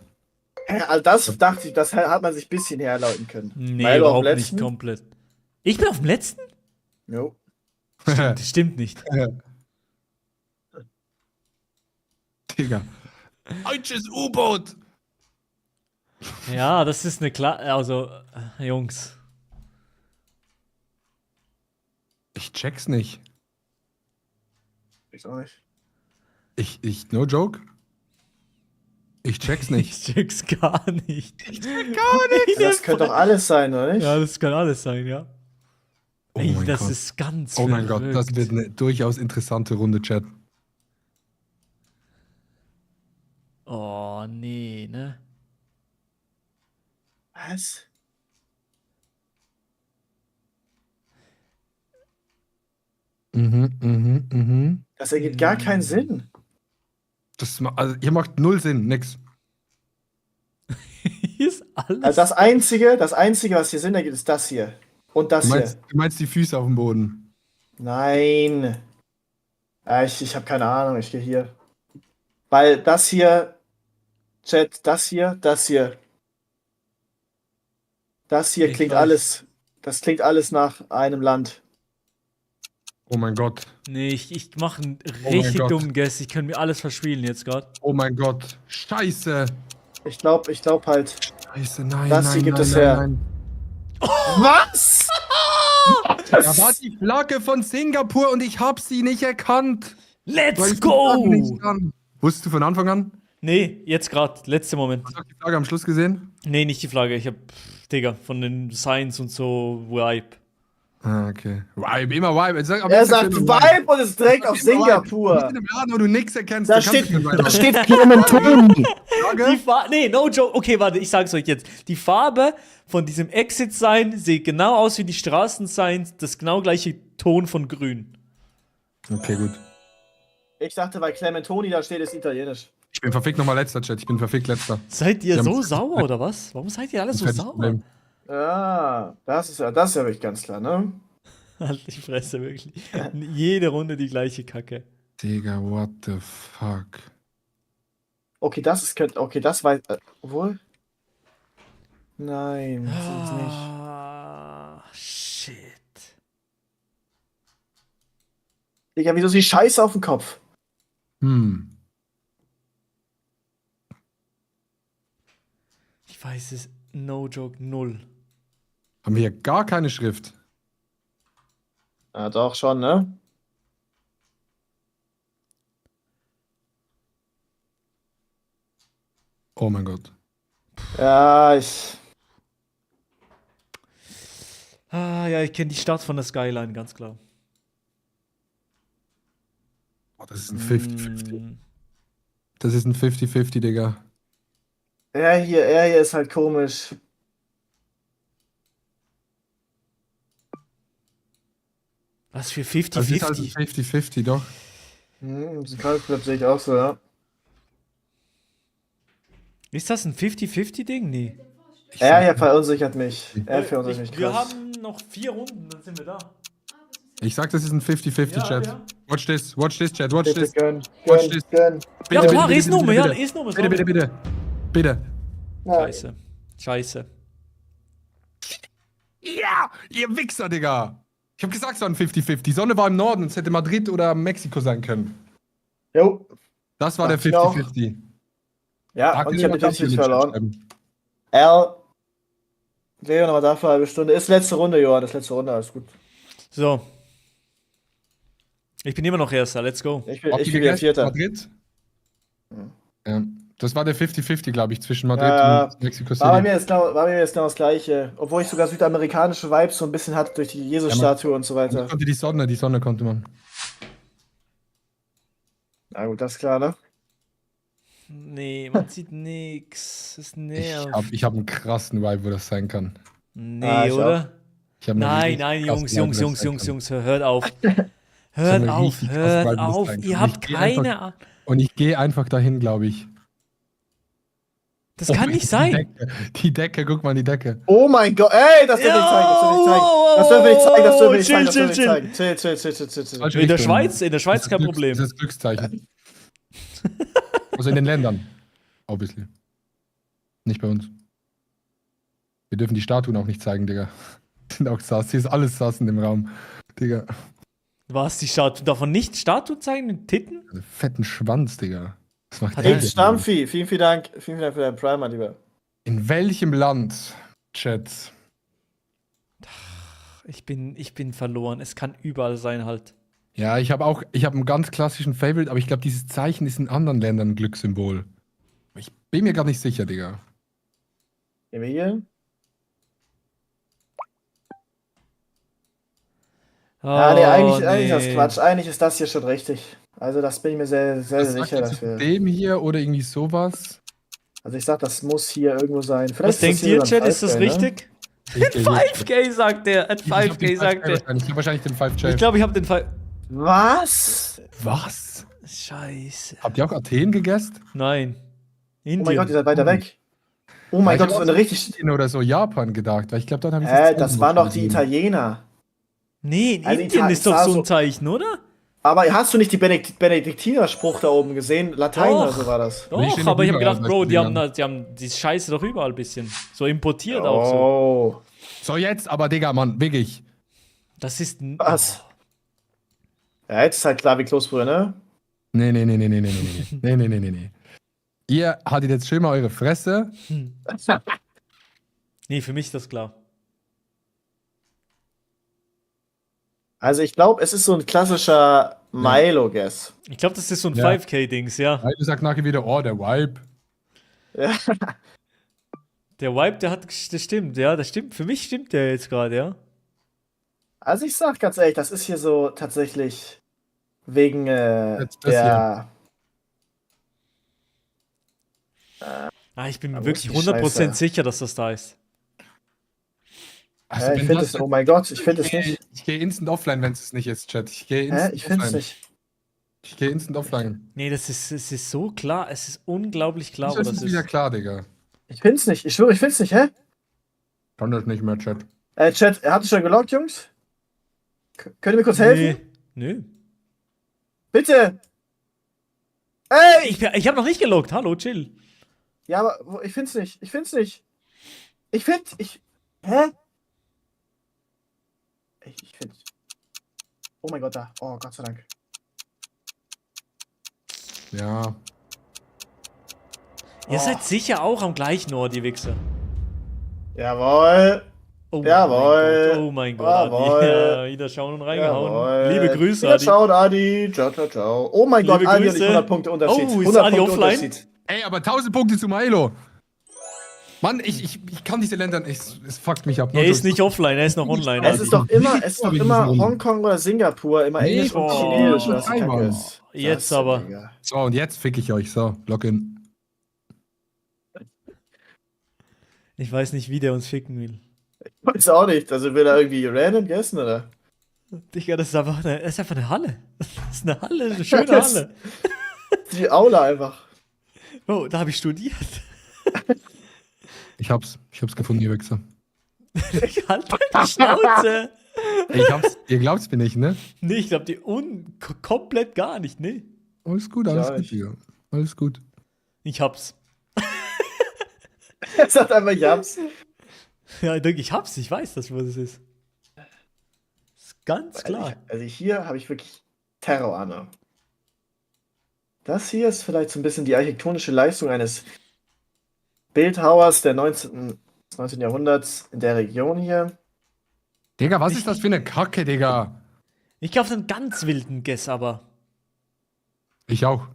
Also das dachte ich, das hat man sich ein bisschen herleiten können. Nee, Weil du auf dem überhaupt letzten- nicht komplett. Ich bin auf dem letzten? Jo. Das stimmt nicht. Digga. Deutsches U-Boot! Ja, das ist eine klar. Also, Jungs. Ich check's nicht. Ich auch nicht. No joke? Ich check's nicht. Ich check's gar nicht. Das könnte doch alles sein, oder nicht? Ja, das kann alles sein, ja. Oh Ey, mein das Gott. ist ganz Oh mein Gott, das verrückt. wird eine durchaus interessante Runde, Chat. Oh, nee, ne? Was? Mhm. Das ergibt gar keinen Sinn. Also, hier macht null Sinn, nix. Hier ist alles. Also das Einzige, was hier Sinn ergibt, ist das hier. Und das hier. Du meinst die Füße auf dem Boden. Nein. Ich habe keine Ahnung, ich gehe hier. Weil das hier, Chat, das hier. Das hier Ich klingt weiß. alles. Das klingt alles nach einem Land. Oh mein Gott. Nee, ich mache einen mein richtig Gott. dummen Guess. Ich könnte mir alles verspielen jetzt gerade. Oh mein Gott. Scheiße. Ich glaub halt. Scheiße, nein, Das nein, hier gibt nein, es nein, her. nein. Was? Da war die Flagge von Singapur und ich hab sie nicht erkannt. Weil Let's ich die Flagge go! nicht kann. Wusstest du von Anfang an? Nee, jetzt gerade, letzter Moment. Hast du auch die Flagge am Schluss gesehen? Nee, nicht die Flagge. Ich hab, Digga, von den Signs und so, Vibe. Ah, okay. Vibe, immer Vibe. Jetzt sag- Er jetzt sagt sag mir Vibe und ist direkt auf Immer Vibe. Singapur. Nicht in einem Laden, wo du nix erkennst. Da da kannst steht, du kein Vibe da haben. steht Clementoni. Flagge? Nee, no joke. Okay, warte, ich sag's euch jetzt. Die Farbe von diesem Exit-Sign sieht genau aus wie die Straßensigns, das genau gleiche Ton von grün. Okay, gut. Ich dachte, weil Clementoni da steht, ist italienisch. Ich bin verfickt nochmal letzter, Chat. Ich bin verfickt letzter. Seid ihr Wir so haben- sauer oder was? Warum seid ihr alle so Fettes sauer? Problem. Ja, das ist ja wirklich ganz klar, ne? Halt die Fresse, wirklich. Jede Runde die gleiche Kacke. Digga, what the fuck? Okay, das weiß. Obwohl? Nein, das ist nicht. Ah, shit. Digga, wieso ist die Scheiße auf dem Kopf? Ich weiß es, no joke, null. Haben wir hier gar keine Schrift? Ja, doch schon, ne? Oh mein Gott. Ja, Ah, ja, ich kenne die Stadt von der Skyline, ganz klar. Oh, das ist ein 50-50. Mm, Das ist ein 50-50, Digga. er hier ist halt komisch. Was für Das ist halt ein 50-50? 50-50, doch. Das Club sehe ich auch so, ja. Ist das ein 50-50-Ding? Nee. Er hier verunsichert mich. Er verunsichert mich Wir krass. haben noch 4 Runden, dann sind wir da. Ich sag, das ist ein 50-50, Ja, Chat. ja. Watch this, Chat, watch Bitte this. gönn, Watch gönn, this. gönn. Ja, Bitte, klar, bitte, ist Nummer, bitte, ja, bitte. ist Nummer. Bitte, bitte, bitte. Bitte. Ja. Scheiße. Scheiße. Ja, ihr Wichser, Digga. Ich hab gesagt, es war ein 50-50. Die Sonne war im Norden, es hätte Madrid oder Mexiko sein können. Jo. Das war der Dachte ich auch. 50-50. Ja, Da und könnt ich ihr habe mal ganz die viel Tipps in den Chat verloren. schreiben. Leon, aber dafür eine halbe Stunde. Ist letzte Runde, Johann. Das ist letzte Runde, alles gut. So. Ich bin immer noch Erster, let's go. Ich Habt bin ihr wieder gegessen? Vierter. Madrid? Ja. Das war der 50-50, glaube ich, zwischen Madrid Ja, und Mexico War bei City. mir jetzt genau das gleiche. Obwohl ich sogar südamerikanische Vibes so ein bisschen hatte durch die Jesus-Statue und so Ich weiter. konnte die Sonne konnte man. Na gut, das ist klar, ne? Nee, man sieht nix. Das nervt. Ich hab einen krassen Vibe, wo das sein kann. Nee, ich oder? Ich hab einen Nein, richtig nein, krassen Jungs, Vibe, wo Jungs, das Jungs, sein Jungs, kann. Jungs, hört auf. So Hört eine auf, richtig krasse hört Vibe, wo das auf. sein Ihr kann. habt Ich geh keine Ahnung. Und ich gehe einfach dahin, glaube ich. Das kann nicht sein. Die Decke, guck mal die Decke. Oh mein Gott, ey, das dürfen wir nicht zeigen, das dürfen wir nicht zeigen. Das dürfen wir nicht zeigen, das dürfen wir nicht Chill, zeigen. Chill. Falsche In der Richtung. Schweiz? In der Schweiz Das ist kein Glücks- Problem. Das ist Glückszeichen. Also in den Ländern. Obviously. Nicht bei uns. Wir dürfen die Statuen auch nicht zeigen, Digga. Sind auch sass. Hier ist alles sass in dem Raum. Digga. Was, die Statue? Davon nicht Statue zeigen? Mit Titten? Also fetten Schwanz, Digga. Das macht Hat der Hey, denn? Stampfi, vielen Dank für deinen Prime, mein Lieber. In welchem Land, Chat? Ich bin verloren. Es kann überall sein halt. Ja, ich habe einen ganz klassischen Favorite, aber ich glaube, dieses Zeichen ist in anderen Ländern ein Glückssymbol. Ich bin mir gar nicht sicher, Digga. Gehen wir hier? Nee, eigentlich ist das Quatsch. Eigentlich ist das hier schon richtig. Also das bin ich mir sehr, sehr Was sagt sicher ihr zu dafür. dem hier oder irgendwie sowas? Also ich sag, das muss hier irgendwo sein. Was Vielleicht denkt hier ihr, sogar ein Chat? Ist das 5K, ne? richtig? Richtig. 5K sagt er. At Ich glaub, 5K sagt er. Ich glaube wahrscheinlich den 5J. Ich glaube, ich habe den Fall. Was? Was? Scheiße. Habt ihr auch Athen gegessen? Nein. Oh mein Gott, ihr Indien. seid weiter weg. Oh mein Ich Gott, hab das auch war eine richtig... Indien oder so Japan gedacht, weil ich glaube, dort habe ich das Zeichen waren doch die gesehen. Italiener. Nee, in Also Indien ist doch sah so so- ein Zeichen, oder? Aber hast du nicht die Benediktinerspruch da oben gesehen? Latein Doch. oder so war das. Die Doch, stehen aber ich habe überall gedacht, bei Bro, die Dingern. haben die Scheiße doch überall ein bisschen. So importiert auch so. Oh. So, jetzt aber, Digga, Mann, wirklich. Das ist. Was? Ja, jetzt ist halt klar wie Kloßbrühe, ne? Nee. Nee. Ihr hattet jetzt schön mal eure Fresse. Nee, für mich ist das klar. Also ich glaube, es ist so ein klassischer Milo-Guess. Ich glaube, das ist so ein Ja. 5K-Dings, ja. Heide sagt nachher wieder, oh, der Vibe. Ja. Der Vibe, das stimmt, ja, das stimmt. Für mich stimmt der jetzt gerade, ja. Also ich sag ganz ehrlich, das ist hier so tatsächlich wegen Jetzt das der... Ich bin mir wo wirklich ist die 100% Scheiße? sicher, dass das da ist. Also, ich wenn finde das- es, oh mein Gott, ich finde es nicht. Ich gehe instant offline, wenn es nicht ist, Chat. Ich gehe Hä? instant Ich finde es offline. nicht. Ich gehe instant offline. Nee, es ist so klar, es ist unglaublich klar, wo Das das ist wieder ist. klar, Digga. Ich finde es nicht. Ich schwöre, ich finde es nicht, hä? Kann das nicht mehr, Chat. Chat, habt ihr schon geloggt, Jungs? Könnt ihr mir kurz helfen? Nö. Bitte! Ey! Ich habe noch nicht geloggt, hallo, chill. Ja, aber ich find's nicht. Ich find's nicht. Hä? Ich find's. Oh mein Gott, da. Oh, Gott sei Dank. Ja. Ihr seid sicher auch am gleichen Ort, die Wichser. Jawohl. Oh Jawohl. Oh mein Gott, Jawohl. Adi. Ja, wieder schauen und reingehauen. Jawohl. Liebe Grüße, Ja, Adi. ciao, Adi. Ciao, ciao, ciao. Oh mein Liebe Gott, Adi und ich Grüße. 100 Punkte Unterschied. Oh, ist 100 Adi Punkte offline? Unterschied. Ey, aber 1000 Punkte zu Milo. Mann, ich kann diese Länder nicht. Es fuckt mich ab. Er ist nicht offline, er ist noch online. Es Adi. ist doch immer, Hab ich diesen Mund. Hongkong oder Singapur, immer Nee, Englisch und boah, Chinesisch, was die Taiwan. Kacke ist. Jetzt Das, aber. Digga. So, und jetzt fick ich euch. So, Login. Ich weiß nicht, wie der uns ficken will. Weiß auch nicht. Also will er irgendwie random gegessen, oder? Digga, das ist einfach eine Halle. Das ist eine Halle, eine schöne Das- Halle. Die Aula einfach. Oh, da habe ich studiert. Ich hab's gefunden, ihr Wichser. Halt deine Schnauze. Ihr glaubt's mir nicht, ne? Nee, ich glaube die komplett gar nicht, nee. Alles gut, Ja, alles gut, ich- Digga. Alles gut. Ich hab's. Er sagt einfach, ich hab's. Ja, ich denke, ich hab's. Ich weiß das, was es ist. Ist ganz klar. Also hier habe ich wirklich Terror, Anna. Das hier ist vielleicht so ein bisschen die architektonische Leistung eines Bildhauers des 19. Jahrhunderts in der Region hier. Digga, was ist das für eine Kacke, Digga? Ich kaufe einen ganz wilden Guess, aber. Ich auch.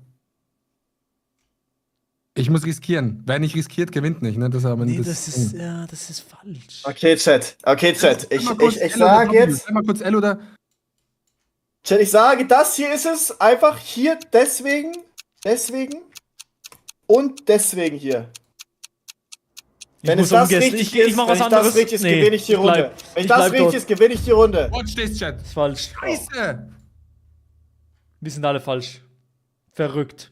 Ich muss riskieren. Wer nicht riskiert, gewinnt nicht, ne? Das ist aber Nee, das das ist, ja, das ist falsch. Okay, Chat. Okay, Chat. Ich Einmal kurz sage L oder W. jetzt. Einmal kurz L oder. Chat, ich sage, das hier ist es. Einfach hier, deswegen und deswegen hier. Wenn es das richtig Ich ist, mach wenn was ich anderes. das richtig ist, Nee, gewinne ich die ich Runde. bleib- Wenn ich ich das bleib richtig dort. ist, gewinne ich die Runde. Watch this, Chat. Das ist falsch. Scheiße! Wir sind alle falsch. Verrückt.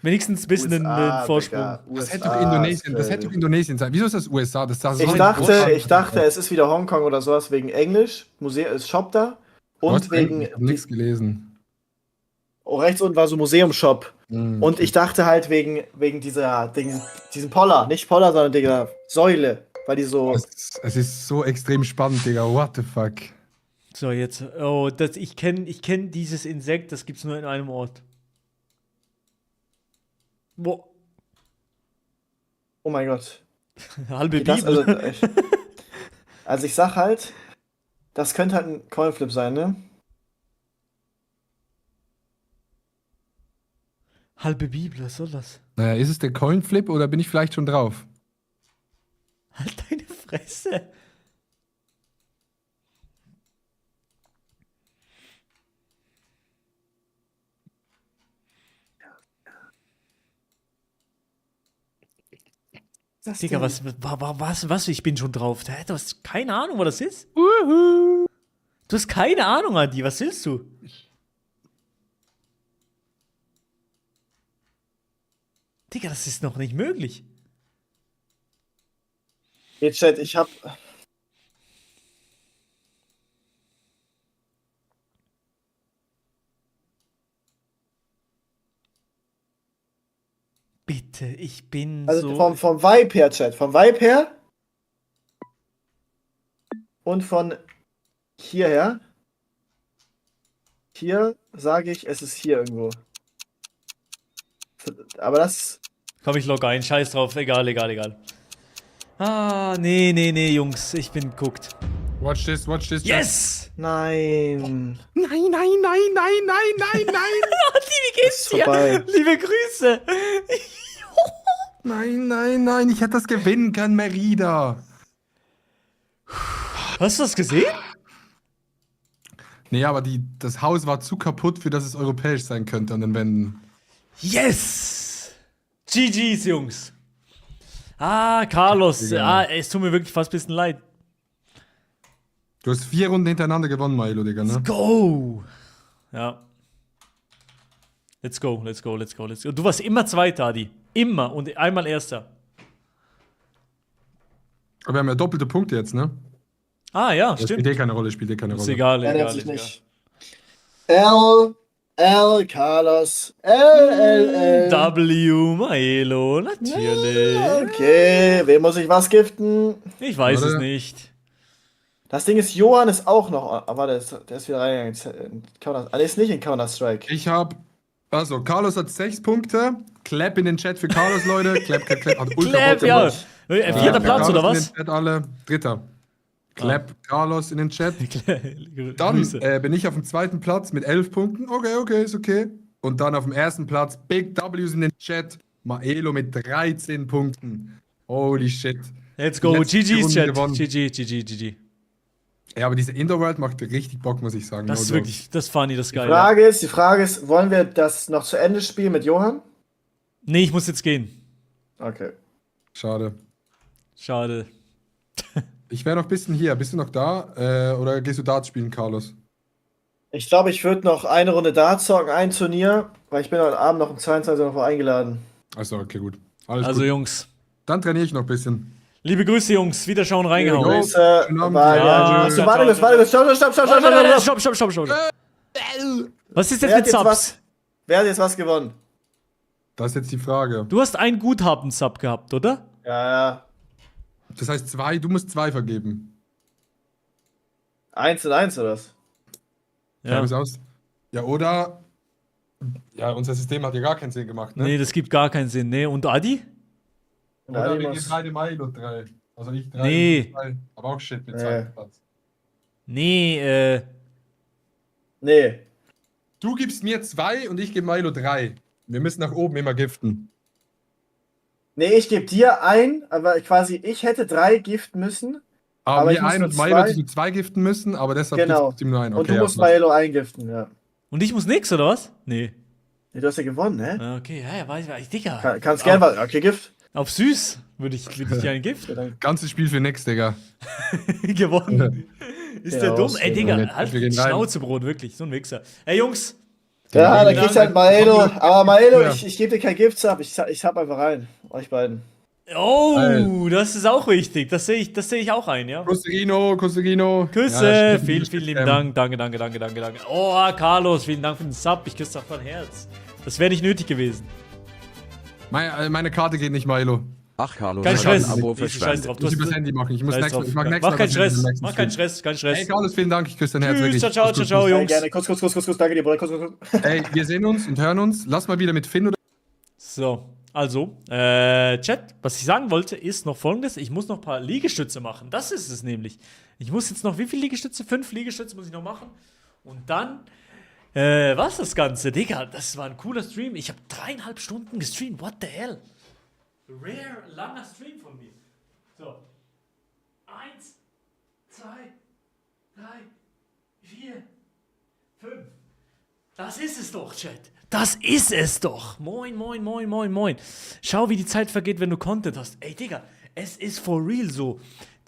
Wenigstens ein bisschen den Vorsprung. Digga, Das hätte USA, doch Indonesien, das Australien. hätte doch Indonesien sein. Wieso ist das USA? Das ist Ich dachte, es ist wieder Hongkong oder sowas wegen Englisch. Museum ist Shop da. Und wegen. Ich hab nichts gelesen. Oh, rechts unten war so Museum-Shop. Hm. Und ich dachte halt wegen diesem Poller. Nicht Poller, sondern dieser Säule. Weil die so. Es ist so extrem spannend, Digga. What the fuck? So, jetzt. Oh, ich kenn dieses Insekt, das gibt's nur in einem Ort. Wo? Oh mein Gott. Halbe Das, Bibel. also ich sag halt, das könnte halt ein Coinflip sein, ne? Halbe Bibel, was soll das? Naja, ist es der Coinflip oder bin ich vielleicht schon drauf? Halt deine Fresse. Digga, was? Ich bin schon drauf. Du hast keine Ahnung, was das ist? Du hast keine Ahnung, Adi. Was willst du? Digga, das ist noch nicht möglich. Jetzt, Chat, ich hab. bitte, ich bin Also so... vom Vibe her, Chat. Vom Vibe her. Und von hierher. Hier sage ich, es ist hier irgendwo. Aber das. Komm, ich logge ein, scheiß drauf, egal. Ah, nee, Jungs, ich bin geguckt. Watch this, Chat. Yes! Nein. Nein. Adi, wie geht's dir? vorbei. Liebe Grüße. Nein, ich hätte das gewinnen können, Merida. Hast du das gesehen? Nee, aber das Haus war zu kaputt, für dass es europäisch sein könnte an den Wänden. Yes! GG's, Jungs. Ah, Carlos. Digga. Es tut mir wirklich fast ein bisschen leid. Du hast 4 Runden hintereinander gewonnen, Milo, Digga, ne? Go! Ja. Let's go. Du warst immer Zweiter, Adi. Immer und einmal Erster. Aber wir haben ja doppelte Punkte jetzt, ne? Ah, ja, Das stimmt. spielt keine Rolle, Ist egal, Ändert egal. sich egal. nicht. Carlos. L. W, Maelo, natürlich. Okay, wem muss ich was giften? Ich weiß Warte. es nicht. Das Ding ist, Johann ist auch noch. Aber der ist wieder reingegangen. Der ist nicht in Counter-Strike. Ich hab. Also, Carlos hat 6 Punkte. Clap in den Chat für Carlos, Leute. Clap. Hat ultra Clap, Bock ja. gemacht. Vierter Platz, Carlos oder in was? den Chat alle. Dritter. Clap Carlos in den Chat. Dann Grüße. bin ich auf dem zweiten Platz mit 11 Punkten. Okay, ist okay. Und dann auf dem ersten Platz Big W's in den Chat. Maelo mit 13 Punkten. Holy shit. Let's Die go. letzte GG's, Runde Chat. gewonnen. GG. Ja, aber diese Indoor World macht richtig Bock, muss ich sagen. Das No ist joke. wirklich, das ist funny, das ist geil. Die Frage ist, wollen wir das noch zu Ende spielen mit Johann? Nee, ich muss jetzt gehen. Okay. Schade. Schade. Ich wäre noch ein bisschen hier. Bist du noch da? Oder gehst du Darts spielen, Carlos? Ich glaube, ich würde noch eine Runde Darts zocken, ein Turnier, weil ich bin heute Abend noch um 22 Uhr noch eingeladen. Achso, okay, gut. Alles Also, gut. Jungs. Dann trainiere ich noch ein bisschen. Liebe Grüße, Jungs. Wiederschauen, reingehauen. Jo. Grüße. schönen Abend. Bye. Ja, Achso, ciao, warte, ciao, stopp. Stopp. Was ist Wer jetzt hat mit jetzt Subs? Wer hat jetzt was gewonnen? Das ist jetzt die Frage. Du hast einen Guthaben-Sub gehabt, oder? Ja. Das heißt, du musst 2 vergeben. 1:1 oder was? Ja. Ja. Aus. Ja, oder. Ja, unser System hat ja gar keinen Sinn gemacht, ne? Nee, das gibt gar keinen Sinn. Nee, und Adi? Oder wir Nein, gehen beide Milo 3. Also ich 3. Nee. Aber auch shit mit Nee. 2. Platz. Nee, Nee. Du gibst mir 2 und ich gebe Milo 3. Wir müssen nach oben immer giften. Nee, ich gebe dir ein, aber ich hätte 3 giften müssen. Aber Aber ich mir muss ein nur und Milo, 2. dass du 2 giften müssen, aber deshalb Genau. gibst du ihm nur einen. Und du ja, musst passt. Maelo eingiften, ja. und ich muss nix, oder was? Nee. Nee, du hast ja gewonnen, ne? Ah, okay, ja, weiß ich, Digga. Kannst gerne was. Okay, Gift. Auf süß würde ich dir ein Gift. Ja, dann- Ganzes Spiel für nix, Digga. Gewonnen. Ist Ja, der dumm? aus- Ey, Digga, wir halt gehen die rein. Schnauzebrot, wirklich. So ein Wichser. Ey, Jungs. Ja, dann Ja, kriegst du halt ja. Maelo. Aber Maelo, Ja. ich gebe dir kein Gift ab. Ich hab einfach rein. Euch beiden. Oh, Geil. das ist auch wichtig. Das sehe ich auch ein, ja. Kustegino. Küsse, Ja, stimmt. vielen lieben Dank. Danke. Oh, Carlos, vielen Dank für den Sub. Ich küsse auf dein Herz. Das wäre nicht nötig gewesen. Meine Karte geht nicht, Milo. Ach, Carlos, Kein hat Stress. ein Abo Ich scheiß verschwendet. drauf. Ich muss übers Handy machen. Ich muss Scheiß nächstes drauf. ich mach nächstes Mach Mal keinen was Stress. im nächsten Mach keinen Stream. Stress. Hey, Carlos, vielen Dank. Ich küsse dein Herz. Tschüss, wirklich. ciao, Kuss. ciao, Ja, Jungs. gerne. Kuss. Danke dir, Bruder. Kuss. Ey, wir sehen uns und hören uns. Lass mal wieder mit Finn oder. So, also, Chat, was ich sagen wollte, ist noch folgendes. Ich muss noch ein paar Liegestütze machen. Das ist es nämlich. Ich muss jetzt noch, wie viele Liegestütze? 5 Liegestütze muss ich noch machen. Und dann, was das Ganze? Digga, das war ein cooler Stream. Ich habe 3,5 Stunden gestreamt. What the hell? Rare, langer Stream von mir. So. 1, 2, 3, 4, 5. Das ist es doch, Chat. Das ist es doch. Moin. Schau, wie die Zeit vergeht, wenn du Content hast. Ey, Digga, es ist for real so.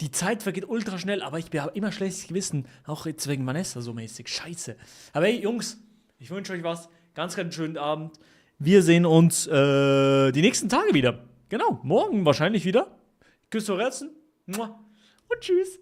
Die Zeit vergeht ultra schnell, aber ich habe immer schlechtes Gewissen. Auch jetzt wegen Vanessa so mäßig. Scheiße. Aber ey, Jungs, ich wünsche euch was. Ganz schönen Abend. Wir sehen uns die nächsten Tage wieder. Genau, morgen wahrscheinlich wieder. Küsse auf Herzen. Und tschüss.